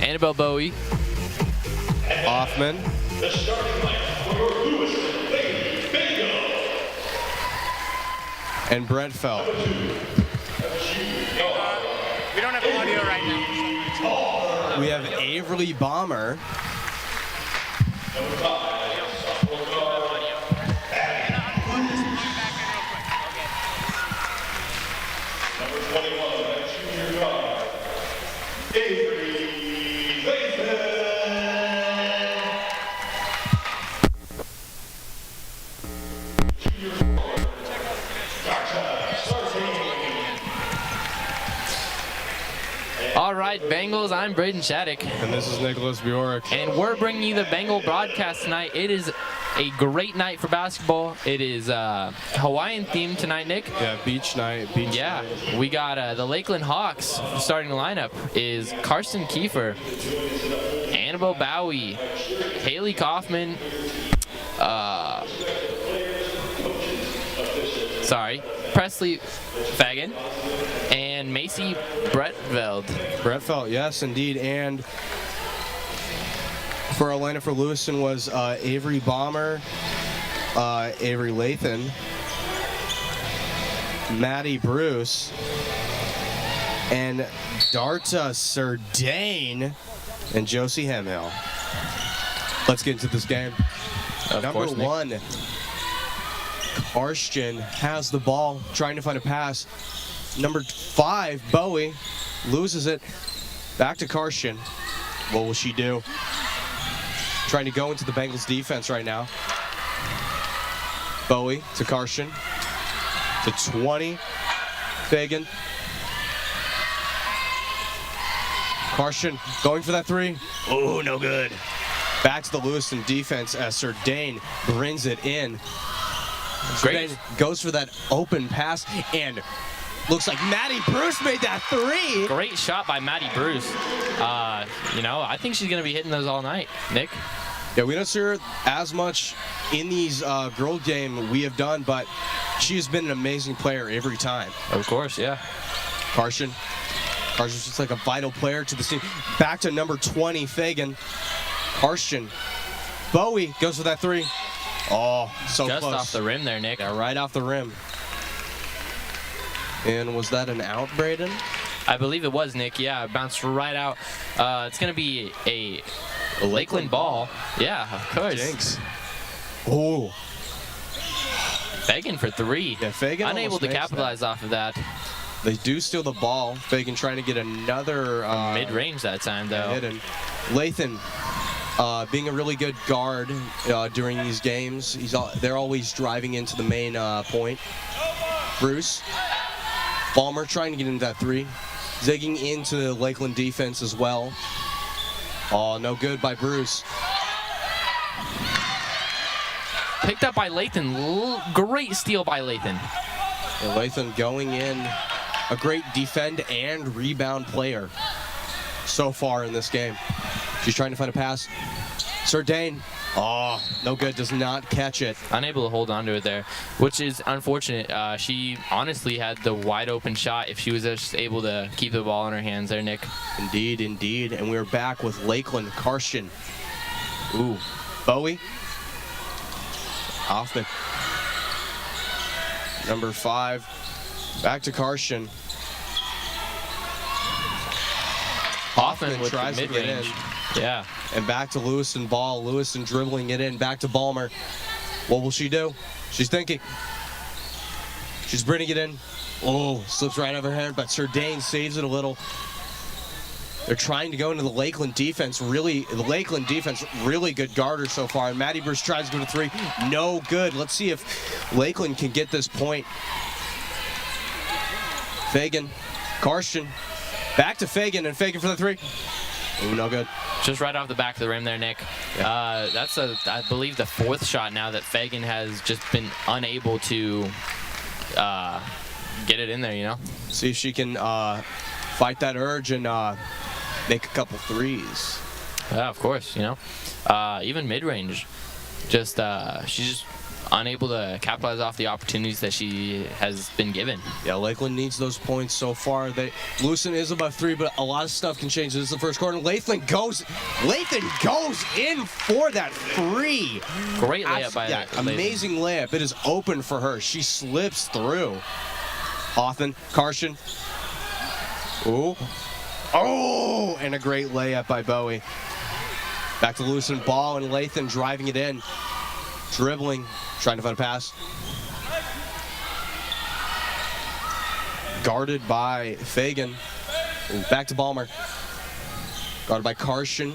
Annabelle Bowie. Hoffman. The starting lineup for your Lewiston Lady Bengal. And Brent Felt. We don't have audio right now. We have Avery Bomber. Number 5, sophomore guard. Number 21, junior guard. Avery Lathan. Junior forward. Darta Sartain. All right, Bengals, I'm Braden Shattuck. And this is Nicholas Bjork. And we're bringing you the Bengal broadcast tonight. It is a great night for basketball. It is Hawaiian themed tonight, Nick. Yeah, beach night. Beach Yeah, night. we got the Lakeland Hawks. Starting lineup is Karsten Kiefer, Annabelle Bowie, Haley Kaufman, Presley Fagan, and Macy Bretveld. Brent Felt, yes, indeed. And for our lineup for Lewiston was Avery Bomber, Avery Lathan, Maddie Bruce, and Darta Sardane, and Josie Hemhill. Let's get into this game. Of Number course, Nick. 1, Karsten has the ball, trying to find a pass. Number 5, Bowie, loses it. Back to Karsten. What will she do? Trying to go into the Bengals defense right now. Bowie to Karsten. To 20. Fagan. Karsten going for that 3. Oh, no good. Back to the Lewiston defense as Sardane brings it in. Great. Sardane goes for that open pass, and looks like Maddie Bruce made that 3. Great shot by Maddie Bruce. I think she's going to be hitting those all night, Nick. Yeah, we don't see her as much in these girl game we have done, but she has been an amazing player every time. Of course, yeah. Karsten's just like a vital player to the team. Back to number 20, Fagan. Karsten. Bowie goes for that 3. Oh, so Just close. off the rim there, Nick. Yeah, right off the rim. And was that an out, Braden? I believe it was, Nick. Yeah, it bounced right out. It's going to be a Lakeland ball. Yeah, of course. Jinx. Oh. Fagan for 3. Yeah, Fagan unable almost to makes capitalize off of that. They do steal the ball. Fagan trying to get another Mid-range that time, though. hidden. Lathan being a really good guard during these games. They're always driving into the main point. Bruce. Balmer trying to get into that 3. Zigging into the Lakeland defense as well. Oh, no good by Bruce. Picked up by Lathan. Great steal by Lathan. And Lathan going in. A great defend and rebound player so far in this game. She's trying to find a pass. Sardane. Oh, no good. Does not catch it. Unable to hold on to it there, which is unfortunate. She honestly had the wide open shot if she was just able to keep the ball in her hands there, Nick. Indeed, indeed. And we're back with Lakeland. Karsten. Ooh. Bowie. Hoffman. Number 5. Back to Karsten. Hoffman with tries the to get in. mid-range. Yeah. And back to Lewiston ball. Lewiston dribbling it in. Back to Balmer. What will she do? She's thinking. She's bringing it in. Oh, slips right over her head, but Sardane saves it a little. They're trying to go into the Lakeland defense. The Lakeland defense, really good guarder so far. And Maddie Bruce tries to go to 3. No good. Let's see if Lakeland can get this point. Fagan. Karsten. Back to Fagan, and Fagan for the 3. Ooh, no good. Just right off the back of the rim there, Nick. Yeah. That's, I believe, the 4th shot now that Fagan has just been unable to get it in there, See if she can fight that urge and make a couple 3s. Yeah, of course, even mid-range. She's just unable to capitalize off the opportunities that she has been given. Yeah, Lakeland needs those points so far. Lewiston is above 3, but a lot of stuff can change. This is the first quarter. Lathan goes in for that 3. Great layup by Lathan. Amazing layup. It is open for her. She slips through. Hoffman, Karsten. Ooh. Oh, and a great layup by Bowie. Back to Lewiston, ball, and Lathan driving it in. Dribbling, trying to find a pass. Guarded by Fagan. Ooh, back to Ballmer. Guarded by Karsten.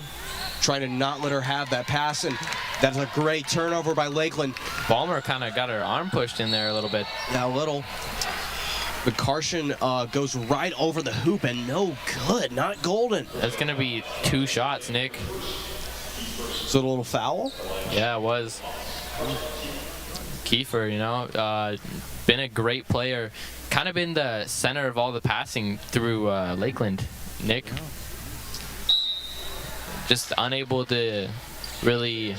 Trying to not let her have that pass, and that's a great turnover by Lakeland. Ballmer kind of got her arm pushed in there a little bit. Yeah, a little. But Karsten goes right over the hoop, and no good, not golden. That's going to be 2 shots, Nick. Is it a little foul? Yeah, it was. Kiefer, you know, been a great player. Kind of been the center of all the passing through Lakeland. Nick. Just unable to really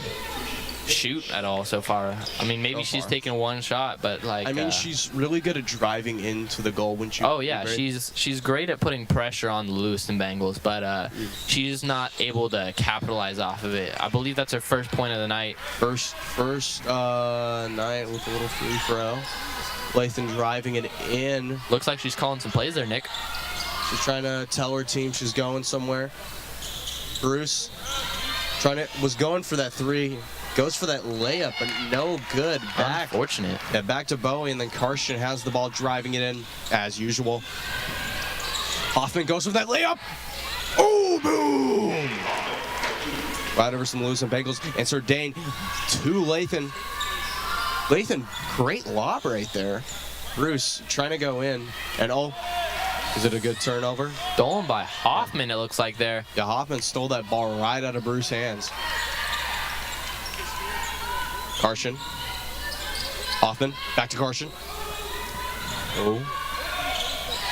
shoot at all so far. I mean, maybe she's taken 1 shot, but like. I mean, she's really good at driving into the goal when she. Oh yeah, she's great at putting pressure on the Lewiston Bengals, but she's not able to capitalize off of it. I believe that's her first point of the night. First night with a little free throw. Lathan driving it in. Looks like she's calling some plays there, Nick. She's trying to tell her team she's going somewhere. Bruce was going for that 3. Goes for that layup, but no good. Back. Unfortunate. Yeah, back to Bowie, and then Karsten has the ball driving it in, as usual. Hoffman goes for that layup. Oh, boom! Right over some Lewiston Bengals. And Sardane to Lathan. Lathan, great lob right there. Bruce trying to go in, and is it a good turnover? Stolen by Hoffman, it looks like there. Yeah, Hoffman stole that ball right out of Bruce's hands. Karsten. Hoffman, back to Karsten. Oh.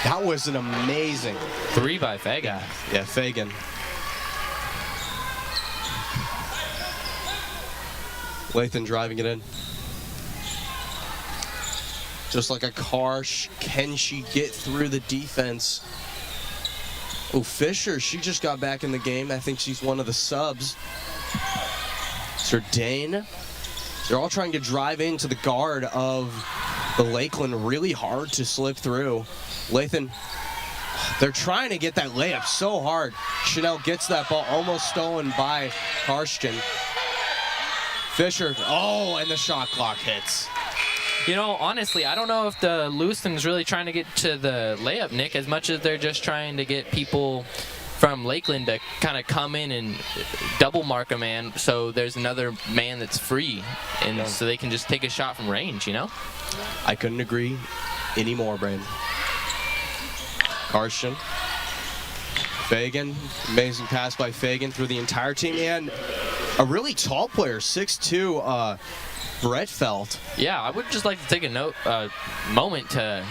That was an amazing 3 by Fagan. Yeah, Fagan. Lathan driving it in. Just like a car, can she get through the defense? Oh, Fisher, she just got back in the game. I think she's one of the subs. Sardane. They're all trying to drive into the guard of the Lakeland. Really hard to slip through. Lathan, they're trying to get that layup so hard. Chanel gets that ball, almost stolen by Karsten. Fisher, and the shot clock hits. You know, honestly, I don't know if the Lewiston's really trying to get to the layup, Nick, as much as they're just trying to get people from Lakeland to kind of come in and double mark a man, so there's another man that's free, and so they can just take a shot from range, you know? I couldn't agree anymore, Brandon. Karsten. Fagan. Amazing pass by Fagan through the entire team, and a really tall player, 6'2", Brett Felt. Yeah, I would just like to take a moment to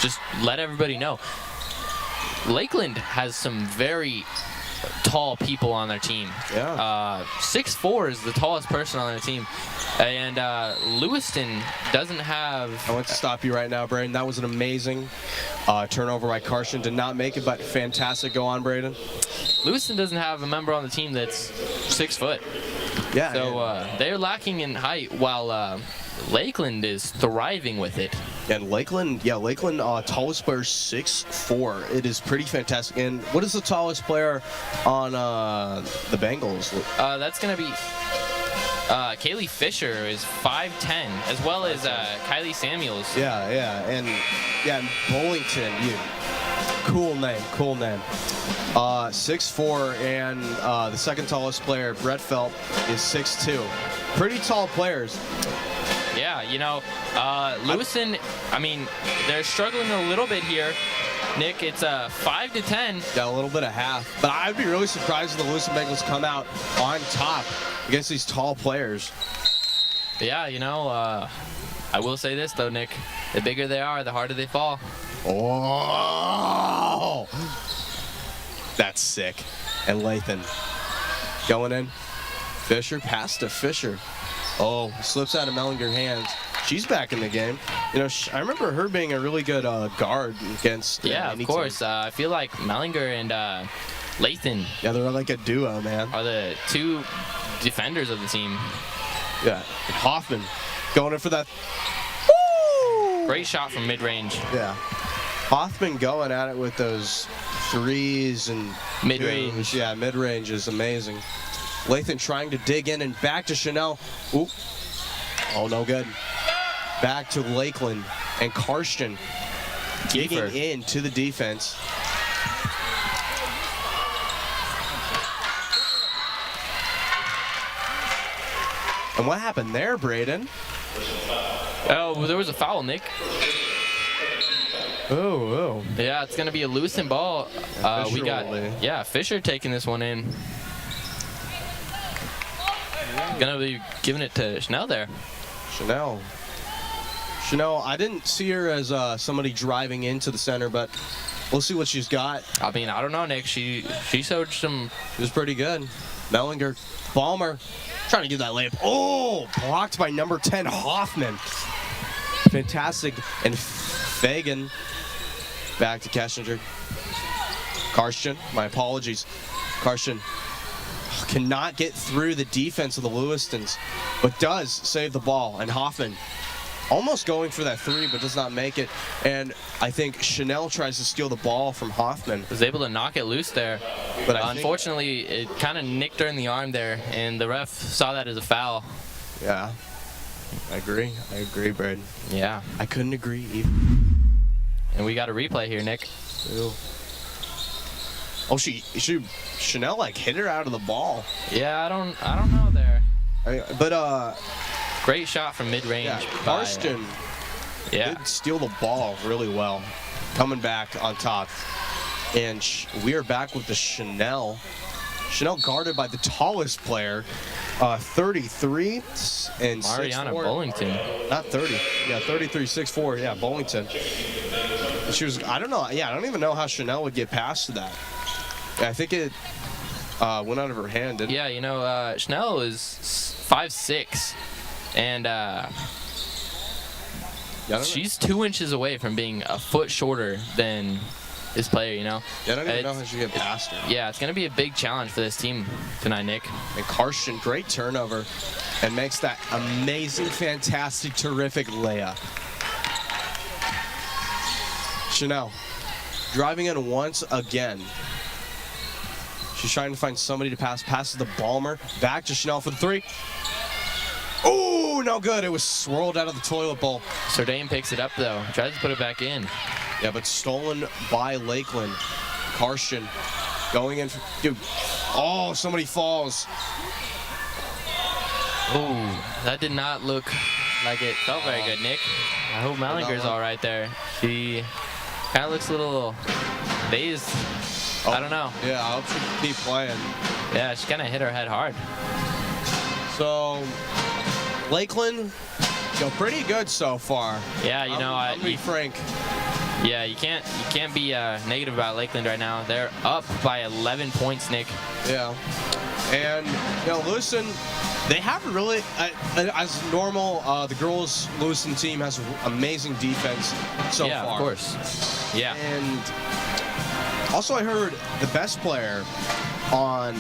just let everybody know. Lakeland has some very tall people on their team. Yeah. 6'4" is the tallest person on their team. And Lewiston doesn't have... I want to stop you right now, Braden. That was an amazing turnover by Karsten. Did not make it, but fantastic. Go on, Braden. Lewiston doesn't have a member on the team that's 6 foot. Yeah. So they're lacking in height, while Lakeland is thriving with it. And Lakeland, tallest player 6'4". It is pretty fantastic. And what is the tallest player on the Bengals? That's going to be Kaylee Fisher is 5'10", as well as Kylie Samuels. Yeah, and Bullington, cool name. 6'4", and the second tallest player, Brett Felt, is 6'2". Pretty tall players. Yeah, you know, Lewiston, I mean, they're struggling a little bit here. Nick, it's 5 to 10. Yeah, a little bit of half. But I'd be really surprised if the Lewiston Bengals come out on top against these tall players. Yeah, you know, I will say this, though, Nick. The bigger they are, the harder they fall. Oh! That's sick. And Lathan going in. Fisher, pass to Fisher. Oh, slips out of Mellinger's hands. She's back in the game. You know, I remember her being a really good guard against. Yeah, of course. I feel like Mellinger and Lathan. Yeah, they're like a duo, man. Are the two defenders of the team. Yeah, and Hoffman going in for that. Woo! Great shot from mid-range. Yeah, Hoffman going at it with those threes and Mid-range. twos. Yeah, mid-range is amazing. Lathan trying to dig in and back to Chanel. Oop. Oh, no good. Back to Lakeland and Karsten digging into the defense. And what happened there, Braden? Oh, there was a foul, Nick. Oh. Yeah, it's gonna be a loosened ball. We got Fisher taking this one in. Gonna be giving it to Chanel there. Chanel, I didn't see her as somebody driving into the center, but we'll see what she's got. I mean, I don't know, Nick. She showed some. It was pretty good. Mellinger, Balmer, trying to give that layup. Oh, blocked by number 10, Hoffman. Fantastic. And Fagan back to Kessinger. Karsten, my apologies. Karsten cannot get through the defense of the Lewistons, but does save the ball. And Hoffman almost going for that three, but does not make it. And I think Chanel tries to steal the ball from Hoffman. Was able to knock it loose there, But unfortunately, it kind of nicked her in the arm there, and the ref saw that as a foul. Yeah, I agree, Braden. Yeah. I couldn't agree either. And we got a replay here, Nick. Ew. Oh, Chanel like hit her out of the ball. Yeah, I don't know there. But Great shot from mid-range. yeah, by, Karsten yeah. did steal the ball really well, coming back on top. And we are back with the Chanel. Chanel guarded by the tallest player, 33 and Mariana 6'4". Bullington. Not 30. Yeah, 33, 6'4". Yeah, Bullington. She was. I don't know. Yeah, I don't even know how Chanel would get past that. I think it went out of her hand. Didn't it? Yeah, you know, Chanel is 5'6", and she's 2 inches away from being a foot shorter than this player, you know? Yeah, I don't even know how she get past her. Yeah, it's going to be a big challenge for this team tonight, Nick. And Karsten, great turnover, and makes that amazing, fantastic, terrific layup. Chanel, driving in once again. She's trying to find somebody to pass. Passes the Balmer. Back to Chanel for the three. Oh, no good. It was swirled out of the toilet bowl. Sardane picks it up, though. Tries to put it back in. Yeah, but stolen by Lakeland. Karsten going in. Dude. Oh, somebody falls. Oh, that did not look like it felt very good, Nick. I hope Mellinger's all right there. She kind of looks a little dazed. Oh, I don't know. Yeah, I hope she can keep playing. Yeah, she kind of hit her head hard. So, Lakeland, pretty good so far. Yeah, you know, I'll be frank. Yeah, you can't be negative about Lakeland right now. They're up by 11 points, Nick. Yeah, and you know, Lewiston, they have really, as normal, the girls Lewiston team has amazing defense so far. Yeah, of course. Yeah. And also, I heard the best player on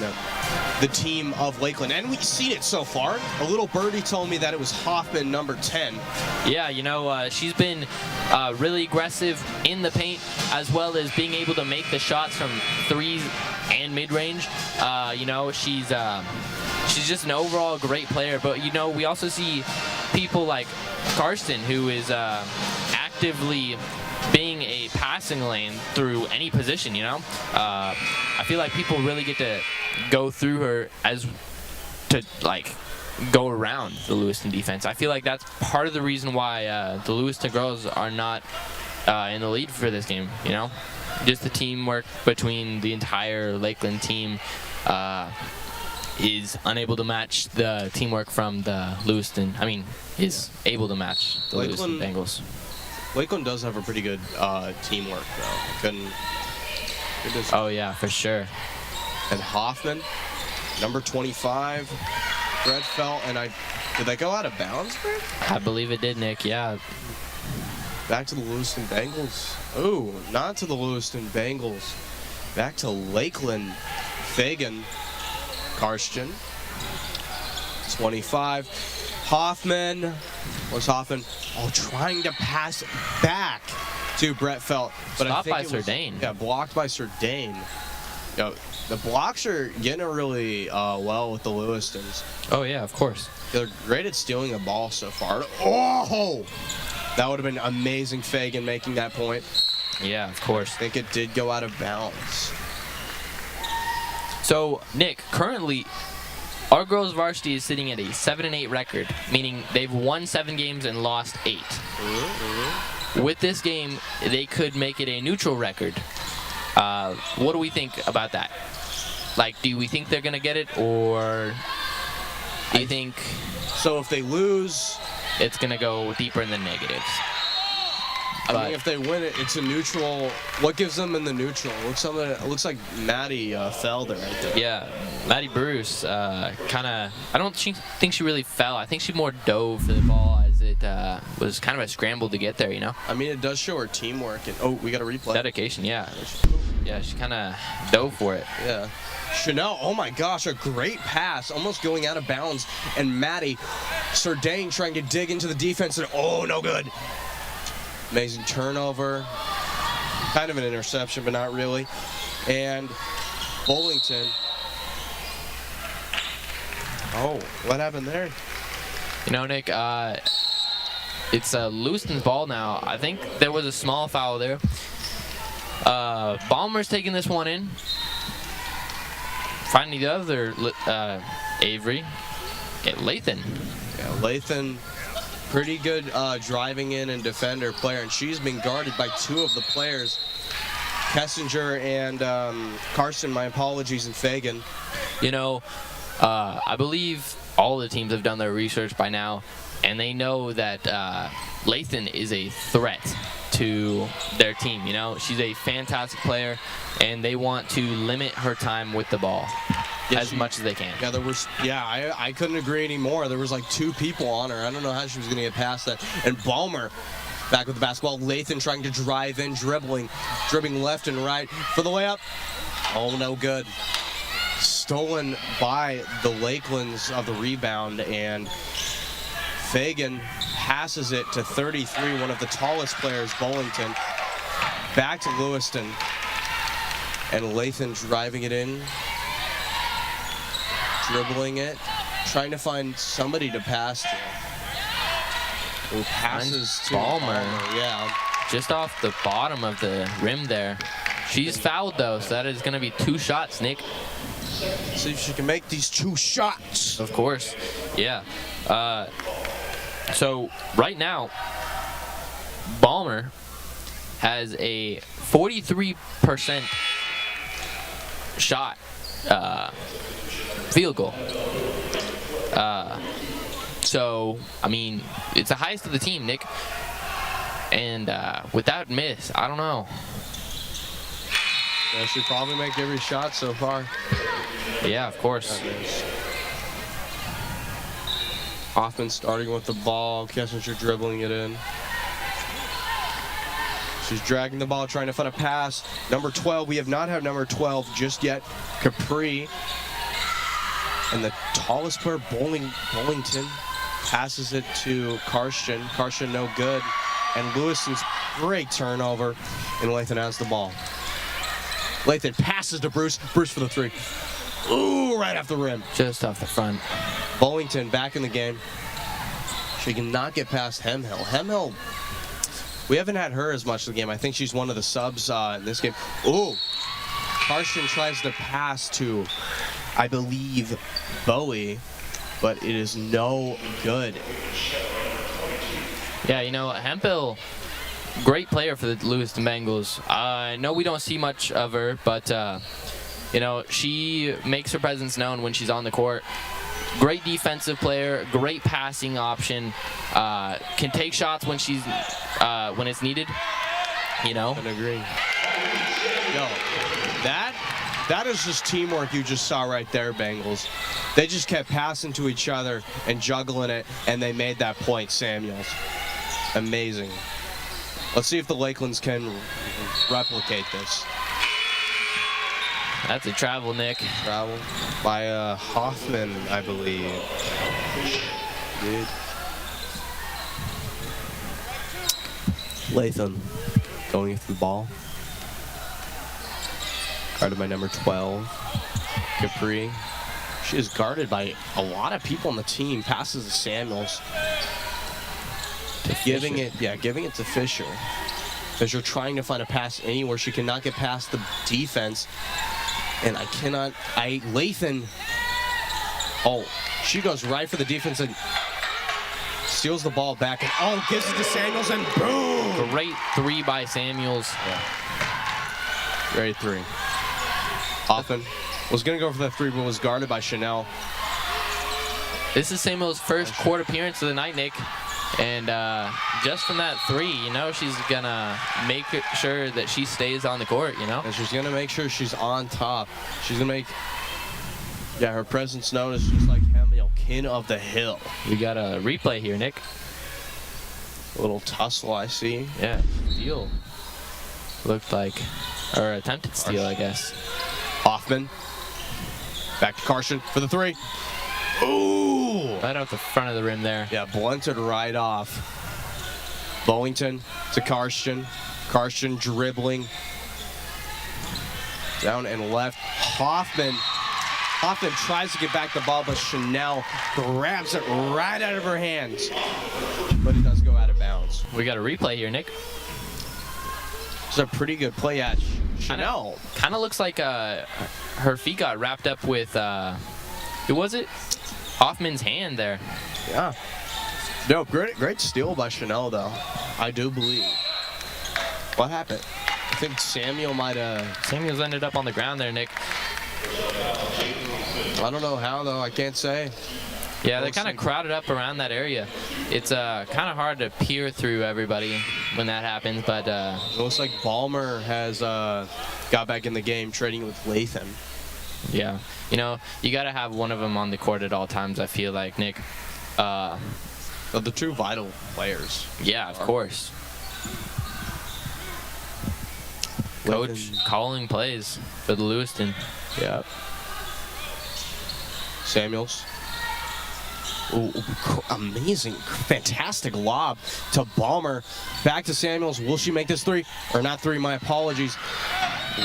the team of Lakeland, and we've seen it so far. A little birdie told me that it was Hoffman, number 10. Yeah, you know, she's been really aggressive in the paint, as well as being able to make the shots from threes and mid-range. You know, she's just an overall great player. But, you know, we also see people like Karsten, who is actively being a passing lane through any position, you know? I feel like people really get to go through her as to, like, go around the Lewiston defense. I feel like that's part of the reason why the Lewiston girls are not in the lead for this game, you know? Just the teamwork between the entire Lakeland team is unable to match the teamwork from the Lewiston. I mean, is able to match the Lewiston Bengals. Lakeland does have a pretty good teamwork, though. Oh, yeah, for sure. And Hoffman, number 25. Brett felt, and did they go out of bounds, Brett? I believe it did, Nick. Yeah. Back to the Lewiston Bengals. Ooh, not to the Lewiston Bengals. Back to Lakeland. Fagan. Karsten. 25. Hoffman. Where's Hoffman? Oh, trying to pass back to Brett Felt. But Stopped I think by it was, Surdane. Yeah, blocked by Surdane. Yo, the blocks are getting really well with the Lewistons. Oh, yeah, of course. They're great at stealing the ball so far. Oh! That would have been amazing, Fagan making that point. Yeah, of course. I think it did go out of bounds. So, Nick, currently, our girls varsity is sitting at a 7-8 record, meaning they've won 7 games and lost 8. With this game, they could make it a neutral record. What do we think about that? Like, do we think they're going to get it, or do you think So if they lose, it's going to go deeper in the negatives? I mean, if they win it, it's a neutral. What gives them in the neutral? It looks like Maddie fell there right there. Yeah, Maddie Bruce kind of, I don't think she really fell. I think she more dove for the ball as it was kind of a scramble to get there, you know? I mean, it does show her teamwork. And oh, we got a replay. Dedication, yeah. Yeah, she kind of dove for it. Yeah. Chanel, oh my gosh, a great pass, almost going out of bounds. And Maddie, Surdane trying to dig into the defense, and oh, no good. Amazing turnover. Kind of an interception, but not really. And Bullington. Oh, what happened there? You know, Nick, it's Lewiston's ball now. I think there was a small foul there. Ballmer's taking this one in. Finding the other, Avery. Okay, Lathan. Yeah, Lathan, pretty good driving in and defender player, and she's been guarded by 2 of the players, Kessinger and Carson. My apologies, and Fagan. You know, I believe all the teams have done their research by now, and they know that Lathan is a threat to their team. You know, she's a fantastic player, and they want to limit her time with the ball as much as they can. Yeah, there was. Yeah, I couldn't agree anymore. There was like 2 people on her. I don't know how she was going to get past that. And Ballmer back with the basketball. Lathan trying to drive in, dribbling left and right for the layup. Oh, no good. Stolen by the Lakelands of the rebound, and Fagan passes it to 33, one of the tallest players, Bullington. Back to Lewiston, and Lathan driving it in, dribbling it, trying to find somebody to pass to. Who passes to Ballmer. Yeah. Just off the bottom of the rim there. She's fouled, though, so that is going to be 2 shots, Nick. See if she can make these 2 shots. Of course. Yeah. So right now, Ballmer has a 43% shot field goal. So, I mean, it's the highest of the team, Nick. And without miss, I don't know. Yeah, she'll probably make every shot so far. Yeah, of course. Hoffman starting with the ball. Kessinger dribbling it in. She's dragging the ball, trying to find a pass. Number 12, we have not had number 12 just yet. Capri. And the tallest player, Bullington, passes it to Karsten. Karsten no good. And Lewiston's great turnover. And Lathan has the ball. Lathan passes to Bruce. Bruce for the 3. Ooh, right off the rim. Just off the front. Bullington back in the game. She cannot get past Hemhill. Hemhill, we haven't had her as much in the game. I think she's one of the subs in this game. Ooh. Karsten tries to pass to, I believe, Bowie, but it is no good. Yeah, you know, Hemphill, great player for the Lewiston Bengals. I know we don't see much of her, but, you know, she makes her presence known when she's on the court. Great defensive player, great passing option, can take shots when she's when it's needed, you know. I agree. Yo, that That is just teamwork you just saw right there, Bengals. They just kept passing to each other and juggling it, and they made that point, Samuels. Amazing. Let's see if the Lakelands can replicate this. That's a travel, Nick. Travel by Hoffman, I believe. Dude. Latham going into the ball. Guarded by number 12, Capri. She is guarded by a lot of people on the team. Passes to Samuels. Giving it to Fisher. Fisher trying to find a pass anywhere. She cannot get past the defense. And Lathan. Oh, she goes right for the defense and steals the ball back. And gives it to Samuels and boom! Great three by Samuels. Yeah. Great three. Hoffman was going to go for that three, but was guarded by Chanel. This is Samuel's first court appearance of the night, Nick. And just from that three, she's going to make sure that she stays on the court, And she's going to make sure she's on top. She's going to make, her presence known as just like Hemel, king of the hill. We got a replay here, Nick. A little tussle, I see. Yeah, steal. Looked like, or attempted steal, I guess. Hoffman. Back to Karsten for the three. Ooh! Right off the front of the rim there. Yeah, blunted right off. Bowington to Karsten. Karsten dribbling. Down and left. Hoffman tries to get back the ball, but Chanel grabs it right out of her hands. But it does go out of bounds. We got a replay here, Nick. It's a pretty good play at Chanel. Kind of looks like her feet got wrapped up with, who was it? Hoffman's hand there. Yeah. No, great steal by Chanel, though. I do believe. What happened? I think Samuels ended up on the ground there, Nick. I don't know how, though. I can't say. Yeah, they kind of crowded up around that area. It's kind of hard to peer through everybody when that happens, but it looks like Ballmer has got back in the game, trading with Latham. Yeah, you got to have one of them on the court at all times, I feel like, Nick. The two vital players. Yeah, of course. Coach calling plays for the Lewiston. Yeah. Samuels. Ooh, amazing, fantastic lob to Ballmer. Back to Samuels. Will she make this three? Or not three, my apologies.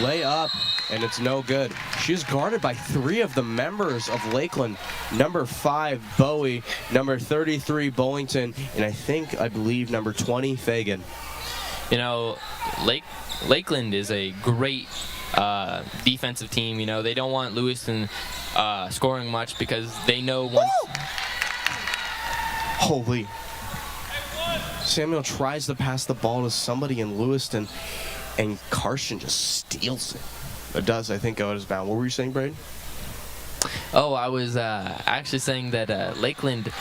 Lay up, and it's no good. She's guarded by three of the members of Lakeland. Number 5, Bowie. Number 33, Bollington. And I believe, number 20, Fagan. Lakeland is a great defensive team. They don't want Lewiston scoring much because they know once... Holy. Samuel tries to pass the ball to somebody in Lewiston, and Karsten just steals it. It does, I think, go out of bounds. What were you saying, Braden? Oh, I was actually saying that Lakeland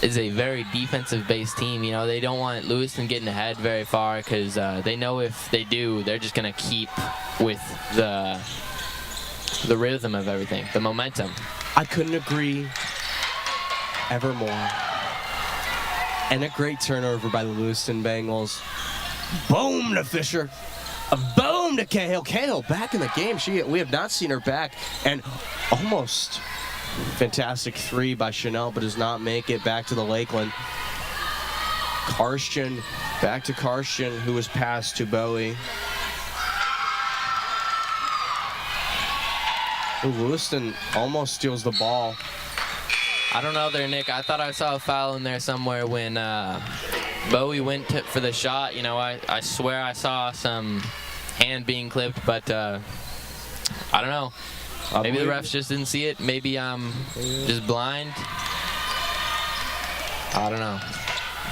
is a very defensive-based team. They don't want Lewiston getting ahead very far because they know if they do, they're just going to keep with the rhythm of everything, the momentum. I couldn't agree ever more. And a great turnover by the Lewiston Bengals. Boom to Fisher. A boom to Cahill. Cahill back in the game. We have not seen her back. And almost fantastic three by Chanel, but does not make it back to the Lakeland. Karsten, back to Karsten, who was passed to Bowie. Ooh, Lewiston almost steals the ball. I don't know there, Nick. I thought I saw a foul in there somewhere when Bowie went for the shot. I swear I saw some hand being clipped, but I don't know. Maybe the refs just didn't see it. Maybe I'm just blind. I don't know.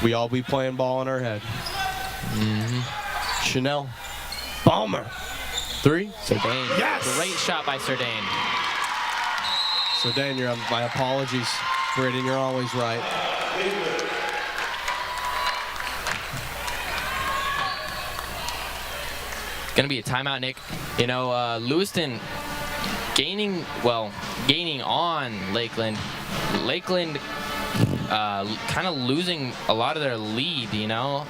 We all be playing ball in our head. Mm-hmm. Chanel. Ballmer. Three. Sardane. Yes! Great shot by Sardane. Sardane, my apologies. Braden, you're always right. Gonna be a timeout, Nick. Lewiston gaining on Lakeland. Lakeland kind of losing a lot of their lead, you know.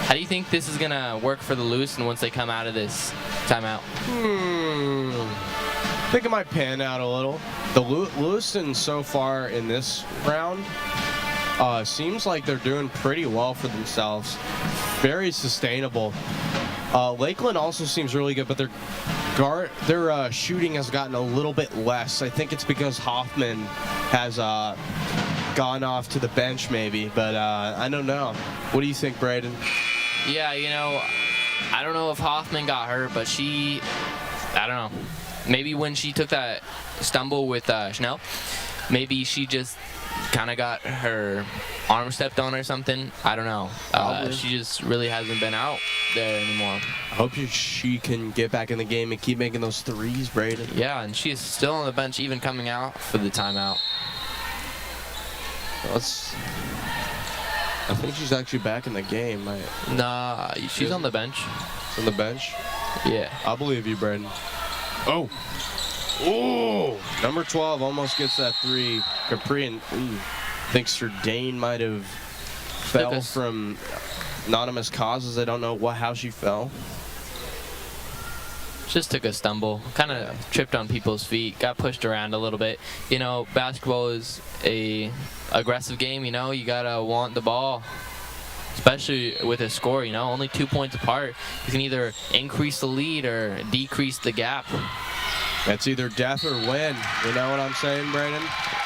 How do you think this is gonna work for the Lewiston once they come out of this timeout? I think it might pan out a little. The Lewiston so far in this round seems like they're doing pretty well for themselves. Very sustainable. Lakeland also seems really good, but their shooting has gotten a little bit less. I think it's because Hoffman has gone off to the bench maybe, but I don't know. What do you think, Braden? Yeah, you know, I don't know if Hoffman got hurt, but I don't know. Maybe when she took that stumble with Schnell, maybe she just kind of got her arm stepped on or something. I don't know. She just really hasn't been out there anymore. I hope she can get back in the game and keep making those threes, Braden. Yeah, and she's still on the bench, even coming out for the timeout. I think she's actually back in the game. Nah, she's on the bench. On the bench? Yeah. I believe you, Braden. Oh! Number 12 almost gets that three. Capri and thinks Surdane might have fell from anonymous causes. I don't know how she fell. Just took a stumble, kind of tripped on people's feet, got pushed around a little bit. You know, basketball is a aggressive game, you know, you gotta want the ball, especially with a score, you know, only 2 points apart. You can either increase the lead or decrease the gap. That's either death or win, you know what I'm saying, Brandon?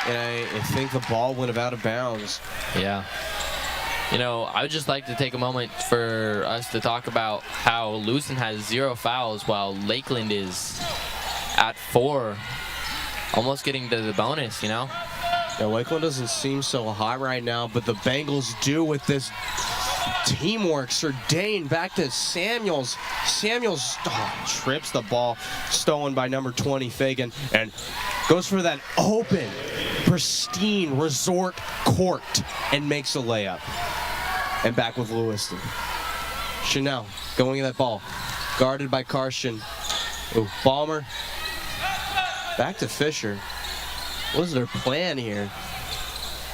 And I think the ball went out of bounds. Yeah. You know, I would just like to take a moment for us to talk about how Lewiston has 0 fouls while Lakeland is at 4, almost getting to the bonus, you know? Yeah, Lakeland doesn't seem so hot right now, but the Bengals do with this teamwork. Back to Samuels. Samuels trips the ball, stolen by number 20, Fagan, and goes for that open, pristine resort court and makes a layup. And back with Lewiston. Chanel going in that ball, guarded by Karsten. Oh, Balmer. Back to Fisher. What is their plan here?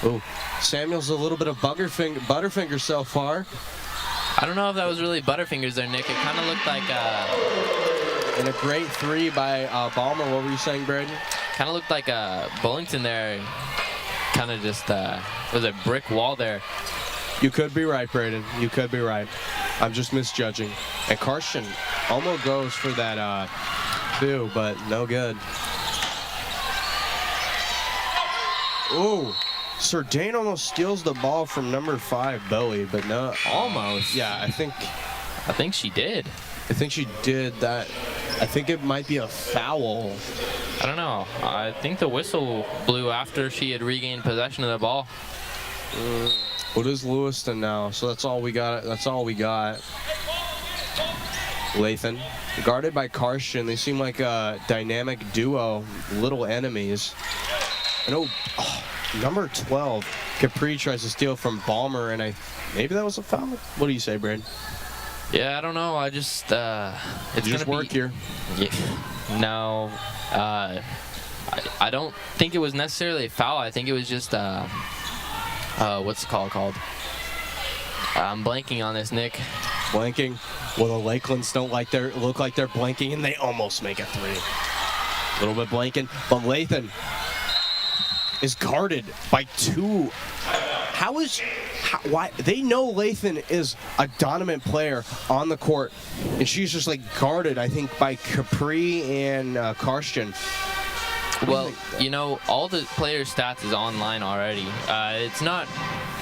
Oh, Samuel's a little bit of Butterfinger so far. I don't know if that was really Butterfingers there, Nick. It kind of looked like and a great three by Balmer. What were you saying, Braden? Kind of looked like Bullington there. Kind of just was a brick wall there. You could be right, Braden. You could be right. I'm just misjudging. And Karsten almost goes for that two, but no good. Ooh. Surdane almost steals the ball from number 5, Bowie, but no. Almost. Yeah, I think she did. I think she did that. I think it might be a foul. I don't know. I think the whistle blew after she had regained possession of the ball. What is Lewiston now? So that's all we got. Lathan, guarded by Karsten. They seem like a dynamic duo, little enemies. And number 12, Capri tries to steal from Balmer, and maybe that was a foul. What do you say, Brad? Yeah, I don't know. I just it's just work here. Yeah, no, I don't think it was necessarily a foul. I think it was just what's the call called? I'm blanking on this, Nick. Blanking? Well, the Lakelands don't look like they're blanking, and they almost make a three. A little bit blanking, but Lathan is guarded by 2. Why? They know Lathan is a dominant player on the court, and she's just like guarded, I think, by Capri and Karsten. Well, you know, all the players' stats is online already. It's not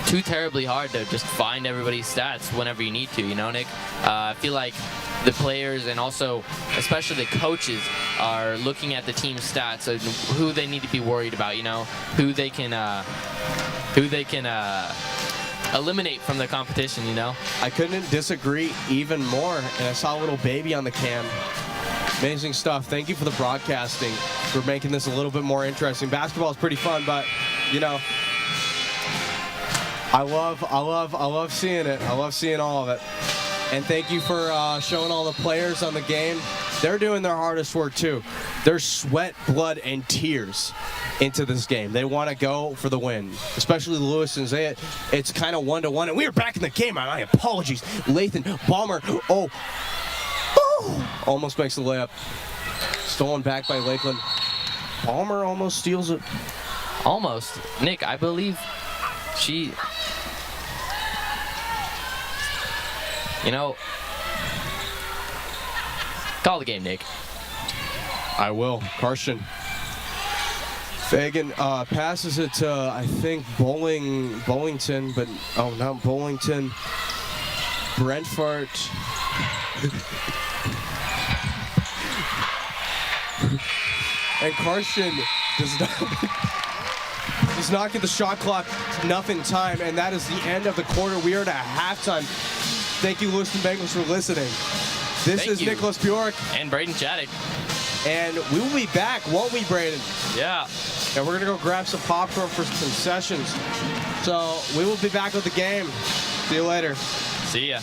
too terribly hard to just find everybody's stats whenever you need to, you know, Nick? I feel like the players and also especially the coaches are looking at the team's stats and who they need to be worried about, you know, who they can eliminate from the competition, you know? I couldn't disagree even more, and I saw a little baby on the cam. Amazing stuff. Thank you for the broadcasting, for making this a little bit more interesting. Basketball is pretty fun, but you know, I love seeing it. I love seeing all of it. And thank you for showing all the players on the game. they're doing their hardest work too. There's sweat, blood, and tears into this game. They want to go for the win, especially the Lewisons. It's kind of 1-1, and we are back in the game. My apologies. Lathan, Balmer, almost makes the layup. Stolen back by Lakeland. Balmer almost steals it. Almost. Nick, I believe she... You know... Call the game, Nick. I will. Karsten. Fagan passes it to, I think, Bollington, but, not Bollington. Brentford. And Karsten does not get the shot clock enough in time, and that is the end of the quarter. We are at halftime. Thank you, Lewiston Bengals, for listening. This is Nicholas Bjork. And Braden Chaddick. And we will be back, won't we, Braden? Yeah. And we're going to go grab some popcorn for some concessions. So we will be back with the game. See you later. See ya.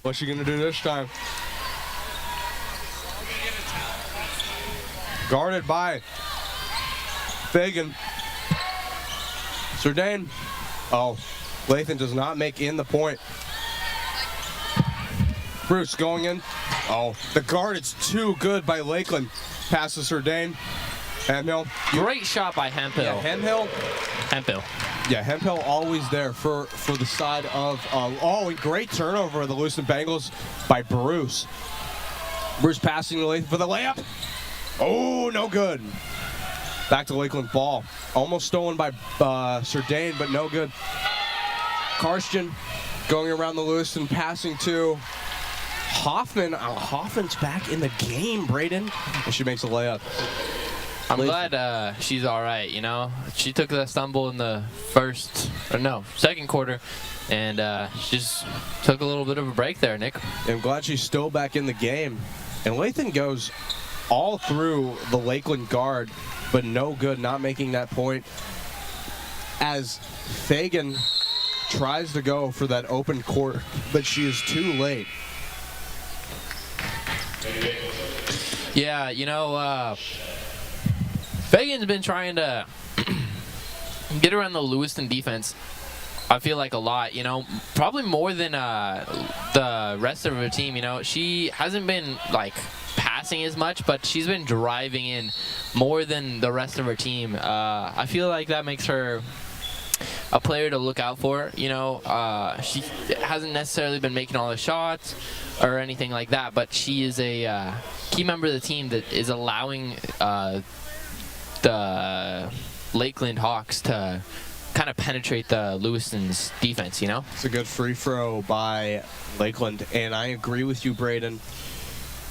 What's she gonna do this time? Guarded by Fagan. Sardane. Oh, Lathan does not make in the point. Bruce going in. Oh, the guard is too good by Lakeland. Passes Sardane. Hemphill. Great shot by Hemphill. Yeah, Hemphill. Hemphill. Yeah, Hemphill always there for the side of, and great turnover of the Lewiston Bengals by Bruce. Bruce passing to Lathan for the layup. Oh, no good. Back to Lakeland ball. Almost stolen by Sardane, but no good. Karsten going around the Lewiston, passing to Hoffman. Hoffman's back in the game, Braden. And she makes a layup. I'm glad she's all right, you know. She took the stumble in the second quarter, and she just took a little bit of a break there, Nick. I'm glad she's still back in the game. And Lathan goes all through the Lakeland guard, but no good, not making that point. As Fagan tries to go for that open court, but she is too late. Yeah, you know, Fagan's been trying to get around the Lewiston defense, I feel like, a lot, you know, probably more than the rest of her team. You know, she hasn't been like passing as much, but she's been driving in more than the rest of her team. I feel like that makes her a player to look out for. You know, she hasn't necessarily been making all the shots or anything like that, but she is a key member of the team that is allowing the Lakeland Hawks to kind of penetrate the Lewiston's defense, you know? It's a good free throw by Lakeland, and I agree with you, Braden.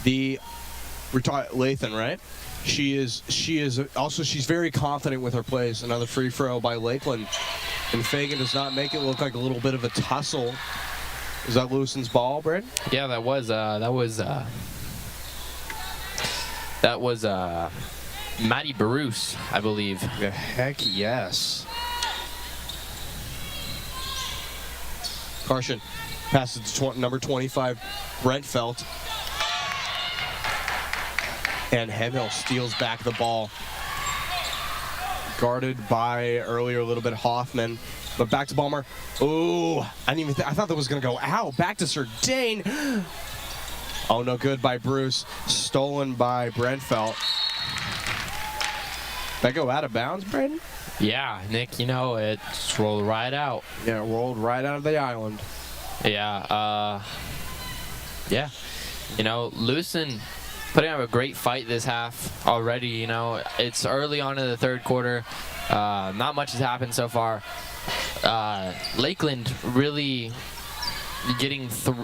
We're talking Lathan, right? She's very confident with her plays. Another free throw by Lakeland, and Fagan does not make it look like a little bit of a tussle. Is that Lewiston's ball, Braden? Yeah, that was Maddie Bruce, I believe. Yeah, heck yes. Karsten passes to number 25, Brent Felt. And Hemphill steals back the ball. Guarded by earlier a little bit Hoffman. But back to Balmer. Ooh, I thought that was going to go out. Back to Sardane. Oh, no good by Bruce. Stolen by Brentfeld. That go out of bounds, Braden? Yeah, Nick, you know, it just rolled right out. Yeah, it rolled right out of the island. Yeah, yeah. You know, Lewiston putting up a great fight this half already. You know, it's early on in the third quarter. Not much has happened so far. Lakeland really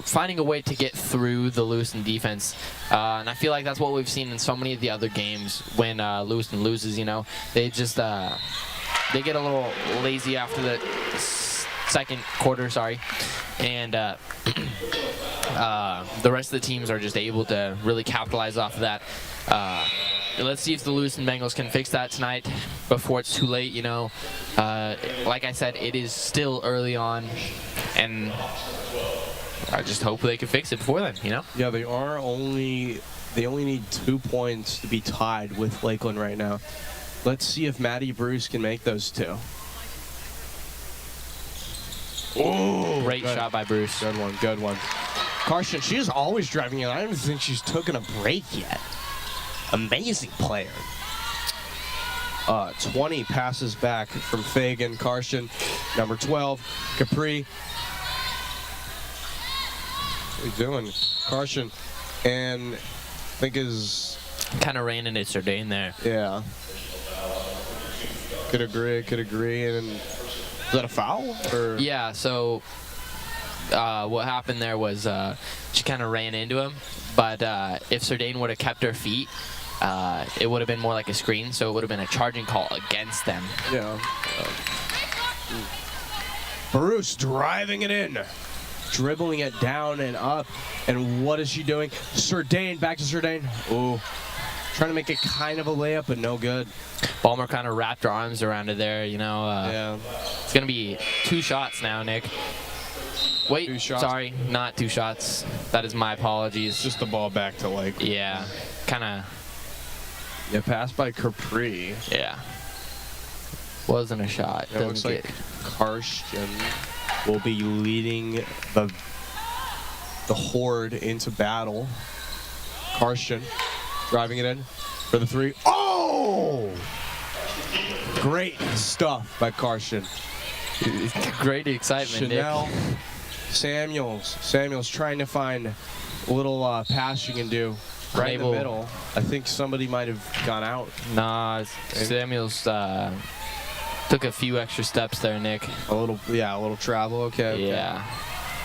finding a way to get through the Lewiston defense, and I feel like that's what we've seen in so many of the other games when Lewiston loses. You know, they just they get a little lazy after the second quarter, and the rest of the teams are just able to really capitalize off of that. Let's see if the Lewiston Bengals can fix that tonight before it's too late. You know, like I said, it is still early on, and I just hope they can fix it before then, you know? Yeah, they only need 2 points to be tied with Lakeland right now. Let's see if Maddie Bruce can make those two. Oh, great shot by Bruce. Good one, good one. Karsten, she is always driving in. I don't even think she's taken a break yet. Amazing player. 20 passes back from Fagan. Karsten, number 12, Capri. What are you doing? Karsten, and I think is... Kind of ran into Sardane there. Yeah. Could agree. And is that a foul? Or? Yeah, so what happened there was she kind of ran into him, but if Sardane would have kept her feet, it would have been more like a screen, so it would have been a charging call against them. Yeah. Bruce driving it in. Dribbling it down and up. And what is she doing? Sardane, back to Sardane. Ooh. Trying to make it kind of a layup, but no good. Balmer kind of wrapped her arms around it there, you know. Yeah. It's going to be 2 shots now, Nick. Wait, 2 shots. sorry, not 2 shots. That is my apologies. Just the ball back to Lakeland. Yeah, kind of. Yeah, passed by Capri. Yeah. Wasn't a shot. It looks like Karsten will be leading the horde into battle. Karsten driving it in for the 3. Oh! Great stuff by Karsten. Great excitement, Chanel, Nick. Samuels trying to find a little pass she can do right in the middle. I think somebody might have gone out. Nah, Samuels took a few extra steps there, Nick. A little travel. Okay. Yeah.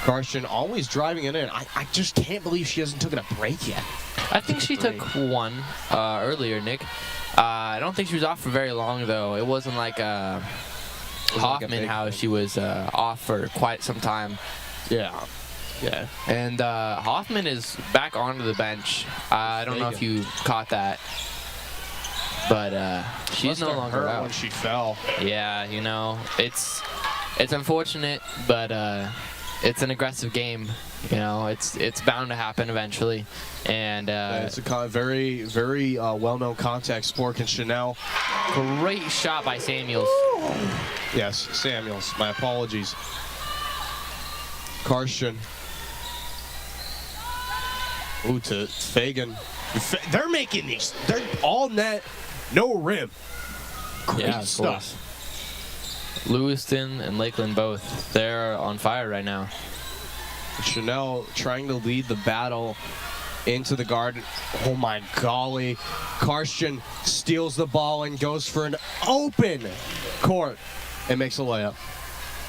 Karsten always driving it in. I just can't believe she hasn't taken a break yet. I think she took one earlier, Nick. I don't think she was off for very long, though. It wasn't like Hoffman, how she was off for quite some time. Yeah. Yeah. And Hoffman is back onto the bench. I don't know if you caught that, but she's no longer out. When she fell. Yeah, you know, it's unfortunate, but it's an aggressive game. You know, it's bound to happen eventually, and it's a very, very well-known contact sport. And Chanel, great shot by Samuels. Yes, Samuels. My apologies. Karsten. Ooh, to Fagan. They're making these. They're all net, no rim. Great stuff. Lewiston and Lakeland both. They're on fire right now. Chanel trying to lead the battle into the garden. Oh my golly. Karsten steals the ball and goes for an open court and makes a layup.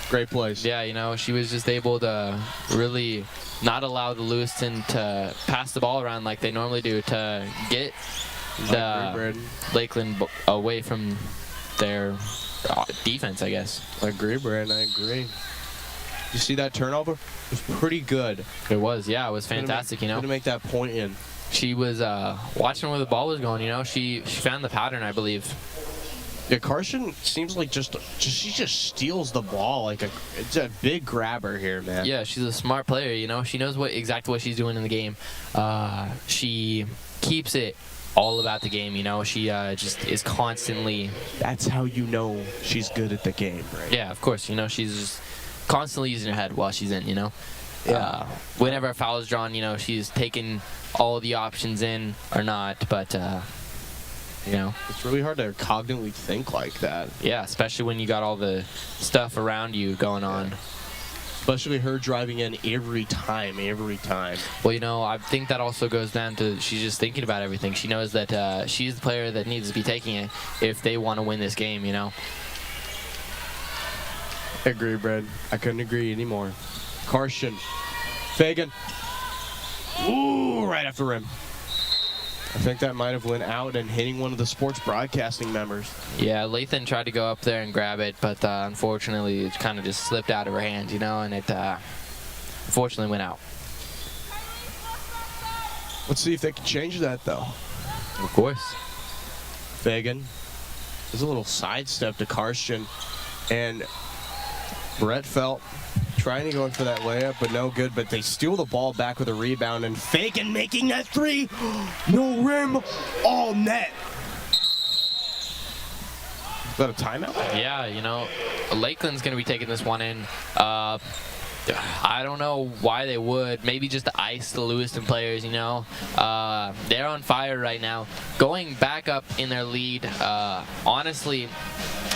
Great plays. Yeah, you know, she was just able to really not allow the Lewiston to pass the ball around like they normally do, to get the Lakeland away from their defense, I guess. I agree, Brad. I agree. You see that turnover? It was pretty good. It was, yeah, it was fantastic, you know. To make that point in. She was watching where the ball was going, you know. She found the pattern, I believe. Yeah, Karsten seems like she just steals the ball like it's a big grabber here, man. Yeah, she's a smart player, you know. She knows exactly what she's doing in the game. She keeps it all about the game, you know. She just is constantly. That's how you know she's good at the game, right? Yeah, of course. You know, she's just constantly using her head while she's in, you know. Yeah. Whenever a foul is drawn, you know, she's taking all the options in or not, but you know, it's really hard to cognitively think like that. Yeah, especially when you got all the stuff around you going on. Especially her driving in every time. Well, you know, I think that also goes down to she's just thinking about everything. She knows that she's the player that needs to be taking it if they want to win this game, you know. I agree, Brad. I couldn't agree anymore. Karsten. Fagan. Ooh, right after rim. I think that might have went out and hitting one of the sports broadcasting members. Yeah, Lathan tried to go up there and grab it, but unfortunately it kind of just slipped out of her hands, you know, and it unfortunately went out. Let's see if they can change that, though. Of course. Fagan. There's a little sidestep to Karsten. And Brett felt trying to go in for that layup, but no good. But they steal the ball back with a rebound, and Fagan making that 3. No rim, all net. Is that a timeout? Yeah, you know, Lakeland's going to be taking this one in. I don't know why they would. Maybe just to ice the Lewiston players, you know. They're on fire right now. Going back up in their lead, honestly,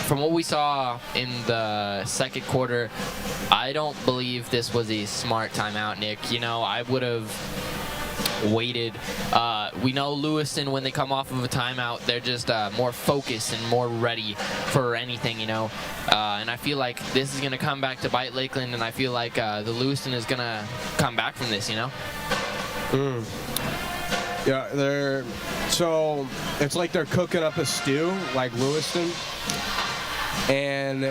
from what we saw in the second quarter, I don't believe this was a smart timeout, Nick. You know, I would have waited. We know Lewiston, when they come off of a timeout, they're just more focused and more ready for anything, you know. And I feel like this is going to come back to bite Lakeland, and I feel like the Lewiston is going to come back from this, you know. Yeah, so it's like they're cooking up a stew, like Lewiston, and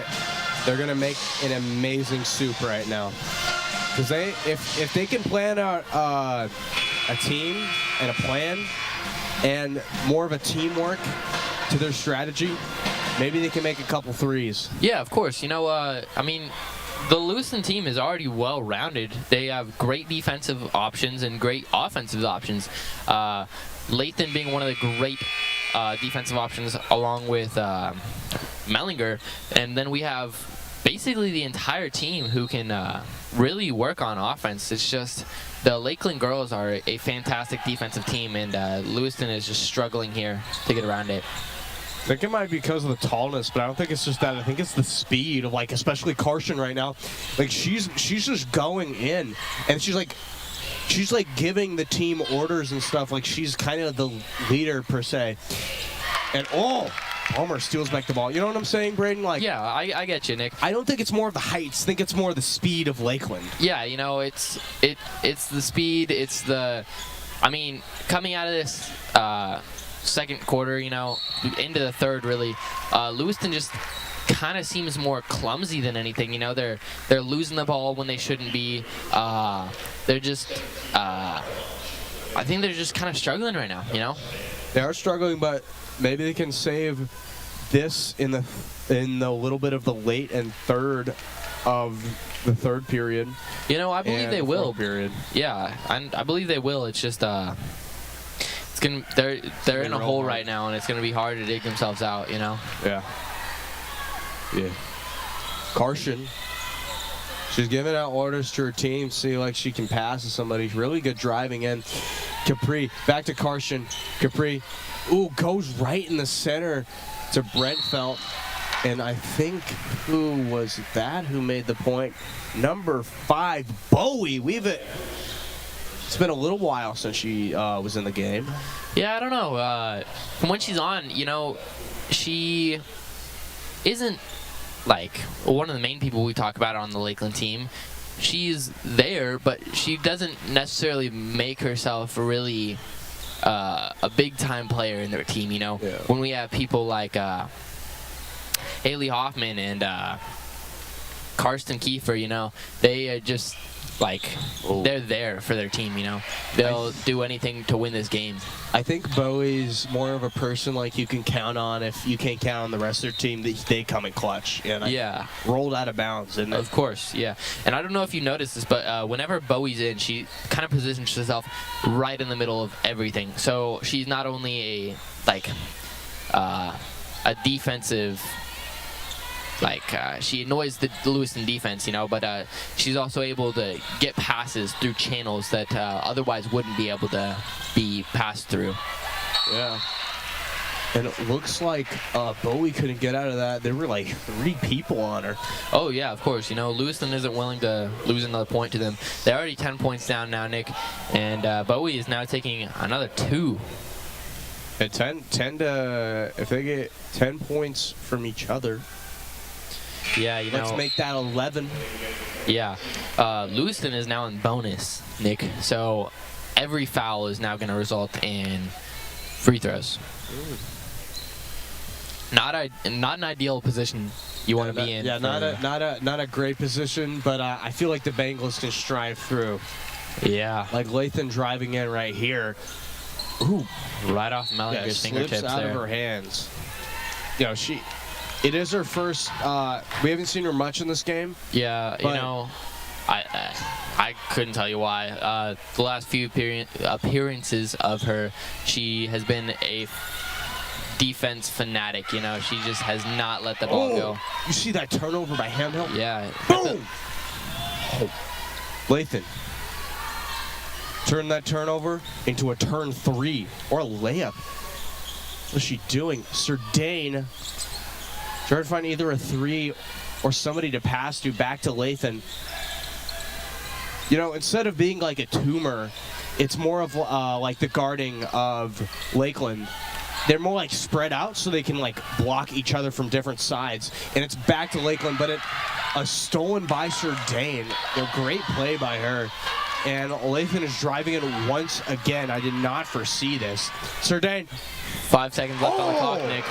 they're gonna make an amazing soup right now. Because if they can plan out a team and a plan and more of a teamwork to their strategy, maybe they can make a couple threes. Yeah, of course. You know, I mean, the Lewiston team is already well-rounded. They have great defensive options and great offensive options. Lathan being one of the great defensive options along with Mellinger. And then we have basically the entire team who can really work on offense. It's just the Lakeland girls are a fantastic defensive team, and Lewiston is just struggling here to get around it. I think it might be because of the tallness, but I don't think it's just that. I think it's the speed of, like, especially Carson right now. Like, she's just going in, and she's like giving the team orders and stuff. Like, she's kind of the leader per se. And Palmer steals back the ball. You know what I'm saying, Braden? Like, Yeah, I get you, Nick. I don't think it's more of the heights. I think it's more of the speed of Lakeland. Yeah, you know, it's the speed. It's the, I mean, coming out of this second quarter, you know, into the third, really, Lewiston just kind of seems more clumsy than anything. You know, they're losing the ball when they shouldn't be. They're just, I think they're just kind of struggling right now. You know. They are struggling, but maybe they can save this in the little bit of the late and third of the third period. You know, I believe they will. Period. Yeah, I believe they will. It's just it's gonna they're in a hole right now, and it's gonna be hard to dig themselves out. You know. Yeah. Yeah. Carson. She's giving out orders to her team, see like she can pass to somebody. Really good driving in. Capri, back to Carson. Capri, goes right in the center to Brentfelt. And I think, who was that who made the point? Number 5, Bowie. It's been a little while since she was in the game. Yeah, I don't know. From when she's on, you know, she isn't like one of the main people we talk about on the Lakeland team. She's there, but she doesn't necessarily make herself really a big-time player in their team, you know. Yeah. When we have people like Haley Hoffman and Karsten Kiefer, you know, they are just like, they're there for their team, you know. They'll do anything to win this game. I think Bowie's more of a person like you can count on. If you can't count on the rest of their team, they come in clutch. And Yeah. rolled out of bounds. And Of course, yeah. And I don't know if you noticed this, but whenever Bowie's in, she kind of positions herself right in the middle of everything. So she's not only a defensive, she annoys the Lewiston defense, you know, but she's also able to get passes through channels that otherwise wouldn't be able to be passed through. Yeah. And it looks like Bowie couldn't get out of that. There were like 3 people on her. Oh, yeah, of course. You know, Lewiston isn't willing to lose another point to them. They're already 10 points down now, Nick. And Bowie is now taking another 2. And 10 to, if they get 10 points from each other, Yeah, you know. let's make that 11. Yeah. Lewiston is now in bonus, Nick. So every foul is now going to result in free throws. Not an ideal position you want to be in. Yeah, not a great position, but I feel like the Bengals can strive through. Yeah. Like Lathan driving in right here. Ooh, Right off Mellinger's slips fingertips out there. of her hands. You know, it is her first. We haven't seen her much in this game. Yeah, you know, I couldn't tell you why. The last few appearances of her, she has been a defense fanatic. You know, she just has not let the ball go. You see that turnover by Hamhill? Yeah. Boom! Lathan. Turn that turnover into a turn 3 or a layup. What's she doing? Surdane trying to find either a 3 or somebody to pass to back to Lathan. You know, instead of being like a tumor, it's more of like the guarding of Lakeland. They're more like spread out so they can like block each other from different sides. And it's back to Lakeland, but a stolen by Surdane. A great play by her. And Lathan is driving it once again. I did not foresee this. Surdane. 5 seconds left on the clock, Nick.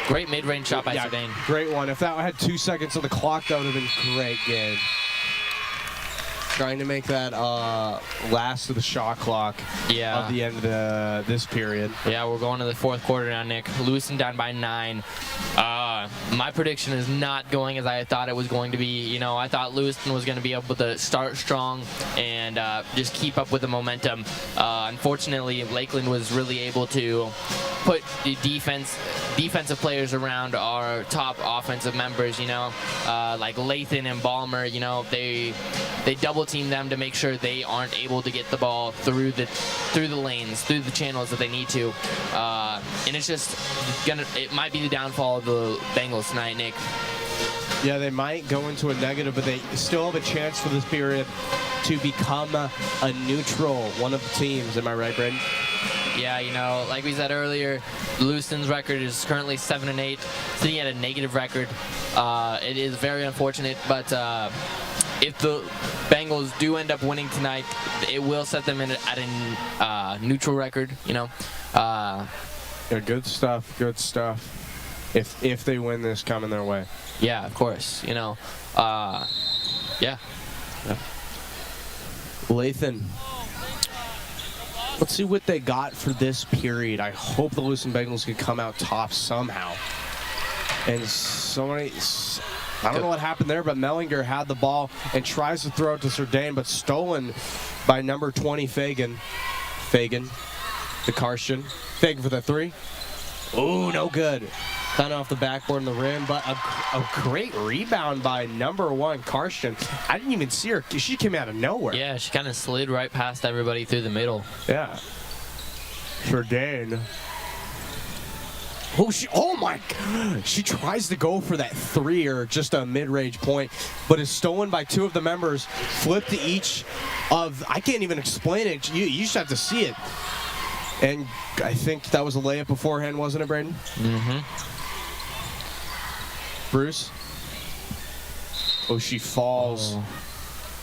Great mid-range shot by Surdane. Great one. If that had 2 seconds on the clock, that would have been great game. Trying to make that last of the shot clock of the end of this period. Yeah, we're going to the fourth quarter now, Nick. Lewiston down by 9. my prediction is not going as I thought it was going to be. You know, I thought Lewiston was going to be able to start strong and just keep up with the momentum. Unfortunately, Lakeland was really able to put the defensive players around our top offensive members, you know, like Lathan and Balmer. You know, they double team them to make sure they aren't able to get the ball through the lanes, through the channels that they need to, and it's just it might be the downfall of the Bengals tonight, Nick. Yeah, they might go into a negative, but they still have a chance for this period to become a neutral, one of the teams. Am I right, Braden? Yeah, you know, like we said earlier, Lewiston's record is currently 7-8, sitting at a negative record. It is very unfortunate, but if the Bengals do end up winning tonight, it will set them in at a neutral record. You know. Yeah, good stuff. Good stuff. If they win this coming their way. Yeah, of course. You know. Yeah. Lathan. Let's see what they got for this period. I hope the Lewiston Bengals can come out top somehow. And I don't know what happened there, but Mellinger had the ball and tries to throw it to Surdane, but stolen by number 20, Fagan. Fagan to Karsten. Fagan for the three. Ooh, no good. Kind of off the backboard in the rim, but a great rebound by number 1, Karsten. I didn't even see her. She came out of nowhere. Yeah, she kind of slid right past everybody through the middle. Yeah. Surdane. Oh my God. She tries to go for that three or just a mid-range point, but is stolen by 2 of the members. Flipped to each of, I can't even explain it. You just have to see it. And I think that was a layup beforehand, wasn't it, Braden? Mm-hmm. Bruce. Oh, she falls. Oh.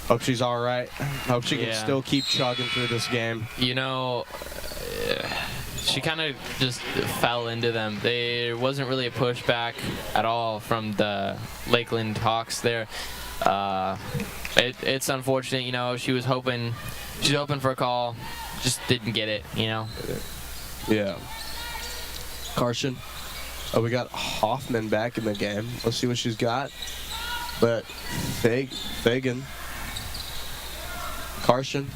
Hope she's all right. Hope she can still keep chugging through this game. You know, she kind of just fell into them. There wasn't really a pushback at all from the Lakeland Hawks there. It's unfortunate, you know. She was hoping for a call, just didn't get it, you know. Yeah. Karsten. Oh, we got Hoffman back in the game. Let's see what she's got. But Fagan. Karsten.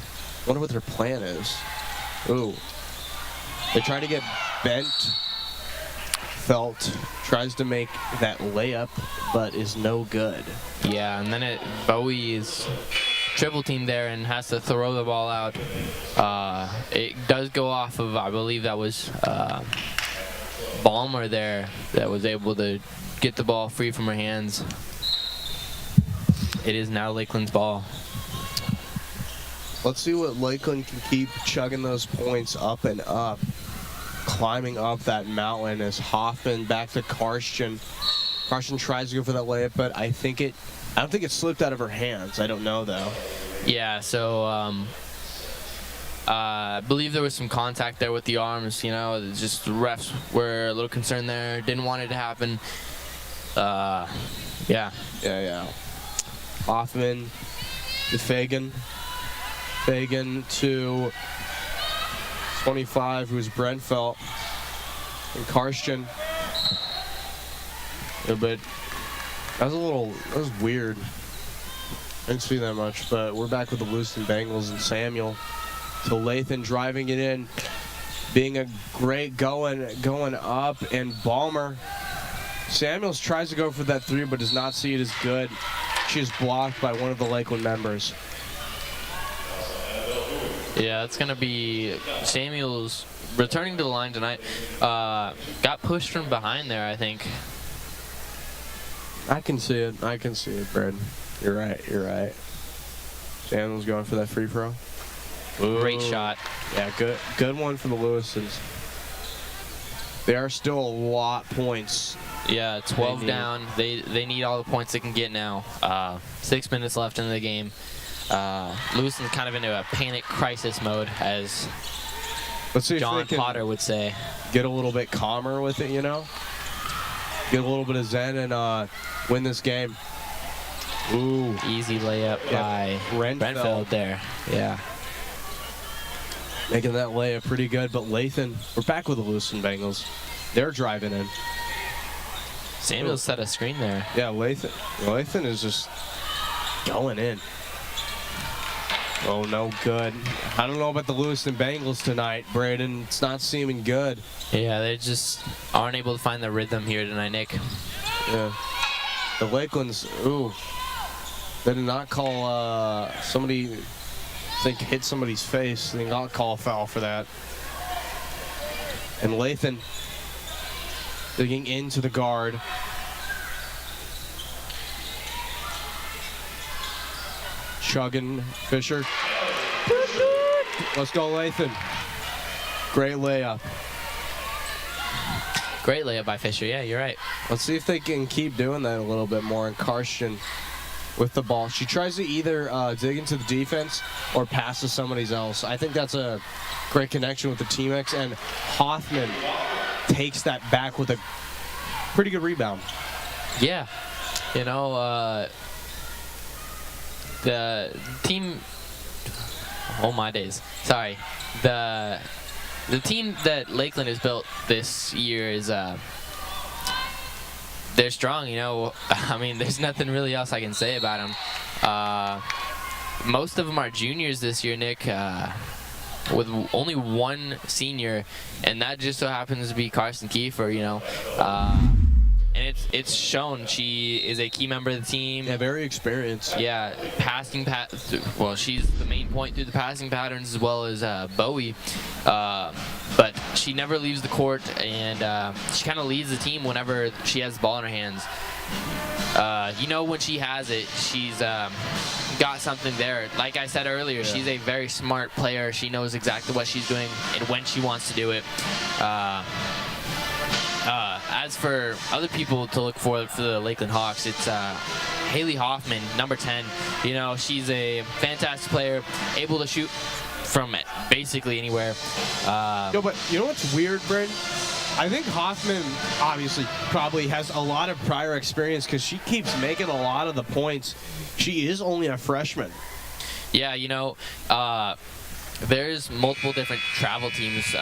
Wonder what their plan is. Ooh. They try to get bent. Felt tries to make that layup, but is no good. Yeah, and then Bowie is triple team there and has to throw the ball out. It does go off of, I believe that was Balmer there that was able to get the ball free from her hands. It is now Lakeland's ball. Let's see what Lakeland can keep chugging those points up and up. Climbing up that mountain as Hoffman back to Karsten. Karsten tries to go for that layup, but I don't think it slipped out of her hands. I don't know though. Yeah, so I believe there was some contact there with the arms, you know, just the refs were a little concerned there, didn't want it to happen. Yeah. Hoffman to Fagan. Fagan to 25, who's Brentfeld. And Karsten. Yeah, but that was weird. I didn't see that much, but we're back with the Lewiston Bengals and Samuel to Lathan driving it in, being a great going up, and Balmer. Samuels tries to go for that three, but does not see it as good. She is blocked by one of the Lakeland members. Yeah, it's going to be Samuels returning to the line tonight. Got pushed from behind there, I think. I can see it, Brad. You're right. Samuels going for that free throw. Great shot. Yeah, good one for the Lewistons. They are still a lot points. Yeah, 12 down. They need all the points they can get now. 6 minutes left in the game. Lewiston's kind of into a panic crisis mode, as Let's see John if they can Potter would say. Get a little bit calmer with it, you know? Get a little bit of zen and win this game. Ooh. Easy layup by Brentfeld there. Yeah. Making that layup pretty good, but Lathan, we're back with the Lewiston Bengals. They're driving in. Samuel set a screen there. Yeah, Lathan is just going in. Oh, no good. I don't know about the Lewiston Bengals tonight, Braden. It's not seeming good. Yeah, they just aren't able to find the rhythm here tonight, Nick. Yeah. The Lakelands, ooh. They did not call somebody, I think, hit somebody's face. They did not call a foul for that. And Lathan digging into the guard. Chugging Fisher. Let's go, Lathan. Great layup. Great layup by Fisher. Yeah, you're right. Let's see if they can keep doing that a little bit more. And Karsten with the ball. She tries to either dig into the defense or pass to somebody else. I think that's a great connection with the Team X. And Hoffman takes that back with a pretty good rebound. Yeah. You know, the team, oh my days, sorry, the team that Lakeland has built this year is they're strong, you know. I mean, there's nothing really else I can say about them. Most of them are juniors this year, Nick, with only one senior, and that just so happens to be Karsten Kiefer, you know. And it's shown. She is a key member of the team. Yeah, very experienced. Yeah, well, she's the main point through the passing patterns as well as Bowie. But she never leaves the court, and she kind of leads the team whenever she has the ball in her hands. You know, when she has it, she's got something there. Like I said earlier, she's a very smart player. She knows exactly what she's doing and when she wants to do it. As for other people to look for the Lakeland Hawks, it's Haley Hoffman, number 10. You know, she's a fantastic player, able to shoot from basically anywhere. But you know what's weird, Brent? I think Hoffman obviously probably has a lot of prior experience because she keeps making a lot of the points. She is only a freshman. Yeah, you know, there's multiple different travel teams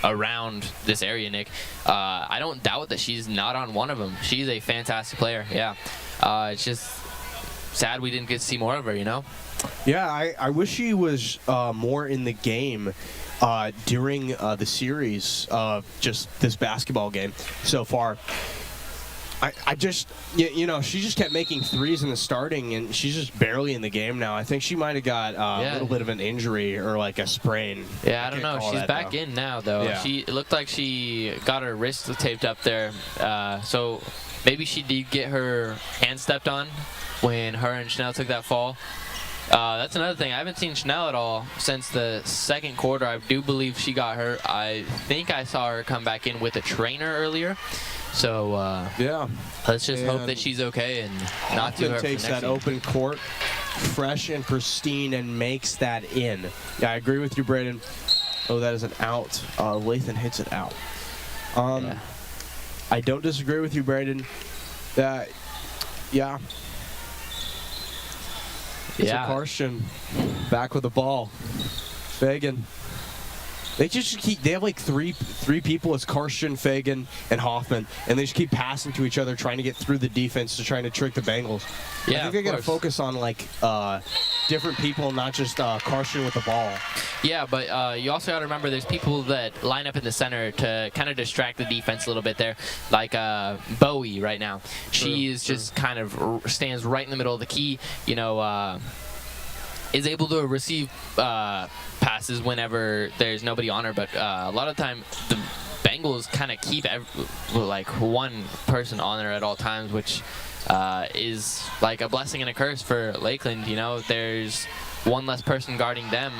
around this area, Nick. I don't doubt that she's not on one of them. She's a fantastic player, yeah. It's just sad we didn't get to see more of her, you know? Yeah, I wish she was more in the game during the series of just this basketball game so far. I just, you know, she just kept making threes in the starting, and she's just barely in the game now. I think she might have got a little bit of an injury or like a sprain. Yeah, I don't know. She's back in now, though. Yeah. It looked like she got her wrist taped up there. So maybe she did get her hand stepped on when her and Chanel took that fall. That's another thing. I haven't seen Chanel at all since the second quarter. I do believe she got hurt. I think I saw her come back in with a trainer earlier. So yeah, let's just hope that she's okay and not too hurt. Takes that open court, fresh and pristine, and makes that in. Yeah, I agree with you, Braden. Oh, that is an out. Lathan hits it out. Yeah. I don't disagree with you, Braden. That, yeah. Yeah. So Karsten back with the ball. Fagan. They have like three people. It's Karsten, Fagan, and Hoffman, and they just keep passing to each other, trying to get through the defense to trying to trick the Bengals. Yeah, I think they got to focus on like different people, not just Karsten with the ball. Yeah, but you also got to remember there's people that line up in the center to kind of distract the defense a little bit there, like Bowie right now. She is just kind of stands right in the middle of the key, you know, is able to receive passes whenever there's nobody on her, but a lot of the time the Bengals kind of keep like one person on her at all times, which is like a blessing and a curse for Lakeland. You know, there's one less person guarding them.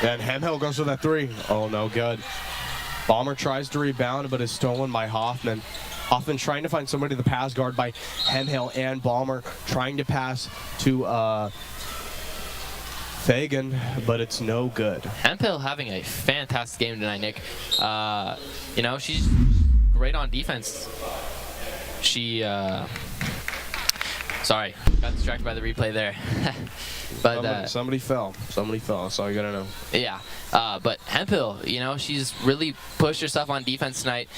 And Hemhill goes for that three. Oh, no good. Balmer tries to rebound, but is stolen by Hoffman. Hoffman trying to find somebody to pass guard by Hemhill and Balmer trying to pass to Fagan, but it's no good. Hemphill having a fantastic game tonight, Nick. You know, she's great on defense. She, sorry, got distracted by the replay there. But somebody fell. That's all you gotta know. Yeah, but Hemphill, you know, she's really pushed herself on defense tonight.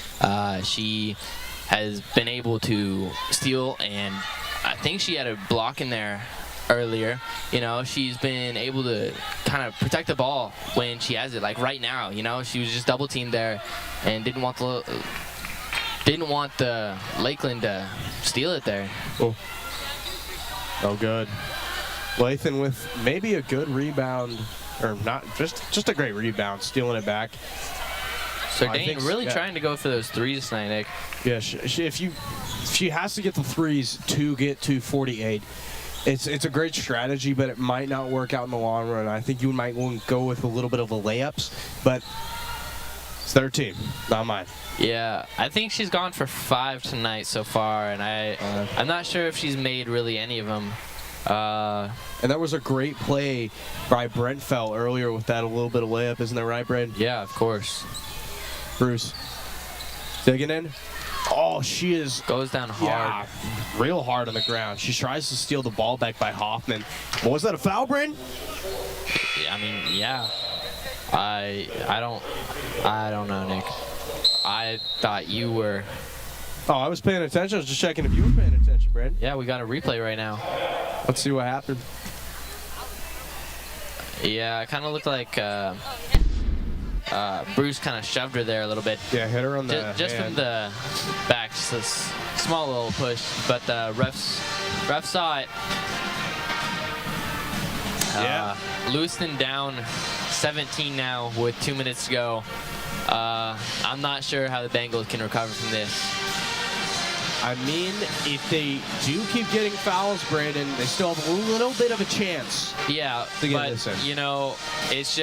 She has been able to steal, and I think she had a block in there earlier. You know, she's been able to kind of protect the ball when she has it. Like right now, you know, she was just double teamed there and didn't want the Lakeland to steal it there. Cool. Oh, good. Lathan with maybe a good rebound, or not, just a great rebound, stealing it back. So Dane really trying to go for those threes tonight, Nick. Yeah, if she has to get the threes to get to 48. It's a great strategy, but it might not work out in the long run. I think you might want to go with a little bit of a layups, but it's their team, not mine. Yeah, I think she's gone for 5 tonight so far, and I'm not sure if she's made really any of them. And that was a great play by Brentfeld earlier with that a little bit of layup, isn't that right, Brad? Yeah, of course. Bruce digging in. Oh, she is goes down hard, real hard on the ground. She tries to steal the ball back by Hoffman. Well, was that a foul, Bryn? Yeah, I mean, yeah. I don't know, Nick. I thought you were. Oh, I was paying attention. I was just checking if you were paying attention, Brad. Yeah, we got a replay right now. Let's see what happened. Yeah, it kind of looked like Bruce kind of shoved her there a little bit. Yeah, hit her on the just hand. from the back, just a small little push, but the ref saw it. Yeah. Lewiston down 17 now with 2 minutes to go. I'm not sure how the Bengals can recover from this. I mean, if they do keep getting fouls, Brandon, they still have a little bit of a chance. Yeah, to get but this in. You know, it's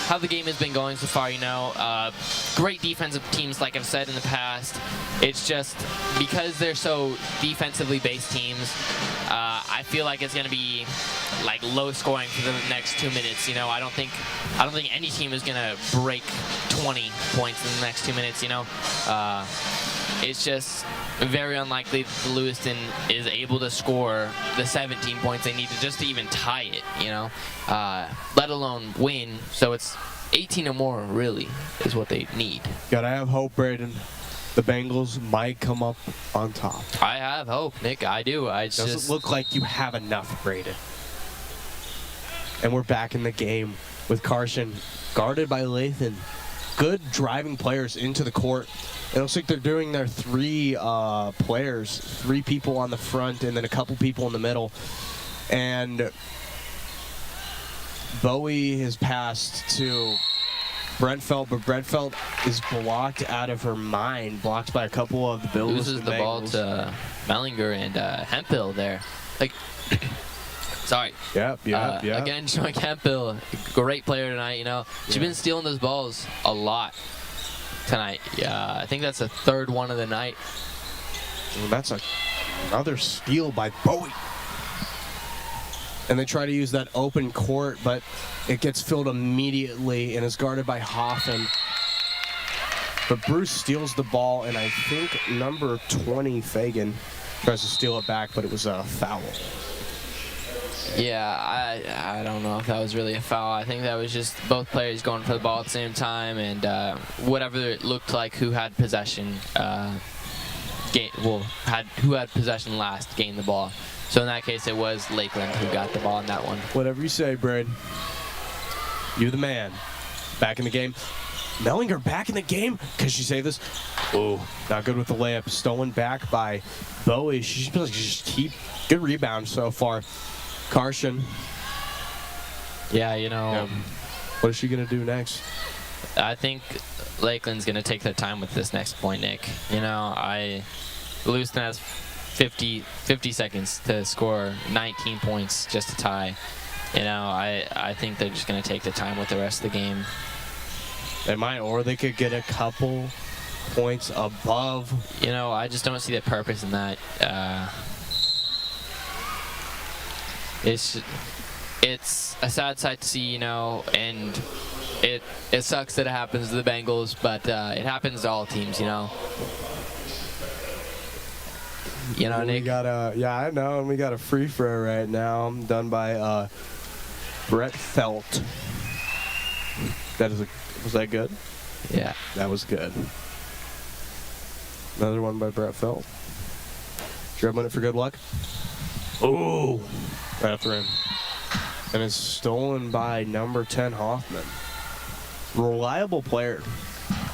how the game has been going so far. You know, great defensive teams, like I've said in the past. It's just because they're so defensively based teams. I feel like it's going to be like low scoring for the next 2 minutes. You know, I don't think any team is going to break 20 points in the next 2 minutes. You know, it's just very unlikely that Lewiston is able to score the 17 points they need to even tie it. You know, let alone win. So it's 18 or more really is what they need. Gotta have hope, Braden. The Bengals might come up on top. I have hope, Nick. I do. Doesn't look like you have enough, Braden. And we're back in the game with Carson, guarded by Lathan. Good driving players into the court. It looks like they're doing their 3 players, 3 people on the front and then a couple people in the middle. And Bowie has passed to Brentfeld, but Brentfeld is blocked out of her mind, blocked by a couple of the Bills. Loses the ball to Mellinger and Hemphill there. Like, sorry. Yep. Again, showing Hemphill, great player tonight. You know, she's been stealing those balls a lot tonight. Yeah, I think that's the 3rd one of the night. Well, that's another steal by Bowie. And they try to use that open court, but it gets filled immediately and is guarded by Hoffman. But Bruce steals the ball, and I think number 20, Fagan, tries to steal it back, but it was a foul. Yeah, I don't know if that was really a foul. I think that was just both players going for the ball at the same time, and whatever it looked like, who had possession, who had possession last gained the ball. So in that case, it was Lakeland who got the ball in that one. Whatever you say, Braden. You the man. Back in the game. Mellinger back in the game. Can she save this? Oh, not good with the layup. Stolen back by Bowie. She's just keep good rebound so far. Carson. Yeah, you know. What is she going to do next? I think Lakeland's going to take their time with this next point, Nick. You know, Lewiston has 50 seconds to score 19 points just to tie. You know, I think they're just going to take the time with the rest of the game. They might, or they could get a couple points above. You know, I just don't see the purpose in that. It's a sad sight to see, you know, and it sucks that it happens to the Bengals, but it happens to all teams, you know. You know, Nick? I know, and we got a free throw right now done by Brett Felt. Was that good? Yeah. That was good. Another one by Brett Feld. Dribbling it for good luck. Oh, right after him. And it's stolen by number 10, Hoffman. Reliable player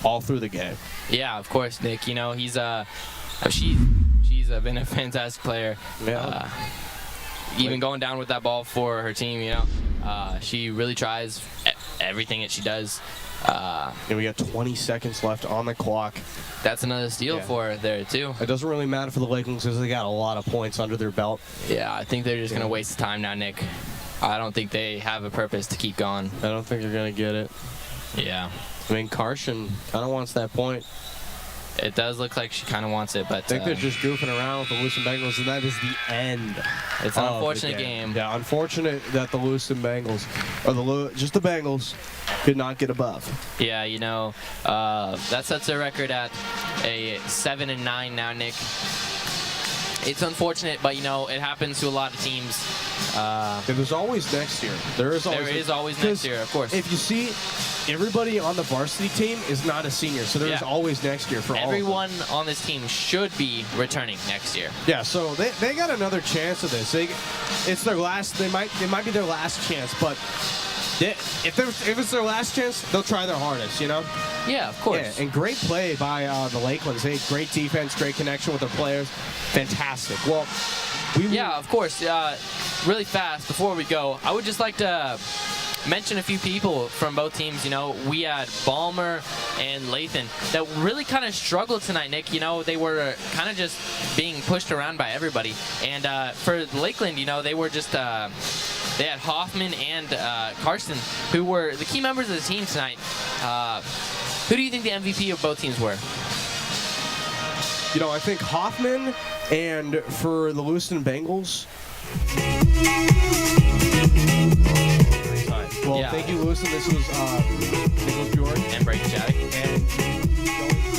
all through the game. Yeah, of course, Nick. You know, she's been a fantastic player. Yeah. Even going down with that ball for her team, you know, she really tries everything that she does. And we got 20 seconds left on the clock. That's another steal Yeah. for her there, too. It doesn't really matter for the Lakelands because they got a lot of points under their belt. Yeah, I think they're just going to waste time now, Nick. I don't think they have a purpose to keep going. I don't think they're going to get it. Yeah. I mean, Carson kind of wants that point. It does look like she kind of wants it, but I think they're just goofing around with the Lewiston Bengals, and that is the end. it's an of the unfortunate game. Yeah, unfortunate that the Lewiston Bengals, or just the Bengals, could not get above. Yeah, you know, that sets their record at a 7-9 now, Nick. It's unfortunate, but you know, it happens to a lot of teams. There's always next year. There is always next year, of course. If you see, everybody on the varsity team is not a senior, so there's Yeah. always next year for Everyone on this team should be returning next year. Yeah, so they got another chance of this. It's their last. It might be their last chance, but if it's their last chance, they'll try their hardest. You know. Yeah, of course. Yeah, and great play by the Lakelands. They had great defense, great connection with their players. Fantastic. Well, Yeah, of course. Really fast, before we go, I would just like to mention a few people from both teams. You know, we had Balmer and Lathan that really kind of struggled tonight, Nick. You know, they were kind of just being pushed around by everybody. And for Lakeland, you know, they were just they had Hoffman and Carson, who were the key members of the team tonight. Who do you think the MVP of both teams were? you know, I think Hoffman, and for the Lewiston Bengals. Well, Yeah. thank you, Lewiston. This was Nicholas Bjorn And Brady Shattuck. and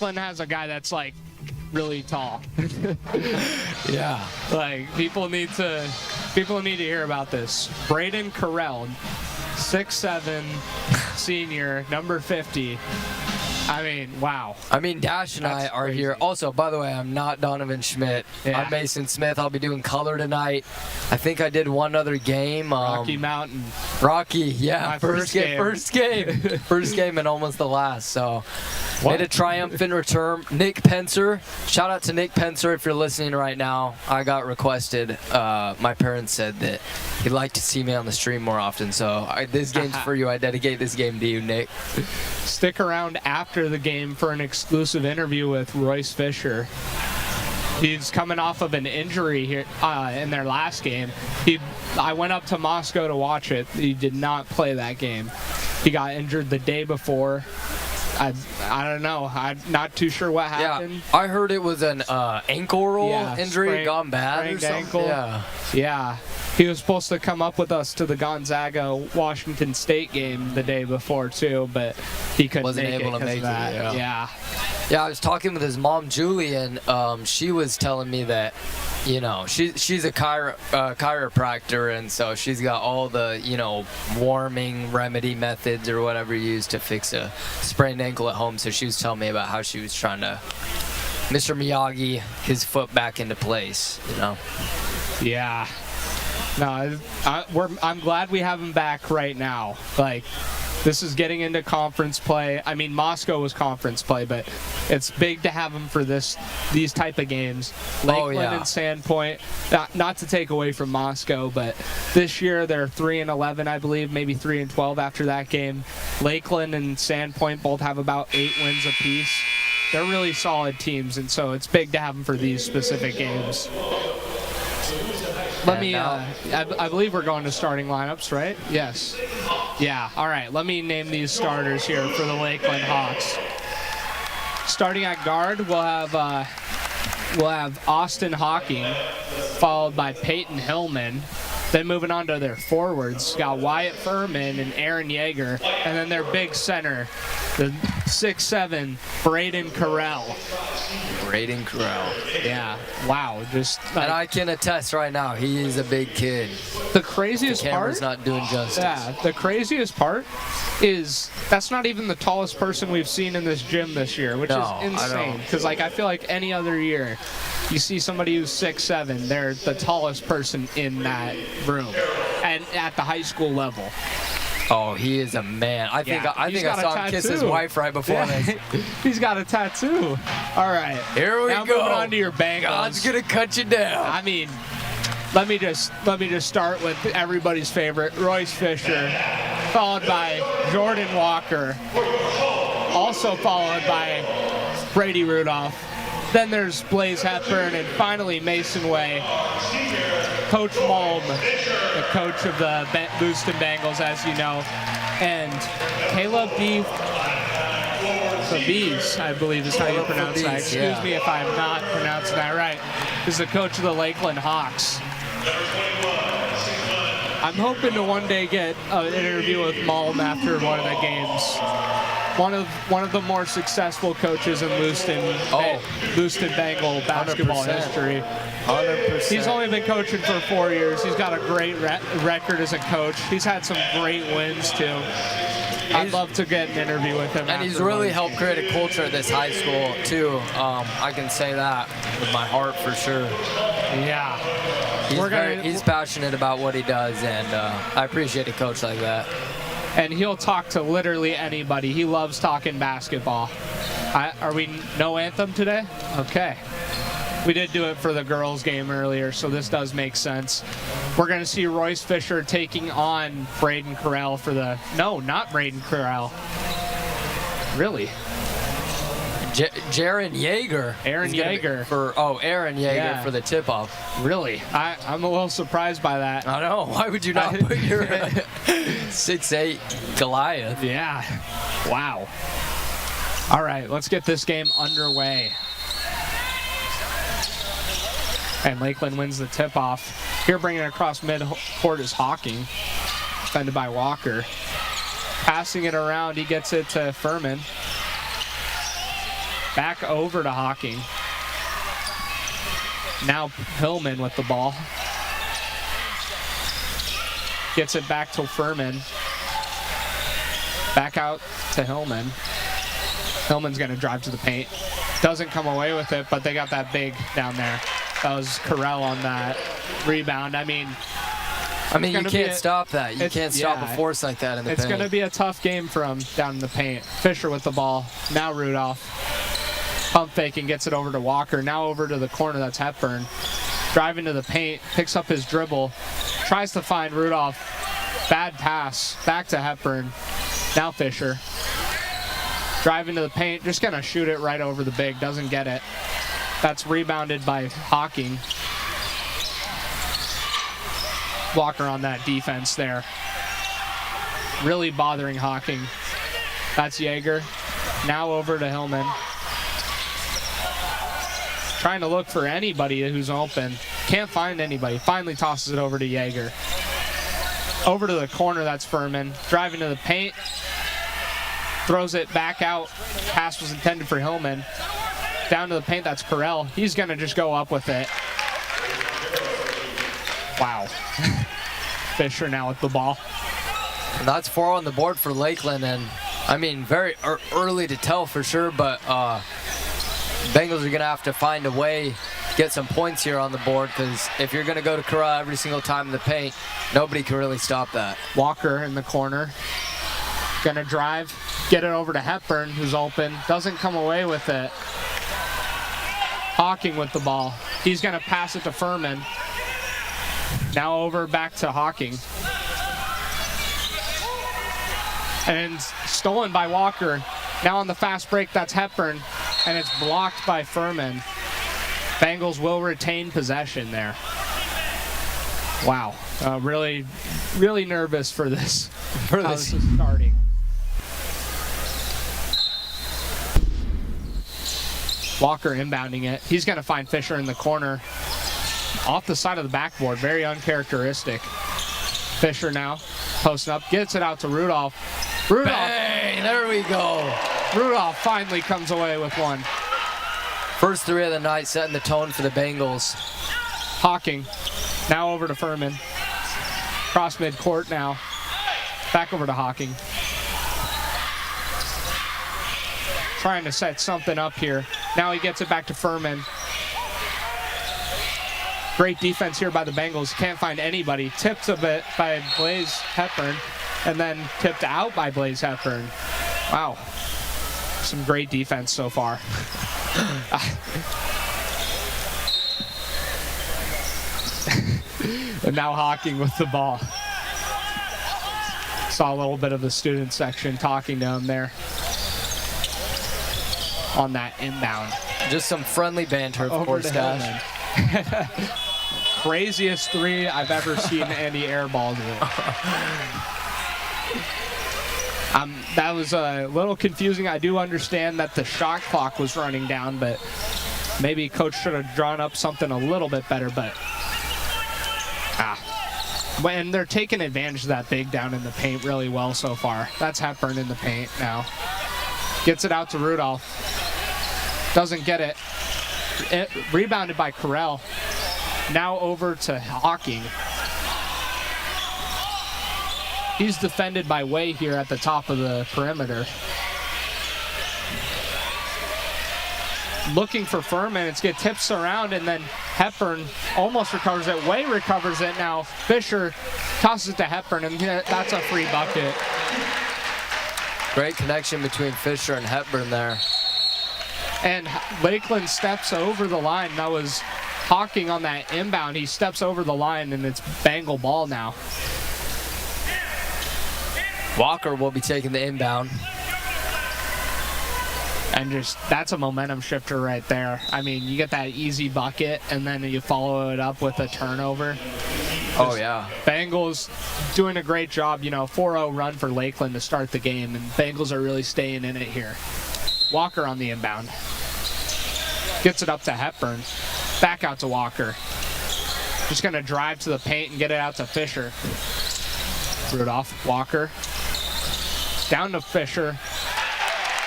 Lakeland has a guy that's like really tall. Yeah. Like people need to hear about this. Braden Carell, 6'7", senior, number 50. I mean, wow. I mean, Dash and I are here. Also, by the way, I'm not Donovan Schmidt. Yeah. I'm Mason Smith. I'll be doing color tonight. I think I did one other game. Rocky Mountain. Rocky, yeah. My First game. First game and almost the last. So, made a triumphant return. Nick Pencer. Shout out to Nick Pencer if you're listening right now. I got requested. My parents said that he'd like to see me on the stream more often. So, this game's for you. I dedicate this game to you, Nick. Stick around after the game for an exclusive interview with Royce Fisher. He's coming off of an injury here in their last game. I went up to Moscow to watch it. He did not play that game. He got injured the day before. I don't know. I'm not too sure what happened. Yeah, I heard it was an ankle roll injury gone bad or something. Ankle. Yeah. He was supposed to come up with us to the Gonzaga-Washington State game the day before, too, but he couldn't Wasn't make able it to make it, that. yeah. Yeah, I was talking with his mom, Julie, and she was telling me that, you know, she's a chiropractor, and so she's got all the, you know, warming remedy methods or whatever used to fix a sprained ankle at home. So she was telling me about how she was trying to Mr. Miyagi his foot back into place, you know. Yeah. No, I'm glad we have him back right now. Like, this is getting into conference play. I mean, Moscow was conference play, but it's big to have him for these type of games. Lakeland and Sandpoint, not to take away from Moscow, but this year they're 3-11, I believe, maybe 3-12 after that game. Lakeland and Sandpoint both have about 8 wins apiece. They're really solid teams, and so it's big to have them for these specific games. Let me, I believe we're going to starting lineups, right? Yes. Yeah, all right. Let me name these starters here for the Lakeland Hawks. Starting at guard, we'll have Austin Hawking, followed by Peyton Hillman. Then moving on to their forwards, got Wyatt Furman and Aaron Yeager. And then their big center, the 6'7", Braden Carell. Braden Carell. Yeah, wow. Just like, and I can attest right now, he is a big kid. The craziest the camera's part, not doing justice. Yeah, the craziest part is that's not even the tallest person we've seen in this gym this year, which is insane. Because like I feel like any other year, you see somebody who's 6'7", they're the tallest person in that room, and at the high school level. Oh, he is a man. I think I saw him kiss his wife right before this. He's got a tattoo. All right. Here we now go. Moving on to your Bengals. God's gonna cut you down. I mean, let me just start with everybody's favorite, Royce Fisher, followed by Jordan Walker, also followed by Brady Rudolph. Then there's Blaze Hepburn, and finally Mason Way. Coach Malm, the coach of the Lewiston Bengals, as you know, and Caleb Fabiz, I believe is how you pronounce that. Excuse me if I'm not pronouncing that right. Is the coach of the Lakeland Hawks. I'm hoping to one day get an interview with Malm after one of the games. One of the more successful coaches in Lewiston Bengal basketball 100%. history. 100%. He's only been coaching for 4 years. He's got a great record as a coach. He's had some great wins too. I'd love to get an interview with him. And he's really helped create a culture at this high school too. I can say that with my heart for sure. Yeah. He's passionate about what he does, and I appreciate a coach like that. And he'll talk to literally anybody. He loves talking basketball. Are we no anthem today? Okay. We did do it for the girls' game earlier, so this does make sense. We're going to see Royce Fisher taking on Braden Carell for the... No, not Braden Carell. Really? Aaron Yeager. Aaron Yeager. Aaron Yeager for the tip-off. Really? I'm a little surprised by that. I know. Why would you not put your 6'8" Goliath? Yeah. Wow. All right, let's get this game underway. And Lakeland wins the tip-off. Here bringing it across mid-court is Hawking, defended by Walker. Passing it around, he gets it to Furman. Back over to Hawking. Now Hillman with the ball. Gets it back to Furman. Back out to Hillman. Hillman's going to drive to the paint. Doesn't come away with it, but they got that big down there. That was Carell on that rebound. I mean, you can't stop that. You can't stop a force like that in the paint. It's going to be a tough game for him down in the paint. Fisher with the ball. Now Rudolph. Pump fake and gets it over to Walker. Now over to the corner. That's Hepburn. Driving to the paint. Picks up his dribble. Tries to find Rudolph. Bad pass. Back to Hepburn. Now Fisher. Driving to the paint. Just going to shoot it right over the big. Doesn't get it. That's rebounded by Hawking. Walker on that defense there. Really bothering Hawking. That's Yeager. Now over to Hillman. Trying to look for anybody who's open. Can't find anybody. Finally tosses it over to Yeager. Over to the corner, that's Furman. Driving to the paint. Throws it back out. Pass was intended for Hillman. Down to the paint, that's Carell. He's going to just go up with it. Wow. Fisher now with the ball. And that's 4 on the board for Lakeland, and I mean, very early to tell for sure, but Bengals are going to have to find a way to get some points here on the board, because if you're going to go to Carell every single time in the paint, nobody can really stop that. Walker in the corner. Going to drive, get it over to Hepburn, who's open. Doesn't come away with it. Hawking with the ball. He's going to pass it to Furman. Now over back to Hawking. And stolen by Walker. Now on the fast break, that's Hepburn. And it's blocked by Furman. Bengals will retain possession there. Wow. Really, really nervous for this. For this starting. Walker inbounding it. He's going to find Fisher in the corner. Off the side of the backboard. Very uncharacteristic. Fisher now. Posting up. Gets it out to Rudolph. Rudolph. Bang! There we go. Rudolph finally comes away with one. First 3 of the night, setting the tone for the Bengals. Hawking. Now over to Furman. Cross midcourt now. Back over to Hawking. Trying to set something up here. Now he gets it back to Furman. Great defense here by the Bengals. Can't find anybody. Tipped a bit by Blaze Hepburn. And then tipped out by Blaze Hepburn. Wow. Some great defense so far. And now Hawking with the ball. Saw a little bit of the student section talking to him there on that inbound. Just some friendly banter, of course, Dash. Craziest 3 I've ever seen Andy airballed with. That was a little confusing. I do understand that the shot clock was running down, but maybe coach should have drawn up something a little bit better, but and they're taking advantage of that big down in the paint really well so far. That's Hepburn in the paint now. Gets it out to Rudolph. Doesn't get it. Rebounded by Carell. Now over to Hawking. He's defended by Way here at the top of the perimeter. Looking for Furman. It's get tips around, and then Hepburn almost recovers it. Way recovers it now. Fisher tosses it to Hepburn, and that's a free bucket. Great connection between Fisher and Hepburn there. And Lakeland steps over the line. That was Hawking on that inbound. He steps over the line, and it's Bengal ball now. Walker will be taking the inbound. And just, that's a momentum shifter right there. I mean, you get that easy bucket, and then you follow it up with a turnover. Oh, yeah. Bengals doing a great job, 4-0 run for Lakeland to start the game, and Bengals are really staying in it here. Walker on the inbound. Gets it up to Hepburn. Back out to Walker. Just going to drive to the paint and get it out to Fisher. Rudolph, Walker. Down to Fisher.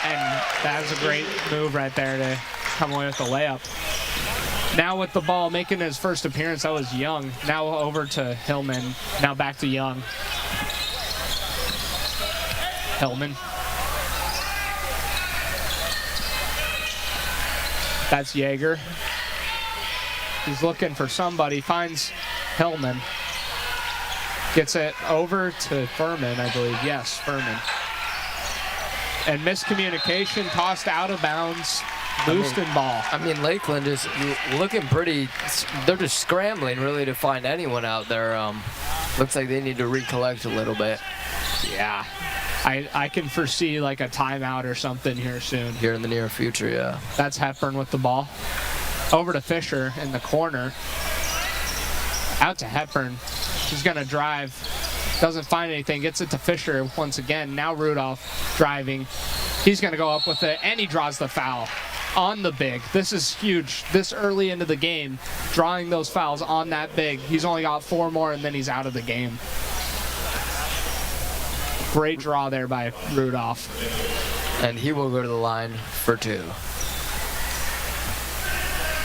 And that was a great move right there to come away with the layup. Now with the ball making his first appearance, that was Young. Now over to Hillman. Now back to Young. Hillman. That's Yeager. He's looking for somebody, finds Hillman. Gets it over to Furman, I believe. Yes, Furman. And miscommunication, tossed out of bounds. Lewiston ball. I mean, Lakeland is looking pretty. They're just scrambling really to find anyone out there. Looks like they need to recollect a little bit. Yeah. I can foresee like a timeout or something here soon. Here in the near future, yeah. That's Hepburn with the ball. Over to Fisher in the corner. Out to Hepburn. He's going to drive. Doesn't find anything. Gets it to Fisher once again. Now Rudolph driving. He's going to go up with it, and he draws the foul on the big. This is huge. This early into the game, drawing those fouls on that big. He's only got 4 more, and then he's out of the game. Great draw there by Rudolph. And he will go to the line for 2.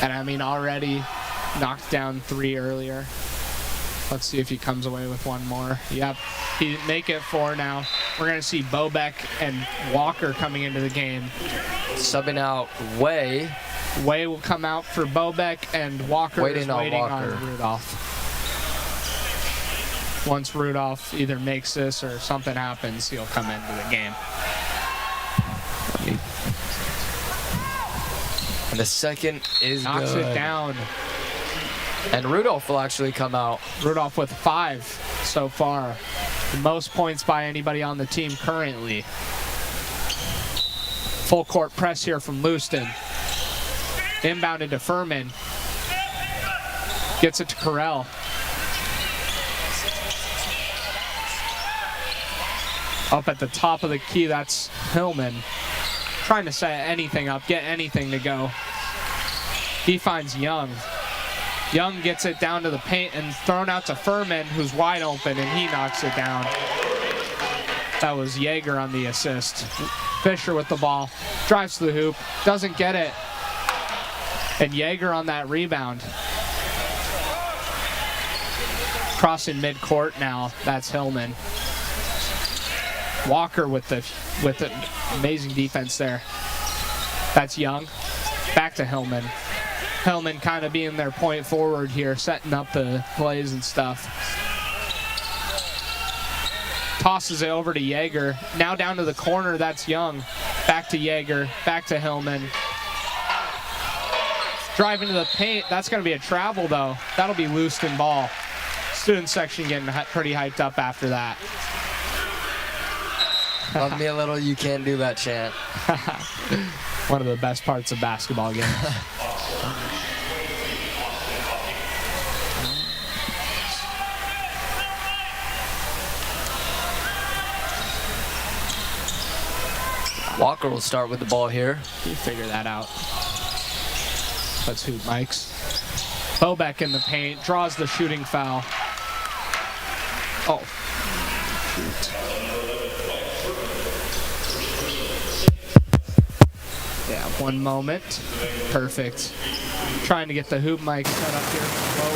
And I mean, already knocked down 3 earlier. Let's see if he comes away with 1 more. Yep, he make it 4 now. We're gonna see Bobeck and Walker coming into the game. Subbing out Way. Way will come out for Bobeck, and Walker is waiting on Rudolph. Once Rudolph either makes this or something happens, he'll come into the game. And the second is Knocks good. it down. And Rudolph will actually come out. Rudolph with 5 so far. The most points by anybody on the team currently. Full court press here from Lewiston. Inbounded to Furman. Gets it to Correll. Up at the top of the key, that's Hillman. Trying to set anything up, get anything to go. He finds Young. Young gets it down to the paint and thrown out to Furman, who's wide open, and he knocks it down. That was Yeager on the assist. Fisher with the ball, drives to the hoop, doesn't get it. And Yeager on that rebound. Crossing midcourt now, that's Hillman. Walker with the amazing defense there. That's Young. Back to Hillman. Hillman kind of being their point forward here, setting up the plays and stuff. Tosses it over to Yeager. Now down to the corner, that's Young. Back to Yeager, back to Hillman. Driving to the paint, that's going to be a travel though. That'll be Lewiston ball. Student section getting pretty hyped up after that. Love me a little "you can't do that" chant. One of the best parts of basketball games. Walker will start with the ball here. You figure that out. Let's hoop Mike's. Bobeck in the paint, draws the shooting foul. Oh. Shoot. Yeah, 1 moment. Perfect. Trying to get the hoop mic set up here. Whoa,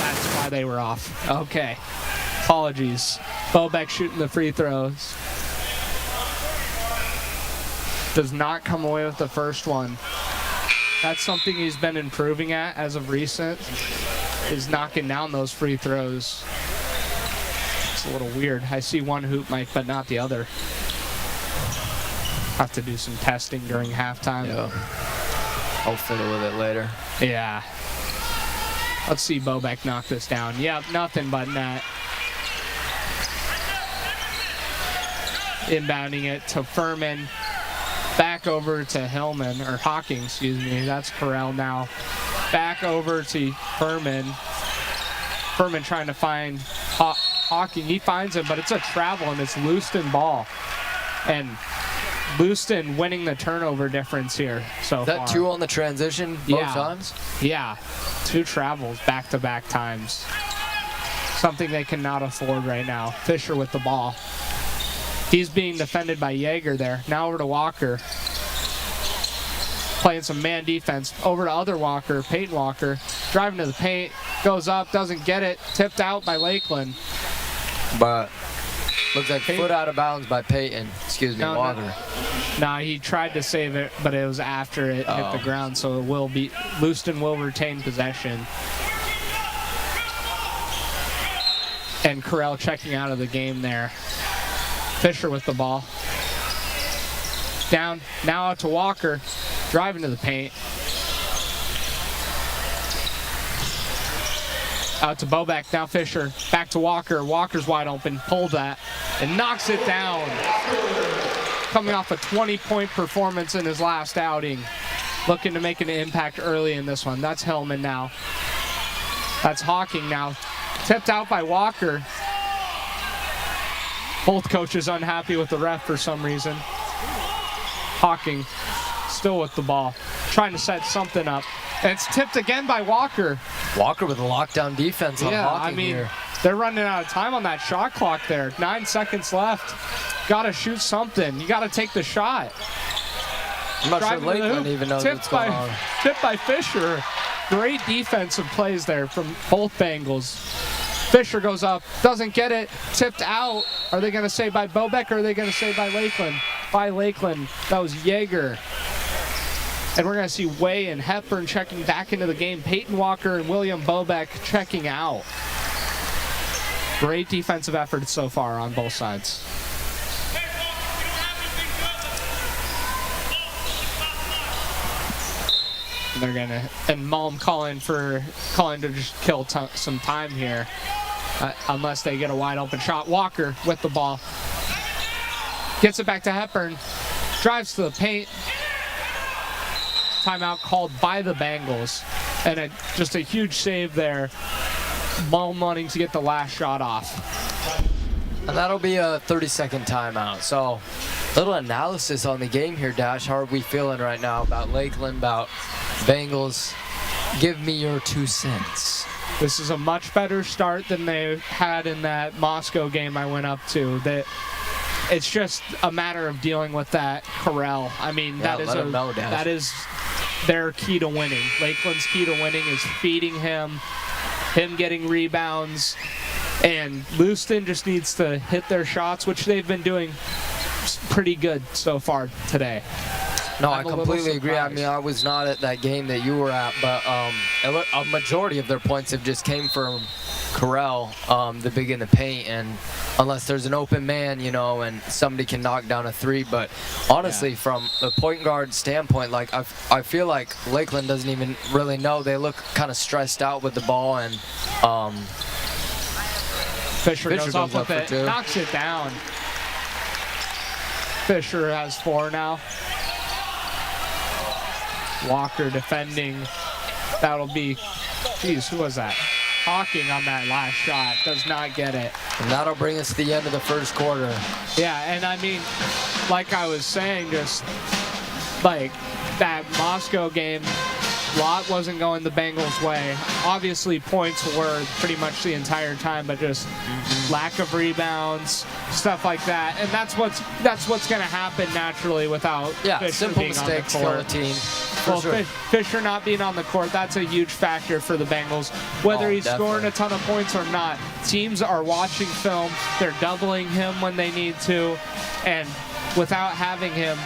that's why they were off. Okay. Apologies. Bobeck shooting the free throws. Does not come away with the first one. That's something he's been improving at as of recent, is knocking down those free throws. It's a little weird. I see one hoop mic, but not the other. Have to do some testing during halftime. Yeah. I'll fiddle with it later. Yeah. Let's see Bobeck knock this down. Yep, nothing but net. Inbounding it to Furman. Back over to Hillman, or Hawking, excuse me. That's Correll now. Back over to Furman. Furman trying to find Hawking. He finds him, but it's a travel, and it's Lewiston ball. And Lewiston winning the turnover difference here so far. Is that 2 on the transition both times? Yeah, 2 travels back-to-back times. Something they cannot afford right now. Fisher with the ball. He's being defended by Yeager there. Now over to Walker. Playing some man defense. Over to other Walker, Peyton Walker. Driving to the paint. Goes up, doesn't get it. Tipped out by Lakeland. But looks like foot out of bounds by Peyton. Excuse me, No, Walker. Nah, he tried to save it, but it was after it hit the ground, so it will be Lewiston will retain possession. And Corral checking out of the game there. Fisher with the ball. Down, now out to Walker. Driving to the paint. Out to Bobek, now Fisher. Back to Walker. Walker's wide open, pulled that, and knocks it down. Coming off a 20-point performance in his last outing. Looking to make an impact early in this one. That's Hillman now. That's Hawking now. Tipped out by Walker. Both coaches unhappy with the ref for some reason. Hawking still with the ball. Trying to set something up. And it's tipped again by Walker. Walker with a lockdown defense on Hawking I mean, here. they're running out of time on that shot clock there. 9 seconds left. Got to shoot something. You got to take the shot. I'm not sure Driving to the Lakeland hoop. even knows Tipped what's going on. Tipped by Fisher. Great defensive plays there from both Bengals. Fisher goes up, doesn't get it, tipped out. Are they going to say by Bobek or are they going to say by Lakeland? By Lakeland. That was Yeager. And we're going to see Way and Hepburn checking back into the game. Peyton Walker and William Bobek checking out. Great defensive effort so far on both sides. They're gonna, and Malm calling to just kill some time here, unless they get a wide open shot. Walker with the ball, gets it back to Hepburn, drives to the paint. Timeout called by the Bengals, and just a huge save there. Malm wanting to get the last shot off. And that'll be a 30-second timeout. So, little analysis on the game here, Dash. How are we feeling right now about Lakeland, about Bengals? Give me your 2 cents. This is a much better start than they had in that Moscow game I went up to. It's just a matter of dealing with that Corral. I mean, Yeah, that is their key to winning. Lakeland's key to winning is feeding him getting rebounds, and Lewiston just needs to hit their shots, which they've been doing pretty good so far today. No, I completely agree. I mean, I was not at that game that you were at, but a majority of their points have just came from Corral, the big in the paint, and unless there's an open man, you know, and somebody can knock down a three. But honestly, from a point guard standpoint, like I feel like Lakeland doesn't even really know. They look kind of stressed out with the ball, and Fisher goes goes up with up it, for 2. knocks it down. Fisher has 4 now. Walker defending. That'll be, geez, who was that? Hawking on that last shot. Does not get it. And that'll bring us to the end of the first quarter. Yeah, and I mean, like I was saying, just like that Moscow game, lot wasn't going the Bengals' way. Obviously, points were pretty much the entire time, but just lack of rebounds, stuff like that. And that's what's going to happen naturally without Fisher simple being mistakes on the kill court. a team. Well, Sure. Fisher not being on the court, that's a huge factor for the Bengals. Whether he's scoring a ton of points or not, teams are watching film. They're doubling him when they need to. And without having him,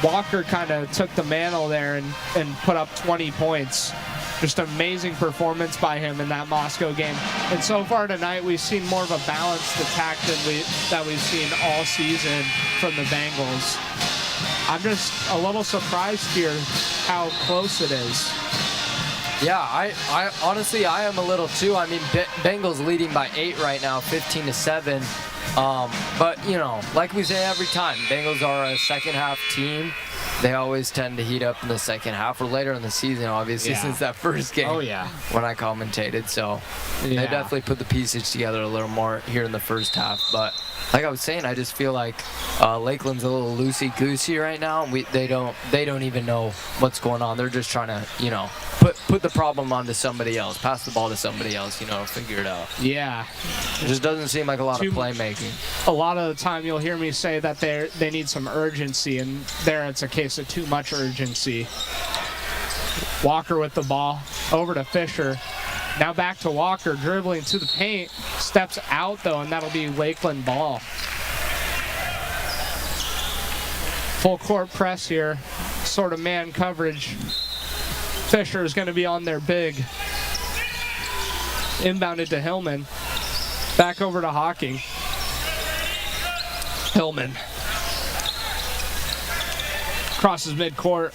Walker kind of took the mantle there and put up 20 points. Just amazing performance by him in that Moscow game. And so far tonight, we've seen more of a balanced attack that we've seen all season from the Bengals. I'm just a little surprised here how close it is. Yeah, I honestly, I am a little too. I mean, Bengals leading by 8 right now, 15-7. But, you know, like we say every time, Bengals are a second half team. they always tend to heat up in the second half or later in the season, obviously, Yeah. since that first game. Oh, yeah. When I commentated, so they Yeah. definitely put the pieces together a little more here in the first half. But like I was saying, I just feel like Lakeland's a little loosey-goosey right now. They don't even know what's going on. They're just trying to, put the problem onto somebody else, pass the ball to somebody else, figure it out. Yeah. It just doesn't seem like a lot of playmaking. A lot of the time you'll hear me say that they need some urgency, and there it's a case of too much urgency. Walker with the ball, over to Fisher. Now back to Walker, dribbling to the paint, steps out though, and that'll be Lakeland ball. Full court press here, sort of man coverage. Fisher is going to be on there big. Inbounded to Hillman. Back over to Hawking. Hillman. Crosses midcourt.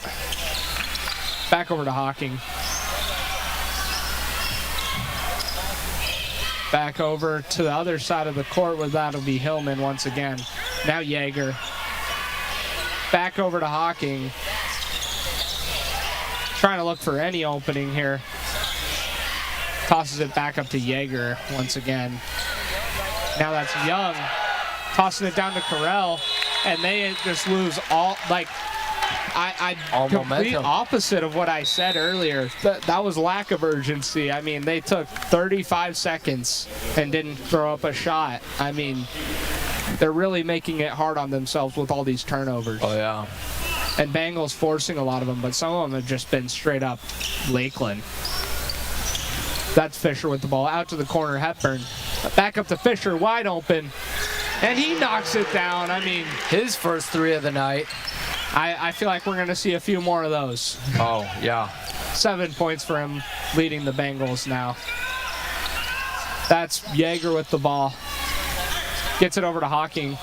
Back over to Hawking. Back over to the other side of the court where that'll be Hillman once again. Now Yeager. Back over to Hawking. Trying to look for any opening here. Tosses it back up to Yeager once again. Now that's Young. Tossing it down to Carell. And they just lose all, All complete momentum. opposite of what I said earlier. That was lack of urgency. I mean, they took 35 seconds and didn't throw up a shot. I mean, they're really making it hard on themselves with all these turnovers. Oh, yeah. And Bengals forcing a lot of them, but some of them have just been straight up Lakeland. That's Fisher with the ball. Out to the corner, Hepburn. Back up to Fisher, wide open. And he knocks it down. I mean, His first 3 of the night. I feel like we're going to see a few more of those. Oh, yeah. 7 points for him, leading the Bengals now. That's Yeager with the ball. Gets it over to Hawking.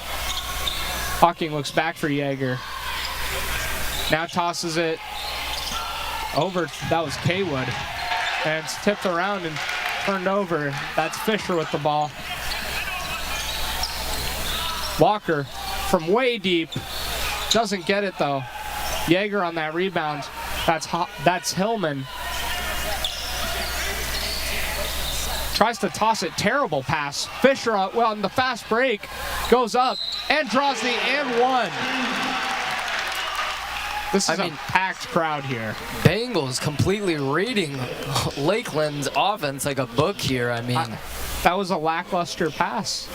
Hawking looks back for Yeager. Now tosses it over. That was Kaywood. And it's tipped around and turned over. That's Fisher with the ball. Walker from way deep. Doesn't get it though. Yeager on that rebound. That's Hillman. Tries to toss it. Terrible pass. Fisher, on the fast break, goes up and draws the and one. This is a packed crowd here. Bengals completely reading Lakeland's offense like a book here. I mean, that was a lackluster pass.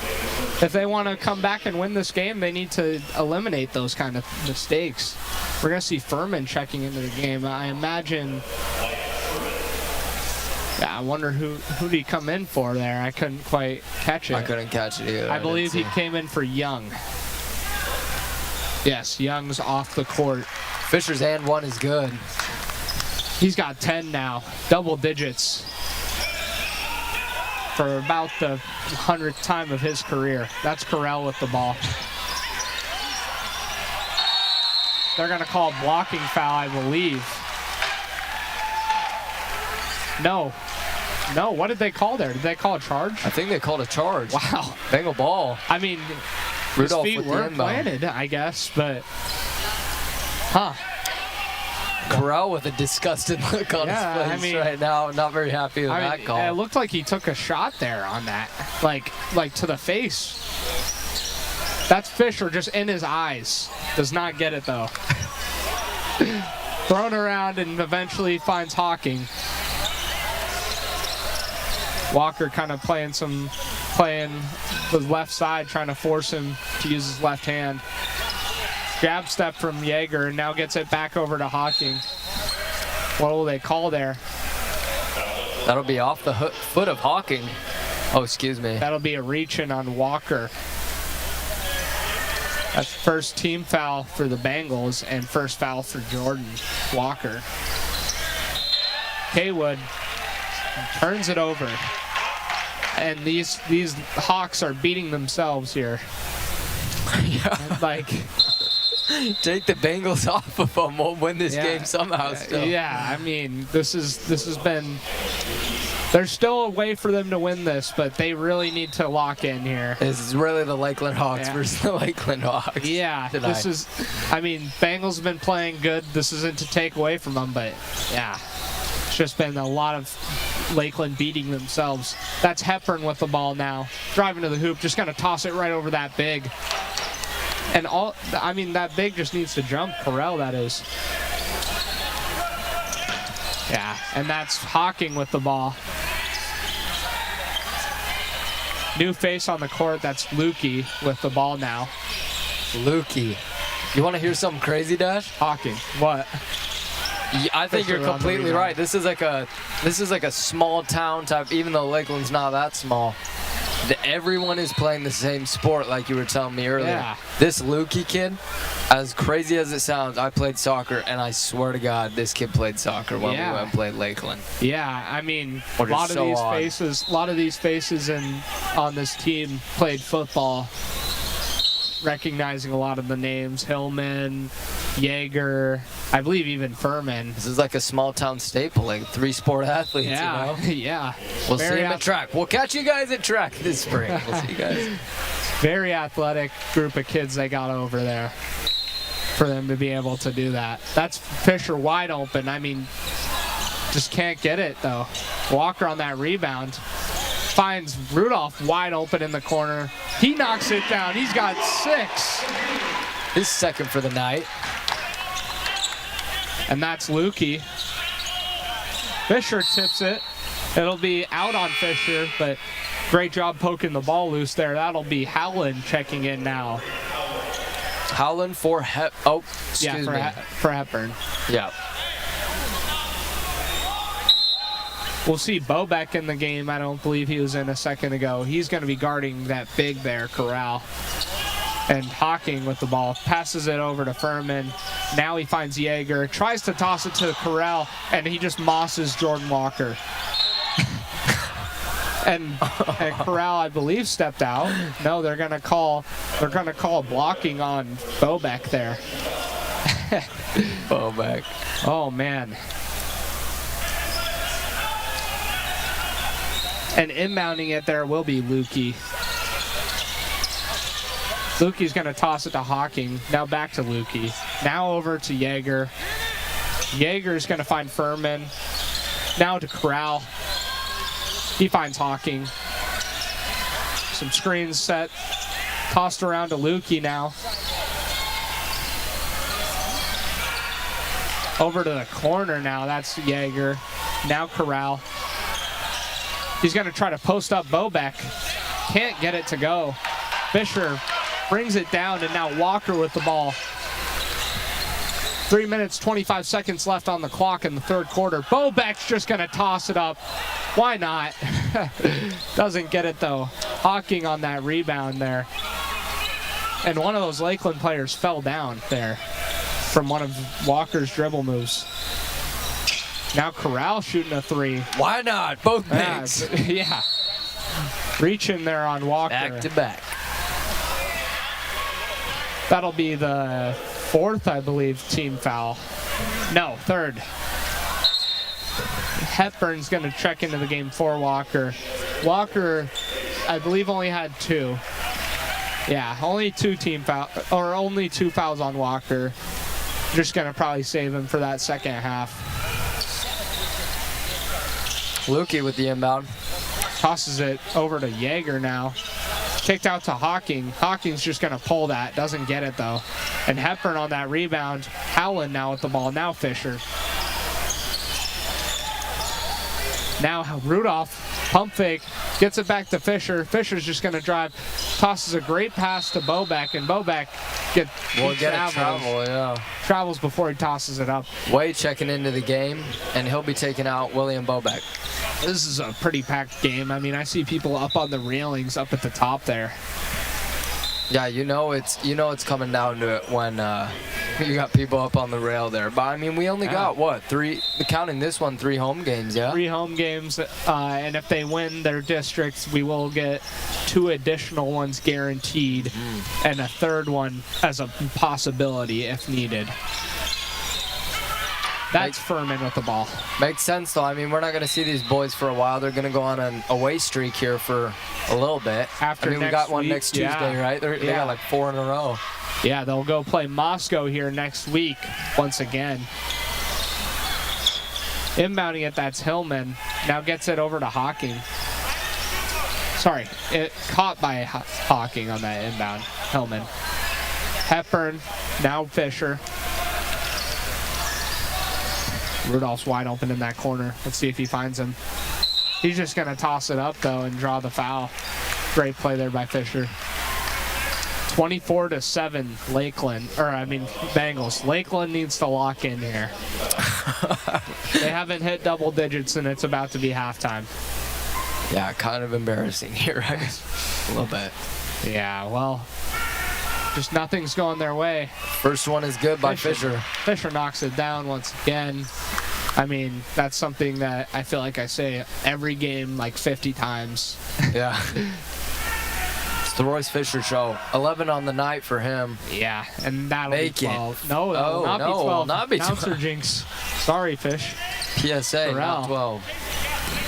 If they want to come back and win this game, they need to eliminate those kind of mistakes. We're going to see Furman checking into the game. I imagine. Yeah, I wonder who did he come in for there. I couldn't quite catch it. I couldn't catch it either. I believe he came in for Young. Yes, Young's off the court. Fisher's and one is good. He's got 10 now, double digits for about the 100th time of his career. That's Carell with the ball. They're going to call a blocking foul, I believe. No, what did they call there? Did they call a charge? I think they called a charge. Wow. Bengal ball. I mean, Rudolph his feet with the weren't inbound. planted, I guess, but... Huh. Corral with a disgusted look on his face right now. Not very happy with that call. It looked like he took a shot there on that, like to the face. That's Fisher just in his eyes. Does not get it though. Thrown around and eventually finds Hawking. Walker kind of playing the left side, trying to force him to use his left hand. Grab step from Yeager and now gets it back over to Hawking. What will they call there? That'll be off the foot of Hawking. Oh, excuse me. That'll be a reach-in on Walker. That's first team foul for the Bengals and first foul for Jordan Walker. Haywood turns it over. And these Hawks are beating themselves here. Like... Take the Bengals off of them. We'll win this game somehow still. Yeah, I mean, this has been There's still a way for them to win this, but they really need to lock in here. This is really the Lakeland Hawks versus the Lakeland Hawks. Yeah, tonight. this is, I mean, Bengals have been playing good. This isn't to take away from them, but yeah, it's just been a lot of Lakeland beating themselves. That's Hepburn with the ball now. Driving to the hoop, just going to toss it right over that big. And that big just needs to jump. Corral, that is. Yeah, and that's Hawking with the ball. New face on the court, that's Lukey with the ball now. Lukey. You want to hear something crazy, Dash? Hawking, what? I think you're completely right. This is like a small town type, even though Lakeland's not that small. Everyone is playing the same sport, like you were telling me earlier. Yeah. This Lukey kid, as crazy as it sounds, I played soccer, and I swear to God, this kid played soccer when we went and played Lakeland. Yeah, I mean, a Which is lot of so these odd. faces on this team played football. Recognizing a lot of the names: Hillman, Yeager, I believe even Furman. This is like a small town staple, like 3 sport athletes, Yeah, you know? yeah. We'll see Very him at track. We'll catch you guys at track this spring. We'll see you guys. Very athletic group of kids they got over there for them to be able to do that. That's Fisher wide open. I mean, just can't get it though. Walker on that rebound. Finds Rudolph wide open in the corner. He knocks it down. He's got 6. His second for the night. And that's Lukey. Fisher tips it. It'll be out on Fisher, but great job poking the ball loose there. That'll be Howland checking in now. Howland for excuse me. For Hepburn. Yeah. We'll see Bobeck in the game. I don't believe he was in a second ago. He's going to be guarding that big there, Corral. And Hawking with the ball. Passes it over to Furman. Now he finds Yeager. Tries to toss it to Corral, and he just mosses Jordan Walker. and Corral, I believe, stepped out. No, they're going to call blocking on Bobeck there. Bobeck. Oh, man. And inbounding it there will be Lukey. Lukey's going to toss it to Hawking. Now back to Lukey. Now over to Yeager. Yeager's going to find Furman. Now to Corral. He finds Hawking. Some screens set. Tossed around to Lukey now. Over to the corner now. That's Yeager. Now Corral. He's going to try to post up Bobeck. Can't get it to go. Fisher brings it down, and now Walker with the ball. 3 minutes, 25 seconds left on the clock in the third quarter. Bobeck's just going to toss it up. Why not? Doesn't get it, though. Hawking on that rebound there. And one of those Lakeland players fell down there from one of Walker's dribble moves. Now Corral shooting a 3. Why not? Both bigs. Yeah. Reaching there on Walker. Back to back. That'll be the 4th, I believe, team foul. No, 3rd. Hepburn's going to check into the game for Walker. Walker, I believe, only had 2. Yeah, only 2 team foul, or only 2 fouls on Walker. Just going to probably save him for that second half. Lukey with the inbound. Tosses it over to Yeager now. Kicked out to Hawking. Hawking's just going to pull that. Doesn't get it, though. And Hepburn on that rebound. Howland now with the ball. Now Fisher. Now Rudolph. Pump fake. Gets it back to Fisher. Fisher's just going to drive. Tosses a great pass to Bobeck. And Bobeck travels before he tosses it up. Way checking into the game. And he'll be taking out William Bobeck. This is a pretty packed game. I mean, I see people up on the railings up at the top there. Yeah, you know it's coming down to it when you got people up on the rail there. But I mean, we only got what, 3? Counting this one, 3 home games, yeah. 3 home games, and if they win their districts, we will get 2 additional ones guaranteed, and a 3rd one as a possibility if needed. That's Furman with the ball. Makes sense, though. I mean, we're not going to see these boys for a while. They're going to go on an away streak here for a little bit. After we next got one week, next Tuesday, right? They got like 4 in a row. Yeah, they'll go play Moscow here next week once again. Inbounding it, that's Hillman. Now gets it over to Hawking. Sorry, it caught by Hawking on that inbound. Hillman. Hepburn, now Fisher. Rudolph's wide open in that corner. Let's see if he finds him. He's just going to toss it up, though, and draw the foul. Great play there by Fisher. 24-7, Lakeland. Bengals. Lakeland needs to lock in here. They haven't hit double digits, and it's about to be halftime. Yeah, kind of embarrassing here, right? A little bit. Yeah, well, just nothing's going their way. First one is good by Fisher. Fisher knocks it down once again. I mean, that's something that I feel like I say every game like 50 times. Yeah. It's the Royce Fisher show. 11 on the night for him. Yeah, and that'll Make be 12. No, that will not be 12. Will not be 12. Announcer jinx. Sorry, Fish. PSA, not 12.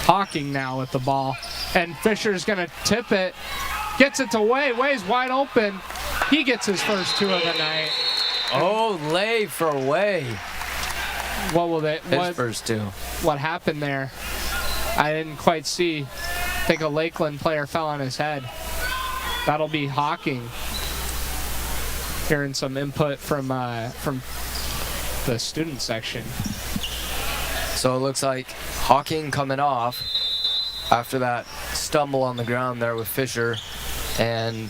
Hawking now with the ball. And Fisher's going to tip it. Gets it to Way. Way's wide open. He gets his first 2 of the night. Oh, lay for Way. What will they? His first 2. What happened there? I didn't quite see. I think a Lakeland player fell on his head. That'll be Hawking. Hearing some input from the student section. So it looks like Hawking coming off after that stumble on the ground there with Fisher and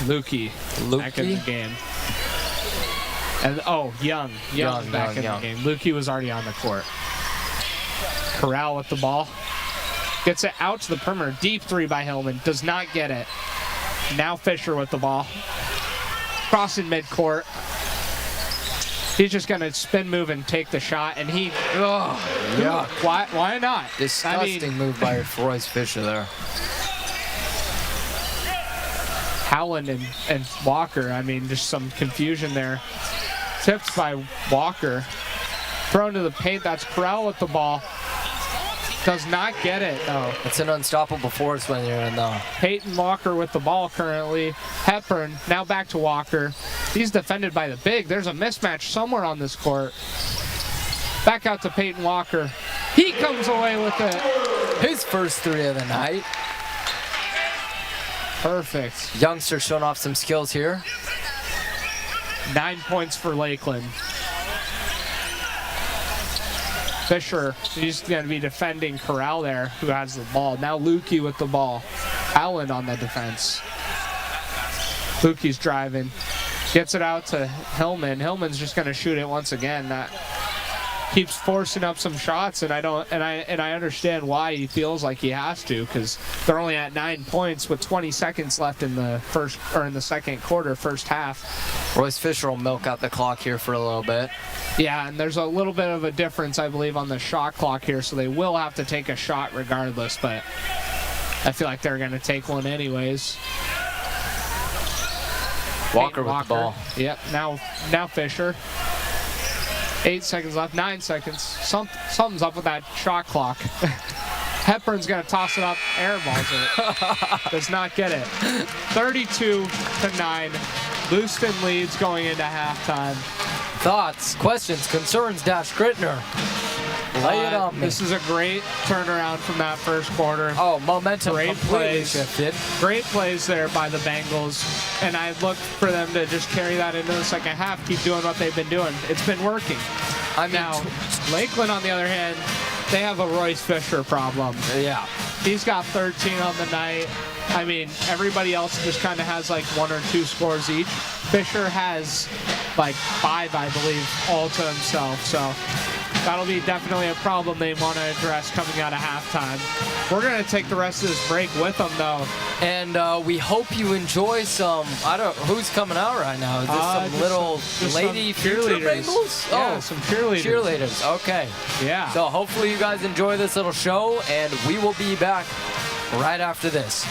Lukey back in the game. And Young's back in the game. Lukey was already on the court. Corral with the ball. Gets it out to the perimeter. Deep 3 by Hillman. Does not get it. Now Fisher with the ball. Crossing midcourt. He's just going to spin move and take the shot, and he... yeah. Why not? Disgusting move by Royce Fisher there. Howland and Walker, just some confusion there. Tipped by Walker. Thrown to the paint. That's Corral with the ball. Does not get it, though. It's an unstoppable force when you're in the... Peyton Walker with the ball currently. Hepburn, now back to Walker. He's defended by the big. There's a mismatch somewhere on this court. Back out to Peyton Walker. He comes away with it. His first 3 of the night. Perfect. Youngster showing off some skills here. 9 points for Lakeland. Fisher, he's going to be defending Corral there, who has the ball. Now Lukey with the ball. Allen on the defense. Lukey's driving. Gets it out to Hillman. Hillman's just going to shoot it once again. That keeps forcing up some shots, and I understand why he feels like he has to, because they're only at 9 points with 20 seconds left in the second quarter, first half. Royce Fisher will milk out the clock here for a little bit. Yeah, and there's a little bit of a difference, I believe, on the shot clock here, so they will have to take a shot regardless, but I feel like they're going to take one anyways. Walker with the ball. Yep, now Fisher. 8 seconds left, 9 seconds. Something's up with that shot clock. Hepburn's going to toss it up, airballs it. Does not get it. 32-9. Lewiston leads going into halftime. Thoughts, questions, concerns, Grittner. Lay it on me. This is a great turnaround from that first quarter. Oh, momentum Great completely plays. shifted. Great plays there by the Bengals, and I look for them to just carry that into the second half, keep doing what they've been doing. It's been working. Now, Lakeland, on the other hand, they have a Royce Fisher problem. Yeah. He's got 13 on the night. Everybody else just kind of has like 1 or 2 scores each. Fisher has like 5, I believe, all to himself. So that'll be definitely a problem they want to address coming out of halftime. We're going to take the rest of this break with them, though. And we hope you enjoy some, who's coming out right now? Is this some little lady cheerleaders? Bengals? Yeah, some cheerleaders. Cheerleaders, okay. Yeah. So hopefully you guys enjoy this little show, and we will be back right after this.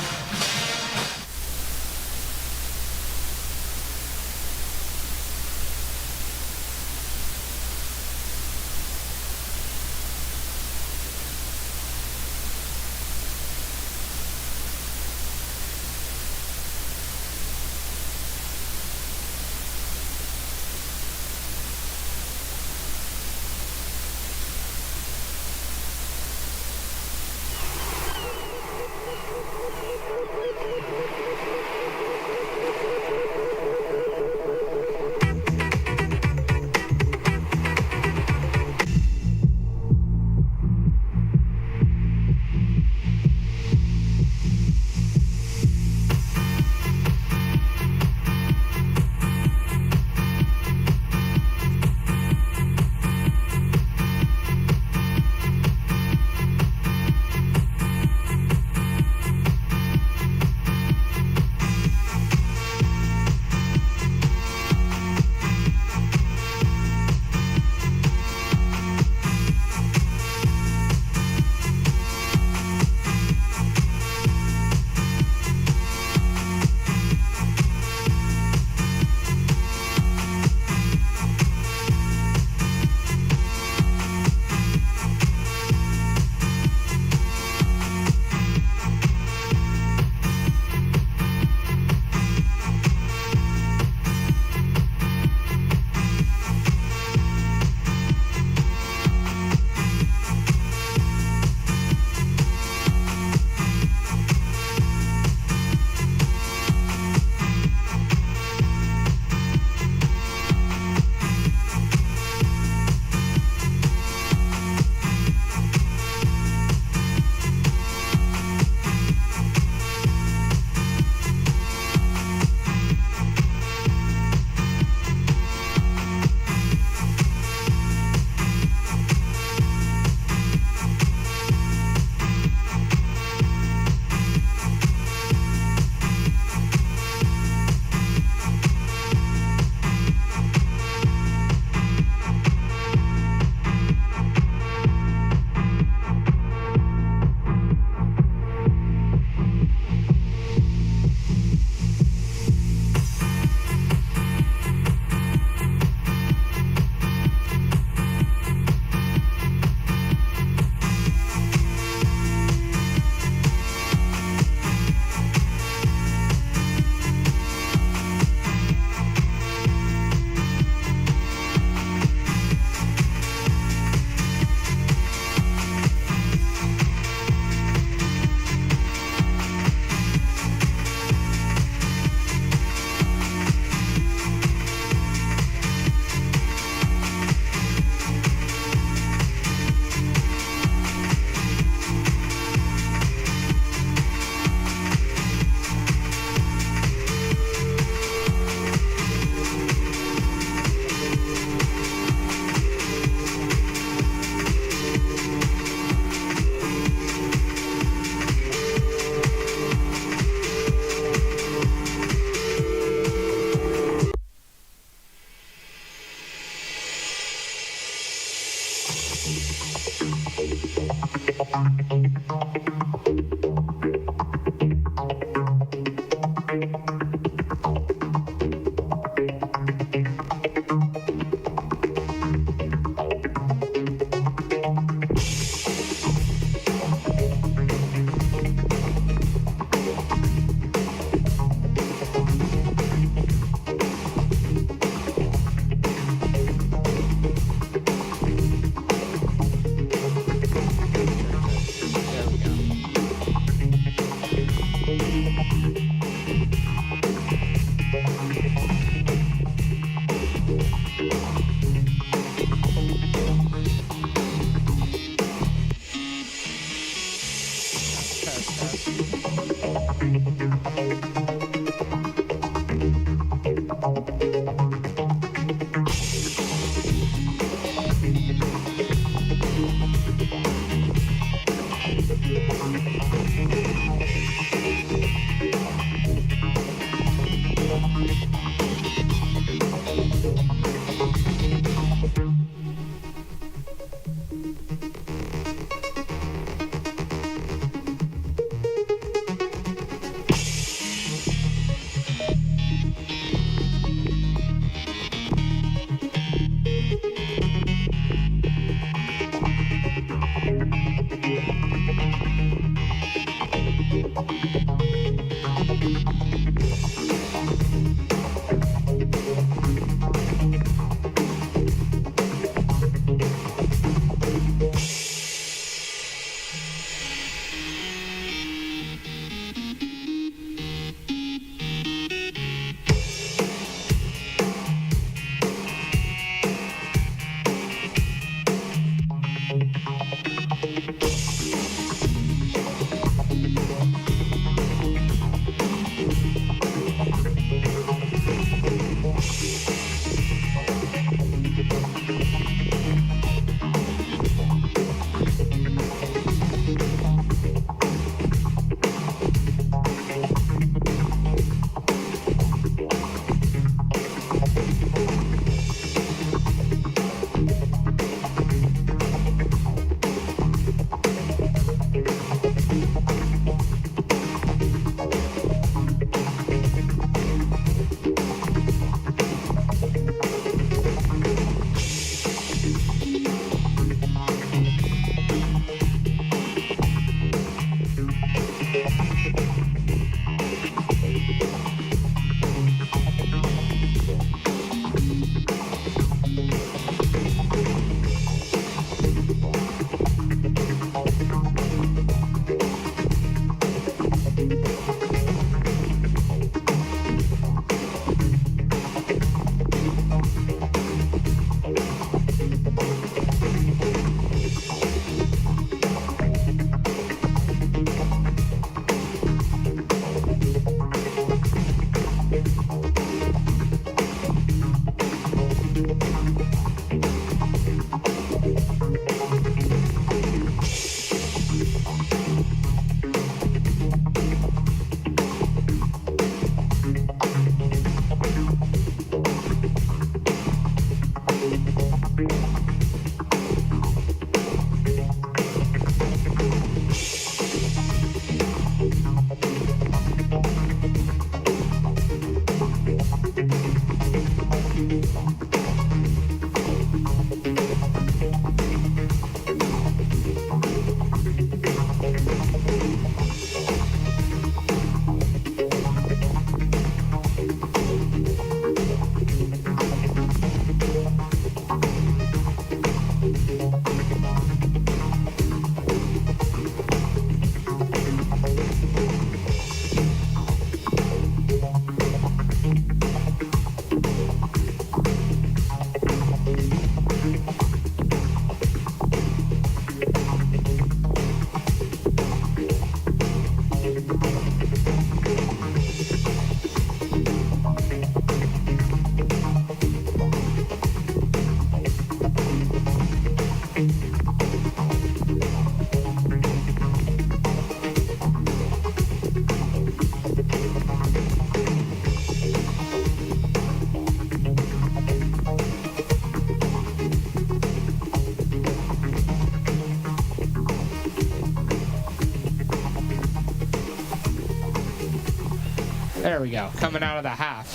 we go. Coming out of the half.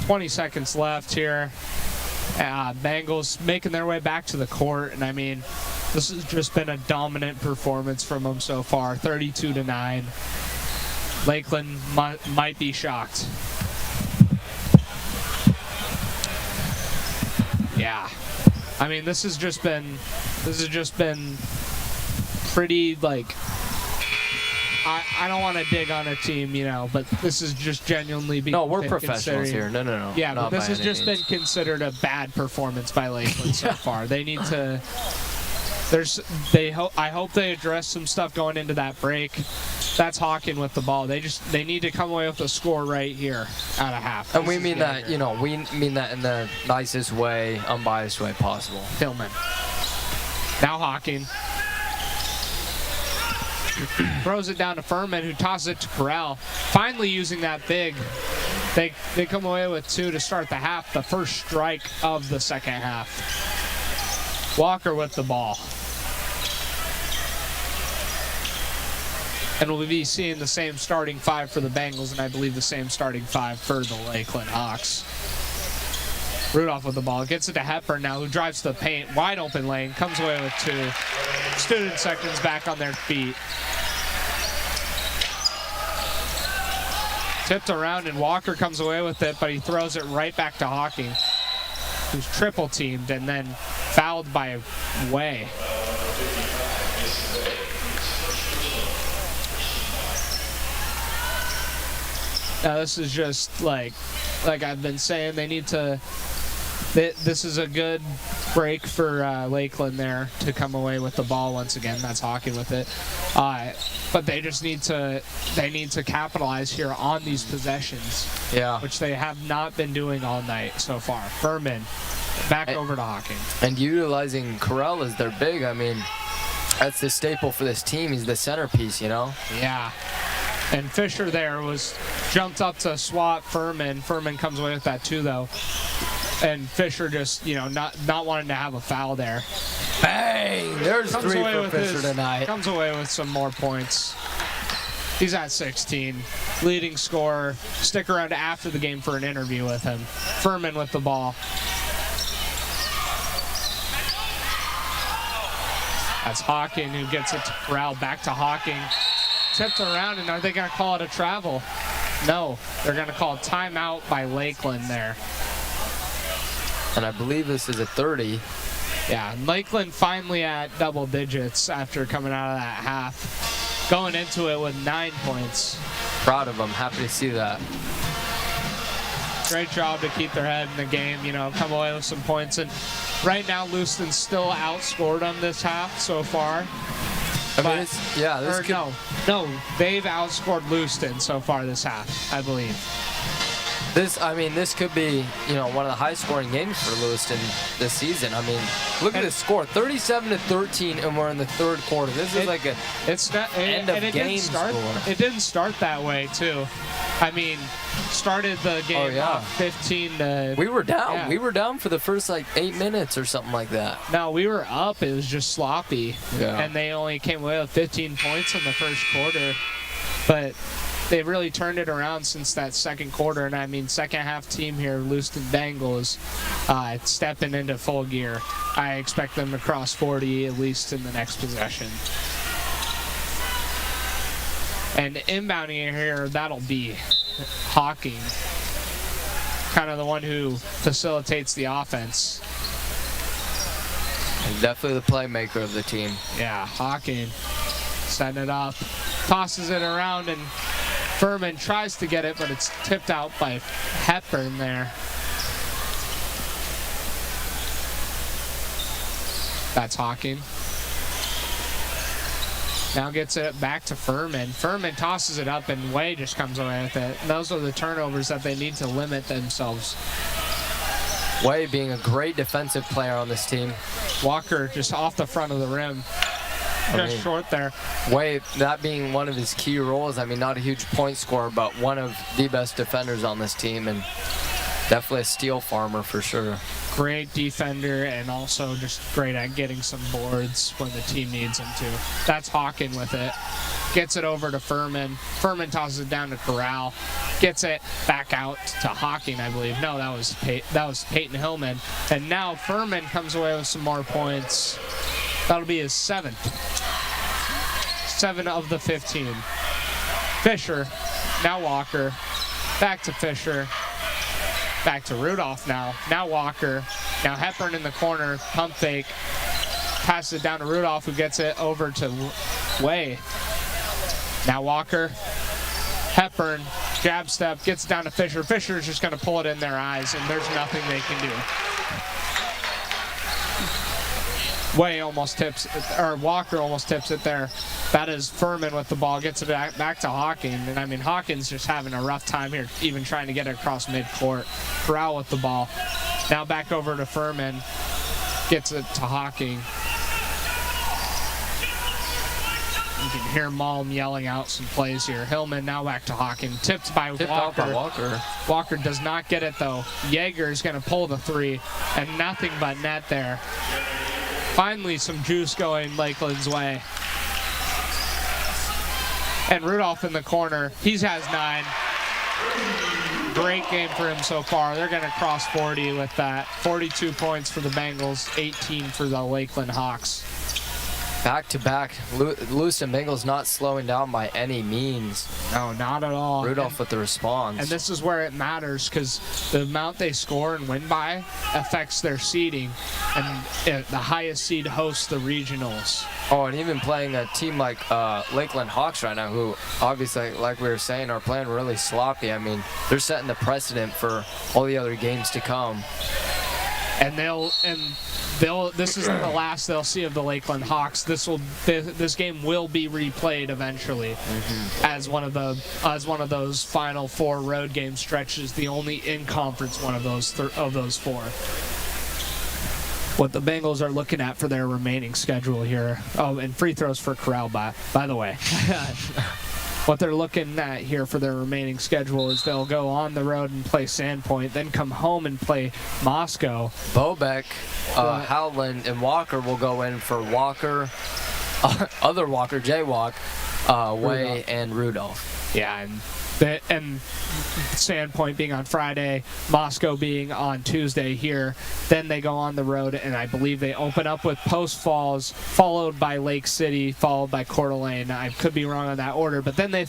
20 seconds left here. Bengals making their way back to the court, and I mean, this has just been a dominant performance from them so far, 32-9. Lakeland might be shocked. Yeah, I mean, this has just been pretty, like, I don't want to dig on a team, you know, but this is just genuinely being. No, we're professionals here. No. Yeah, but Not this by has any just means. been considered a bad performance by Lakeland so far. They need to. I hope they address some stuff going into that break. That's Hawking with the ball. They need to come away with a score right here out of half. And This we is mean getting that, you know, we mean that in the nicest way, unbiased way possible. Tillman. Now Hawking. Throws it down to Furman, who tosses it to Corral. Finally using that big. They come away with 2 to start the half, the first strike of the second half. Walker with the ball. And we'll be seeing the same starting 5 for the Bengals, and I believe the same starting 5 for the Lakeland Hawks. Rudolph with the ball. Gets it to Hepburn now, who drives to the paint. Wide open lane. Comes away with 2. Student section's back on their feet. Tipped around, and Walker comes away with it, but he throws it right back to Hawking, who's triple teamed and then fouled by Way. Now this is just like I've been saying, they need to. This is a good break for Lakeland there to come away with the ball once again. That's Hawking with it, but they just need to capitalize here on these possessions, Yeah. which they have not been doing all night so far. Furman back over to Hawking. And utilizing Corral as their big, I mean, that's the staple for this team. He's the centerpiece, you know? Yeah. And Fisher there jumped up to swat Furman. Furman comes away with that too, though. And Fisher just, you know, not wanting to have a foul there. Bang! There's Comes 3 away for with Fisher tonight. Comes away with some more points. He's at 16. Leading scorer. Stick around after the game for an interview with him. Furman with the ball. That's Hawking who gets it to Corral. Back to Hawking. Tipped around, and are they going to call it a travel? No. They're going to call a timeout by Lakeland there. And I believe this is a 30. Yeah, Lakeland finally at double digits after coming out of that half. Going into it with 9 points. Proud of them. Happy to see that. Great job to keep their head in the game, you know, come away with some points. And right now, Lewiston still outscored them this half so far. I mean, this could... No, they've outscored Lewiston so far this half, I believe. This could be, you know, one of the high-scoring games for Lewiston this season. I mean, look at this score, 37-13, and we're in the third quarter. This is like a end of game score. It didn't start that way too. I mean, started the game off 15 to. We were down. Yeah. We were down for the first like 8 minutes or something like that. No, we were up. It was just sloppy, and they only came away with 15 points in the first quarter, but. They really turned it around since that second quarter, and I mean, second half team here, Lewiston Bengals, stepping into full gear. I expect them to cross 40 at least in the next possession. And inbounding here, that'll be Hawking, kind of the one who facilitates the offense. And definitely the playmaker of the team. Yeah, Hawking setting it up, tosses it around, and Furman tries to get it, but it's tipped out by Hepburn there. That's Hawking. Now gets it back to Furman. Furman tosses it up, and Way just comes away with it. And those are the turnovers that they need to limit themselves. Way being a great defensive player on this team. Walker just off the front of the rim. Just short there. Way, that being one of his key roles. I mean, not a huge point scorer, but one of the best defenders on this team, and definitely a steal farmer for sure. Great defender, and also just great at getting some boards when the team needs him to. That's Hawking with it. gets it over to Furman. Furman tosses it down to Corral, gets it back out to Hawking, I believe. No, that was Peyton Hillman. And now Furman comes away with some more points. That'll be his 7th. 7 of the 15. Fisher, now Walker, back to Fisher, back to Rudolph now. Now Walker, now Hepburn in the corner, pump fake, passes it down to Rudolph, who gets it over to Way. Now Walker, Hepburn, jab step, gets it down to Fisher. Fisher's just going to pull it in their eyes, and there's nothing they can do. Way almost tips, or Walker almost tips it there. That is Furman with the ball, gets it back to Hawking. And I mean, Hawkins just having a rough time here, even trying to get it across midcourt. Corral with the ball. Now back over to Furman, gets it to Hawking. You can hear Malm yelling out some plays here. Hillman now back to Hawking. Tipped by Walker. Walker does not get it though. Yeager is going to pull the 3, and nothing but net there. Finally, some juice going Lakeland's way. And Rudolph in the corner. He has 9. Great game for him so far. They're going to cross 40 with that. 42 points for the Bengals, 18 for the Lakeland Hawks. Back-to-back. Lewiston Bengals not slowing down by any means. No, not at all. Rudolph with the response. And this is where it matters, because the amount they score and win by affects their seeding, and the highest seed hosts the regionals. Oh, and even playing a team like Lakeland Hawks right now, who obviously, like we were saying, are playing really sloppy. I mean, they're setting the precedent for all the other games to come. And this is the last they'll see of the Lakeland Hawks. This game will be replayed eventually as one of those final 4 road game stretches, the only in-conference one of those 4. What the Bengals are looking at for their remaining schedule here. Oh, and free throws for Corral, by the way. What they're looking at here for their remaining schedule is they'll go on the road and play Sandpoint, then come home and play Moscow. Bobeck, Howland, and Walker will go in for Walker, other Walker, Jaywalk, Way, and Rudolph. Yeah, and Sandpoint being on Friday, Moscow being on Tuesday here. Then they go on the road, and I believe they open up with Post Falls, followed by Lake City, followed by Coeur d'Alene. I could be wrong on that order, but then they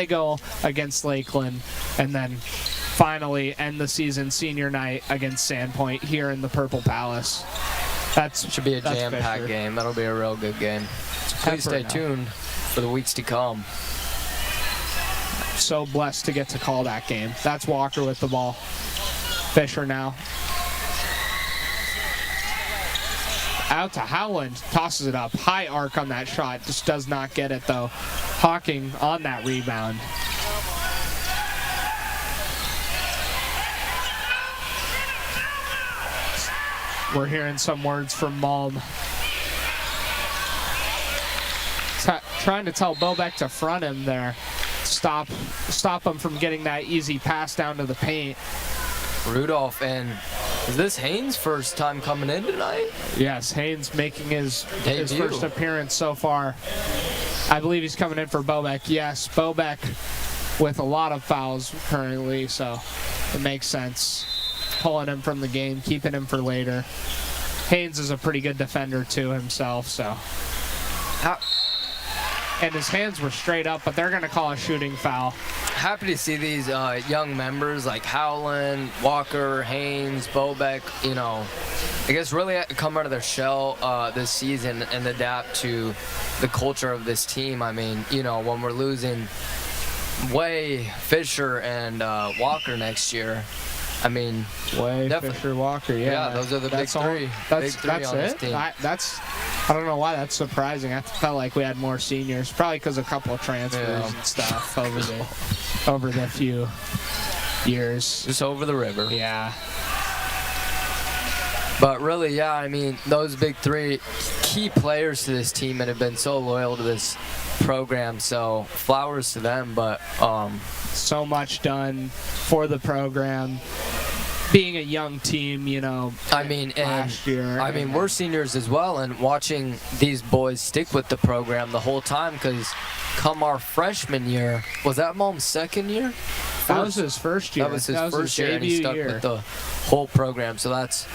go against Lakeland, and then finally end the season senior night against Sandpoint here in the Purple Palace. That should be a jam-packed game. That'll be a real good game. So please stay tuned for the weeks to come. So blessed to get to call that game. That's Walker with the ball. Fisher now. Out to Howland. Tosses it up. High arc on that shot. Just does not get it though. Hawking on that rebound. We're hearing some words from Malm. Trying to tell Bobeck to front him there. Stop him from getting that easy pass down to the paint. Rudolph, and is this Haynes' first time coming in tonight? Yes, Haynes making his first appearance so far. I believe he's coming in for Bobeck. Yes, Bobeck with a lot of fouls currently, so it makes sense. Pulling him from the game, keeping him for later. Haynes is a pretty good defender too himself, so. And his hands were straight up, but they're going to call a shooting foul. Happy to see these young members like Howland, Walker, Haynes, Bobeck, I guess really come out of their shell this season and adapt to the culture of this team. I mean, when we're losing Way, Fisher, and Walker next year, I mean, Way, Fisher, Walker, yeah. Those are the big three. That's on this team. I don't know why that's surprising. I felt like we had more seniors, probably because a couple of transfers and stuff over the few years. Just over the river. Yeah. But really, yeah, I mean, those big 3 key players to this team and have been so loyal to this program. So flowers to them, but so much done for the program. being a young team, you know, I mean, last year. I mean, we're seniors as well, and watching these boys stick with the program the whole time, because come our freshman year, was that Mom's second year? That was his first year. That was his first year, and he debut stuck year. with the whole program. So that's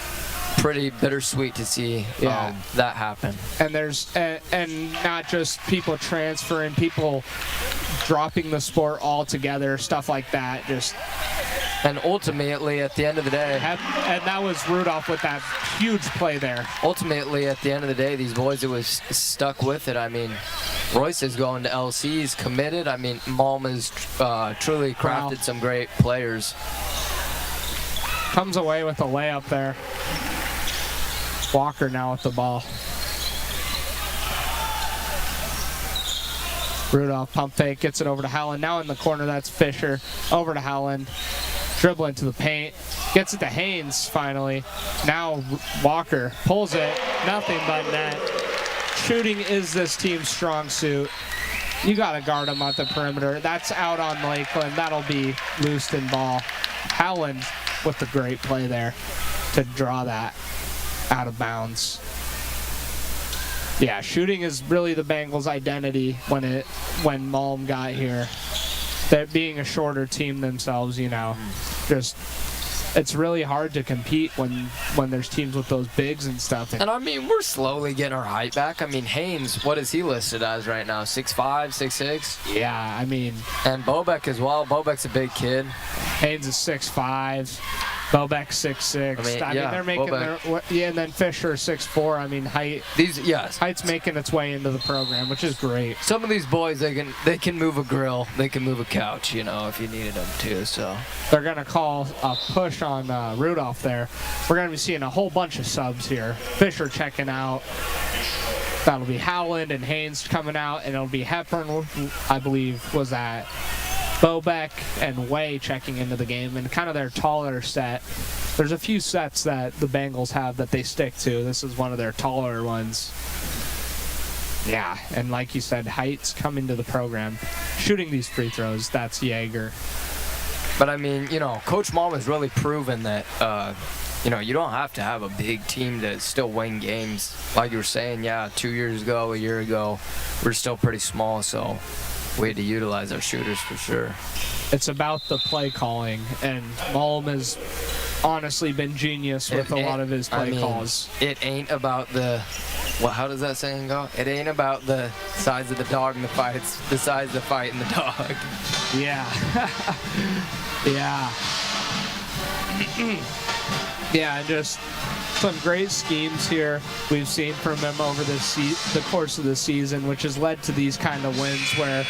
pretty bittersweet to see that happen. And there's and not just people transferring, people dropping the sport altogether, stuff like that. Just And ultimately, at the end of the day, and that was Rudolph with that huge play there. ultimately at the end of the day, these boys that was stuck with it. I mean, Royce is going to LC. He's committed. I mean, Malm has truly crafted some great players. Comes away with a layup there. Walker now with the ball. Rudolph pump fake, gets it over to Howland. Now in the corner, that's Fisher. Over to Howland. Dribbling to the paint. Gets it to Haynes finally. Now Walker pulls it. Nothing but net. Shooting is this team's strong suit. You got to guard them at the perimeter. That's out on Lakeland. That'll be Lewiston ball. Howland with the great play there to draw that out of bounds. Yeah, shooting is really the Bengals' identity when Malm got here. That being a shorter team themselves, you know, just it's really hard to compete when there's teams with those bigs and stuff. And I mean, we're slowly getting our height back. I mean, Haynes, what is he listed as right now? 6'5", 6'6"? Yeah, I mean, And Bobek as well. Bobek's a big kid. Haynes is 6'5", Bobek 6'6". I mean, they're making Bobek. and then Fisher 6'4". I mean, height's making its way into the program, which is great. Some of these boys, they can move a grill, they can move a couch, you know, if you needed them to. So They're gonna call a push on Rudolph there. We're gonna be seeing a whole bunch of subs here. Fisher checking out. That'll be Howland and Haynes coming out, and it'll be Hepburn, I believe, was that. Bobek and Way checking into the game, and kind of their taller set. There's a few sets that the Bengals have that they stick to. This is one of their taller ones. Yeah, and like you said, height's coming to the program. Shooting these free throws, that's Jaeger. But I mean, you know, Coach Malm has really proven that, you know, you don't have to have a big team to still win games. Like you were saying, yeah, 2 years ago, a year ago, we're still pretty small, so we had to utilize our shooters for sure. It's about the play calling, and Malm has honestly been genius with a lot of his play calls. It ain't about how does that saying go? It ain't about the size of the dog in the fight, it's the size of the fight in the dog. Yeah. Yeah. Yeah, and just some great schemes here we've seen from him over the course of the season, which has led to these kind of wins where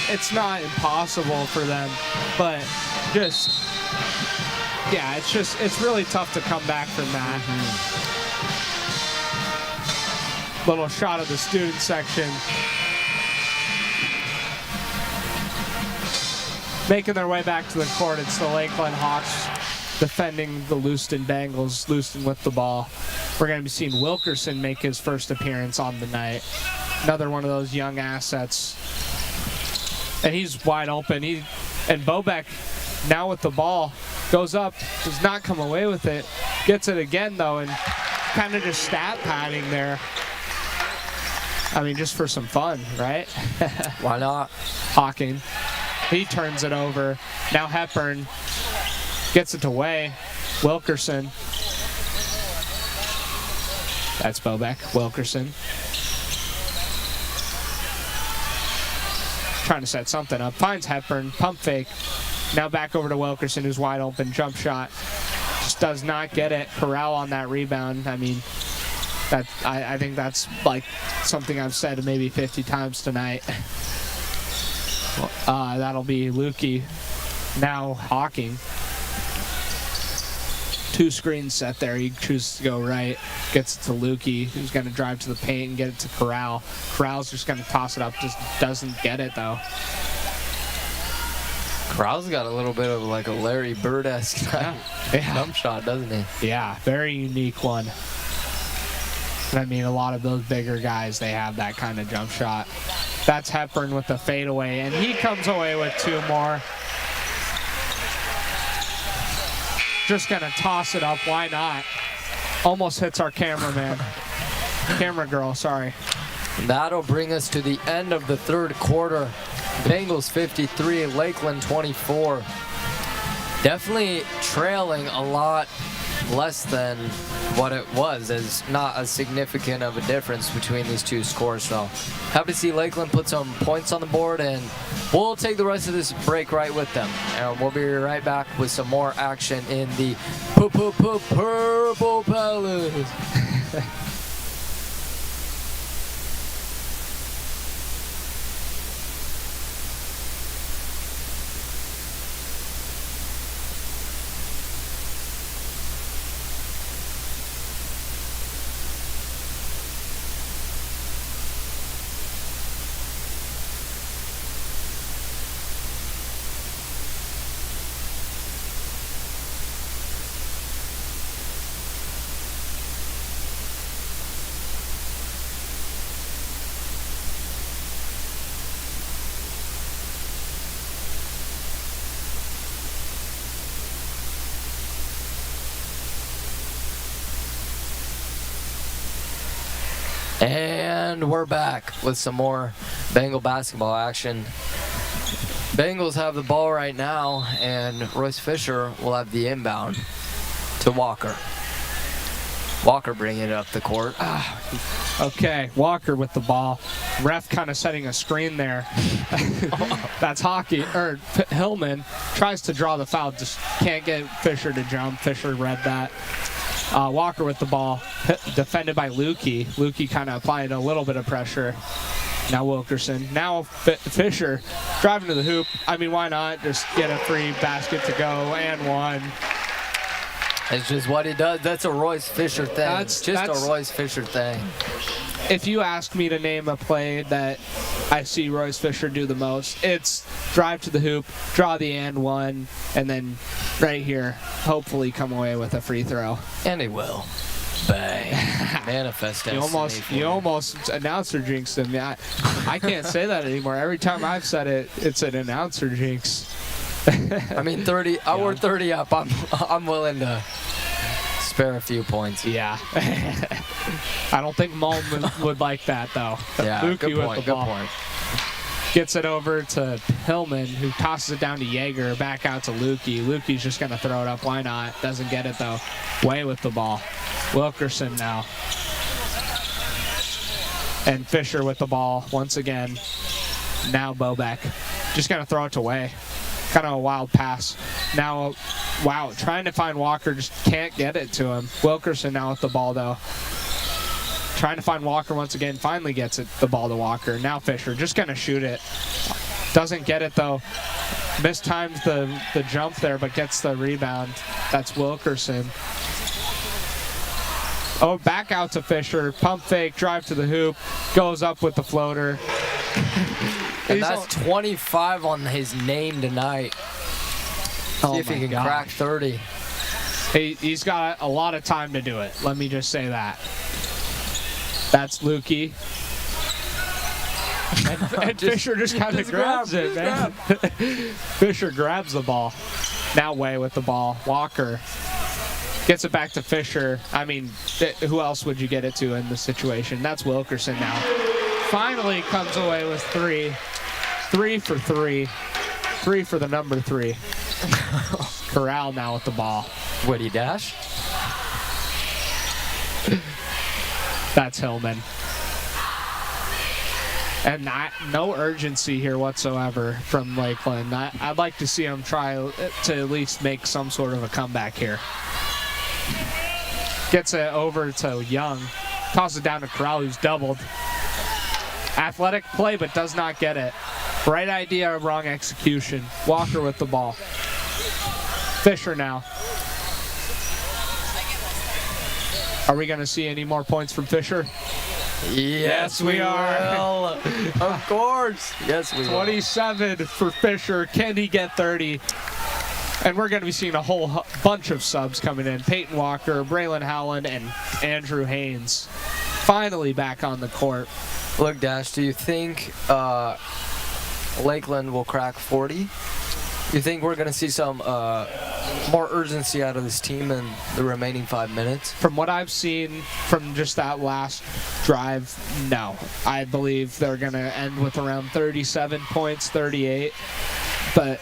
it's not impossible for them, but just, yeah, it's really tough to come back from that. Little shot of the student section. Making their way back to the court, it's the Lakeland Hawks defending the Lewiston Bengals. Lewiston with the ball. We're going to be seeing Wilkerson make his first appearance on the night. Another one of those young assets. And he's wide open. And Bobek, now with the ball, goes up, does not come away with it. Gets it again, though, and kind of just stat padding there. I mean, just for some fun, right? Why not? Hawking. He turns it over. Now Hepburn gets it away. Wilkerson. That's Bobek. Wilkerson. Trying to set something up. Finds Hepburn. Pump fake. Now back over to Wilkerson, who's wide open. Jump shot. Just does not get it. Corral on that rebound. I mean, I think that's like something I've said maybe 50 times tonight. That'll be Lukey. Now Hawking. Two screens set there. He chooses to go right. Gets it to Lukey, who's going to drive to the paint and get it to Corral. Corral's just going to toss it up. Just doesn't get it, though. Corral's got a little bit of like a Larry Bird-esque jump shot, doesn't he? Yeah, very unique one. And I mean, a lot of those bigger guys, they have that kind of jump shot. That's Hepburn with the fadeaway, and he comes away with two more. just gonna toss it up. Why not? Almost hits our cameraman. Camera girl, sorry. That'll bring us to the end of the third quarter. Bengals 53, Lakeland 24. Definitely trailing a lot less than what it was. There's not as significant of a difference between these two scores. So happy to see Lakeland put some points on the board, and we'll take the rest of this break right with them. And we'll be right back with some more action in the Purple Palace. And we're back with some more Bengal basketball action. Bengals have the ball right now, and Royce Fisher will have the inbound to Walker. Walker bringing it up the court. Okay, Walker with the ball. Ref kind of setting a screen there. That's hockey. Hillman tries to draw the foul, just can't get Fisher to jump. Fisher read that. Walker with the ball, defended by Lukey. Lukey kind of applying a little bit of pressure. Now Wilkerson. Now Fisher driving to the hoop. I mean, why not just get a free basket to go and one. It's just what he does. That's a Royce Fisher thing. That's a Royce Fisher thing. If you ask me to name a play that I see Royce Fisher do the most, it's drive to the hoop, draw the and one, and then right here, hopefully come away with a free throw. And he will. Bang. Manifest destiny. You almost announcer jinxed him. Yeah, I can't say that anymore. Every time I've said it, it's an announcer jinx. I mean, 30. Yeah. We're 30 up. I'm willing to spare a few points. Yeah. I don't think Mullen would like that though. Yeah. Lukey Good point. With the ball. Good point. Gets it over to Hillman, who tosses it down to Yeager, back out to Lukey. Lukey's just going to throw it up. Why not? Doesn't get it, though. Way with the ball. Wilkerson now. And Fisher with the ball once again. Now Bobek. Just going to throw it away. Kind of a wild pass. Now, wow, trying to find Walker, just can't get it to him. Wilkerson now with the ball, though. Trying to find Walker once again, finally gets the ball to Walker. Now Fisher just gonna shoot it. Doesn't get it though. Mistimes the jump there, but gets the rebound. That's Wilkerson. Oh, back out to Fisher. Pump fake, drive to the hoop. Goes up with the floater. And that's 25 on his name tonight. See if he can crack 30. He's got a lot of time to do it. Let me just say that. That's Lukey. And Fisher just kind of grabs it, man. Fisher grabs the ball. Now Way with the ball. Walker gets it back to Fisher. I mean, who else would you get it to in this situation? That's Wilkerson now. Finally comes away with three. 3 for 3. 3 for the number 3. Corral now with the ball. Woody Dash. That's Hillman. And no urgency here whatsoever from Lakeland. I'd like to see him try to at least make some sort of a comeback here. Gets it over to Young. Tosses it down to Corral, who's doubled. Athletic play, but does not get it. Right idea, wrong execution. Walker with the ball. Fisher now. Are we going to see any more points from Fisher? Yes, we are. Of course. Yes, we 27 for Fisher. Can he get 30? And we're going to be seeing a whole bunch of subs coming in. Peyton Walker, Braylon Howland, and Andrew Haynes finally back on the court. Look, Dash, do you think Lakeland will crack 40? You think we're going to see some more urgency out of this team in the remaining 5 minutes? From what I've seen from just that last drive, no. I believe they're going to end with around 37 points, 38. But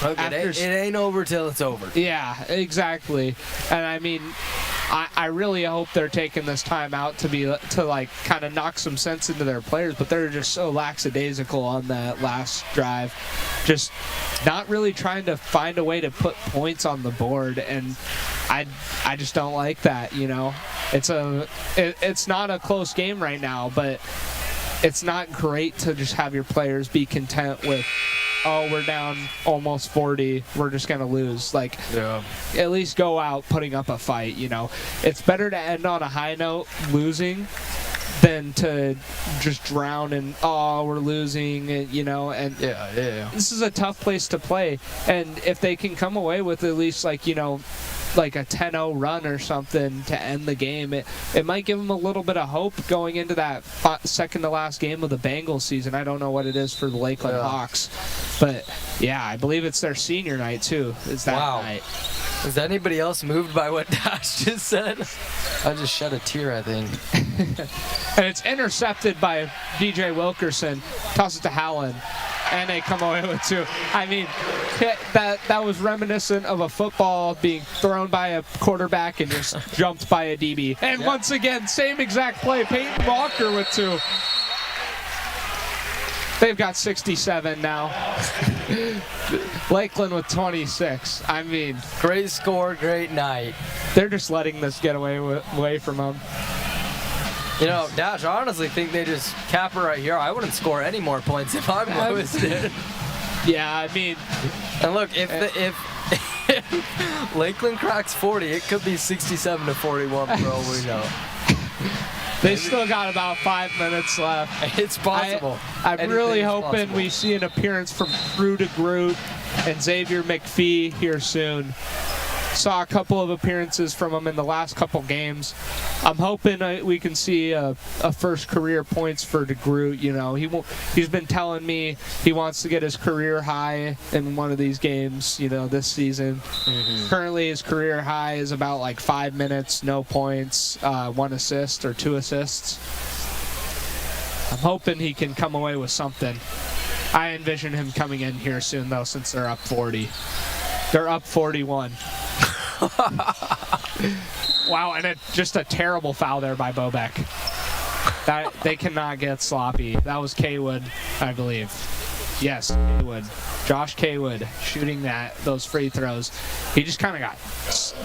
Okay, it ain't over till it's over. yeah, exactly. And I mean, I really hope they're taking this time out to like kind of knock some sense into their players, but they're just so lackadaisical on that last drive, just not really trying to find a way to put points on the board, and I just don't like that. You know, it's not a close game right now, but it's not great to just have your players be content with, oh, we're down almost 40, we're just going to lose. Like, Yeah. at least go out putting up a fight, you know. It's better to end on a high note losing than to just drown in, oh, we're losing, you know. And Yeah. this is a tough place to play. And if they can come away with at least, like, you know, like a 10-0 run or something to end the game, it might give them a little bit of hope going into that second to last game of the Bengals season. I don't know what it is for the Lakeland Hawks, but yeah, I believe it's their senior night too. Is that night? Is anybody else moved by what Dash just said? I just shed a tear, I think. And it's intercepted by DJ Wilkerson, tosses to Howland, and they come away with two. I mean, that was reminiscent of a football being thrown by a quarterback and just jumped by a DB. And once again, same exact play, Peyton Walker with two. They've got 67 now. Lakeland with 26. I mean, Great score, great night. they're just letting this get away from them. You know, Dash, I honestly think they just cap it right here. I wouldn't score any more points if I'm Lewiston. Yeah, I mean, And look, if Lakeland cracks 40, it could be 67 to 41, bro. We know. they still got about 5 minutes left. It's possible. I'm really Anything is hoping possible. we see an appearance from Crew to Groot and Xavier McPhee here soon. Saw a couple of appearances from him in the last couple games. I'm hoping we can see a first career points for DeGroot. You know, he's been telling me he wants to get his career high in one of these games, you know, this season. Currently, his career high is about like 5 minutes, no points, 1 assist or 2 assists. I'm hoping he can come away with something. I envision him coming in here soon, though, since they're up 40. They're up 41. Wow, and just a terrible foul there by Bobek. That they cannot get sloppy. That was Kaywood, I believe. Yes, Kaywood. Josh Kaywood shooting those free throws. He just kind of got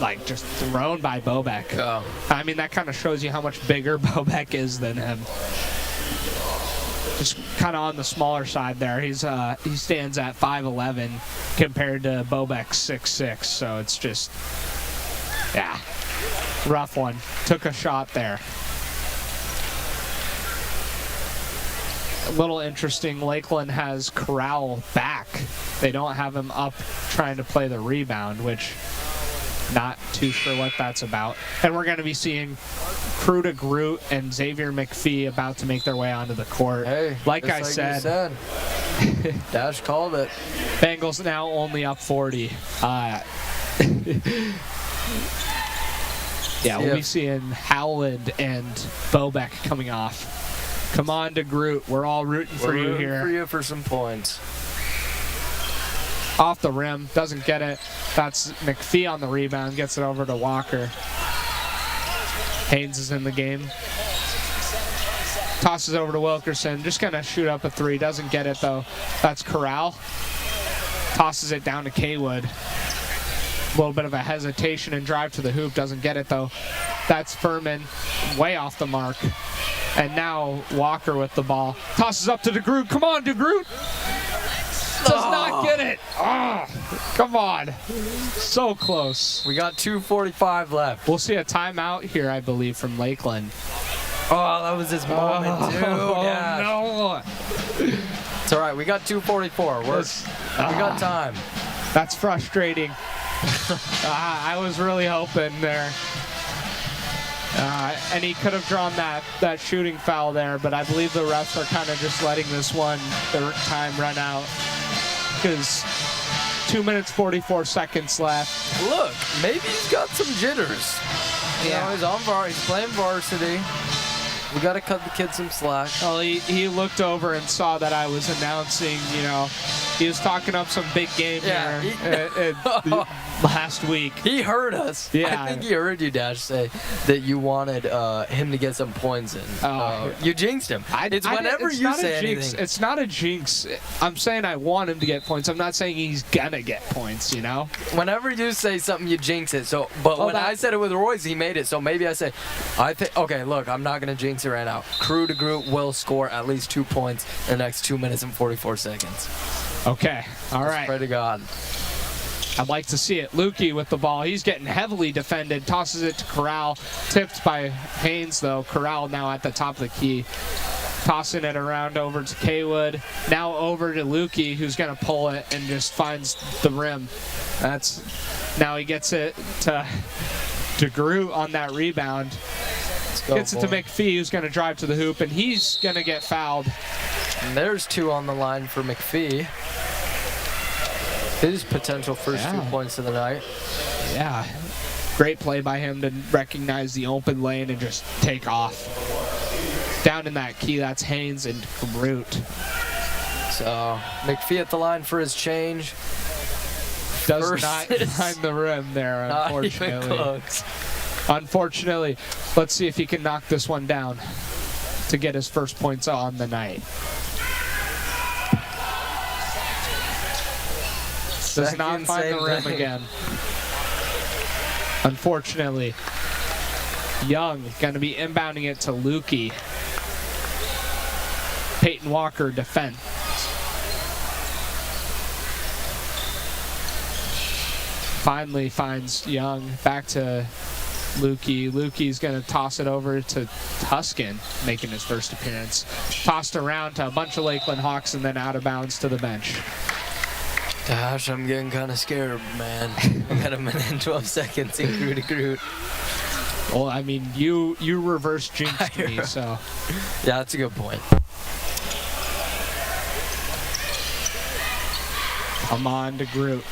like just thrown by Bobek. Oh. I mean, that kind of shows you how much bigger Bobek is than him. Just kind of on the smaller side there. He stands at 5'11" compared to Bobek's 6'6", so it's just, yeah, rough one. Took a shot there. A little interesting, Lakeland has Corral back. They don't have him up trying to play the rebound, which not too sure what that's about. And we're going to be seeing Crew to Groot and Xavier McPhee about to make their way onto the court. Hey, like just I you said, Dash called it. Bengals now only up 40. Yeah, we'll be seeing Howland and Bobek coming off. Come on to Groot. We're all rooting for you rooting here. for you for some points. Off the rim, doesn't get it. That's McPhee on the rebound, gets it over to Walker. Haynes is in the game. Tosses over to Wilkerson, just gonna shoot up a 3, doesn't get it though. That's Corral. Tosses it down to Kaywood. A little bit of a hesitation and drive to the hoop, doesn't get it though. That's Furman, way off the mark. And now Walker with the ball. Tosses up to DeGroot, come on DeGroot! Does not get it. Oh, come on. So close. We got 2:45 left. We'll see a timeout here, I believe, from Lakeland. Oh, that was his moment, too. Dash. No. It's all right. We got 2:44. We got time. That's frustrating. I was really hoping there. And he could have drawn that shooting foul there, but I believe the refs are kind of just letting this time run out. Because 2 minutes 44 seconds left. Look, maybe he's got some jitters. You know, he's playing varsity. We got to cut the kid some slack. Well, he looked over and saw that I was announcing, you know, he was talking up some big game here last week. He heard us. Yeah. I think he heard you, Dash, say that you wanted him to get some points in. You jinxed him. It's whenever you say anything. It's not a jinx. I'm saying I want him to get points. I'm not saying he's going to get points, you know? Whenever you say something, you jinx it. So, but when I said it with Royce, he made it. So maybe I say, okay, look, I'm not going to jinx it right now. Crew to group will score at least 2 points in the next 2 minutes and 44 seconds. Okay. All right. Pray to God. I'd like to see it. Lukey with the ball. He's getting heavily defended. Tosses it to Corral. Tipped by Haynes, though. Corral now at the top of the key. Tossing it around over to Kaywood. Now over to Lukey, who's going to pull it and just finds the rim. Now he gets it to DeGroot on that rebound. Gets it to McPhee, who's going to drive to the hoop, and he's going to get fouled. And there's 2 on the line for McPhee. His potential first 2 points of the night. Yeah. Great play by him to recognize the open lane and just take off. Down in that key, that's Haynes and Groot. So McPhee at the line for his change. Does not find the rim there, unfortunately. Not even close. Unfortunately, let's see if he can knock this one down to get his first points on the night. Does not find the rim again. Unfortunately, Young going to be inbounding it to Lukey. Peyton Walker defense. Finally finds Young. Back to Lukey. Lukey's going to toss it over to Tuscan, making his first appearance. Tossed around to a bunch of Lakeland Hawks and then out of bounds to the bench. Gosh, I'm getting kind of scared, man. I got a minute and 12 seconds in Crew to Groot. Well, I mean, you reverse jinxed me, so. Yeah, that's a good point. Come on to Groot.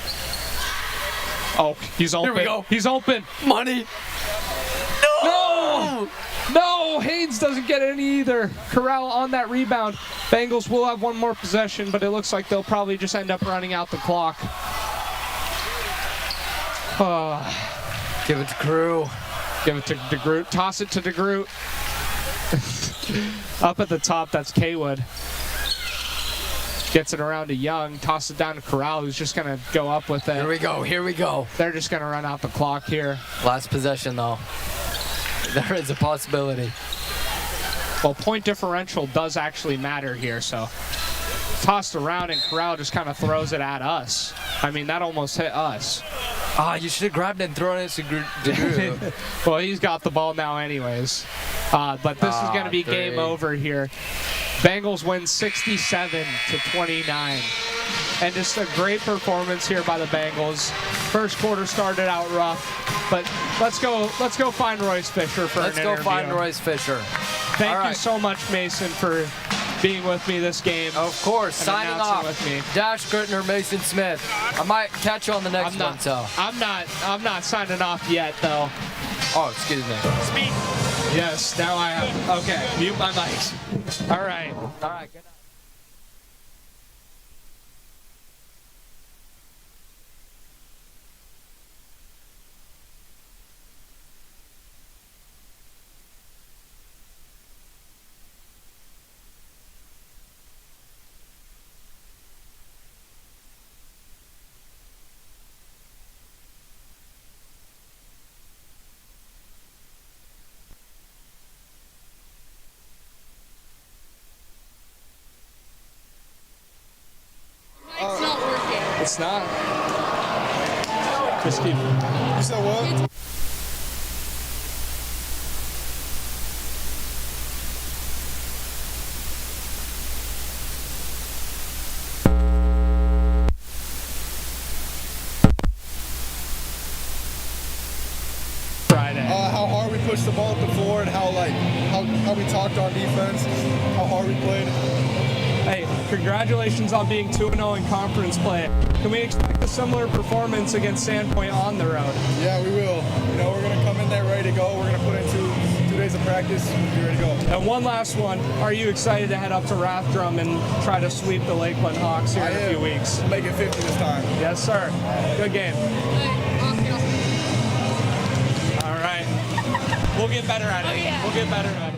Oh, he's open. Here we go. He's open. Money. No! No, Haynes doesn't get any either. Corral on that rebound. Bengals will have one more possession, but it looks like they'll probably just end up running out the clock. Give it to Crew. Give it to DeGroot. Toss it to DeGroot. Up at the top, that's Kaywood. Gets it around to Young. Toss it down to Corral, who's just going to go up with it. Here we go. Here we go. They're just going to run out the clock here. Last possession, though. There is a possibility. Well, point differential does actually matter here, so. Tossed around, and Corral just kind of throws it at us. I mean, that almost hit us. You should have grabbed it and thrown it to Drew. Well, he's got the ball now anyways. But this is going to be game over here. Bengals win 67-29. And just a great performance here by the Bengals. First quarter started out rough, but let's go find Royce Fisher for an interview. Let's go find Royce Fisher. Thank you so much, Mason, for being with me this game. Of course. Signing off. With me. Dash Gertner, Mason Smith. I might catch you on the next one, so. I'm not signing off yet, though. Oh, excuse me. Speak. Yes, now I have. Okay, mute my mic. All right. All right, good night. It's not working. It's not. Just keep. You said what? Friday. How hard we pushed the ball up the floor and how we talked on defense, how hard we played. Hey, congratulations on being 2-0 in conference play. Can we expect a similar performance against Sandpoint on the road? Yeah, we will. You know, we're going to come in there ready to go. We're going to put in two days of practice. We'll be ready to go. And one last one. Are you excited to head up to Rathdrum and try to sweep the Lakeland Hawks here in a few weeks? Make it 50 this time. Yes, sir. Good game. All right. We'll get better at it. Oh, yeah. We'll get better at it.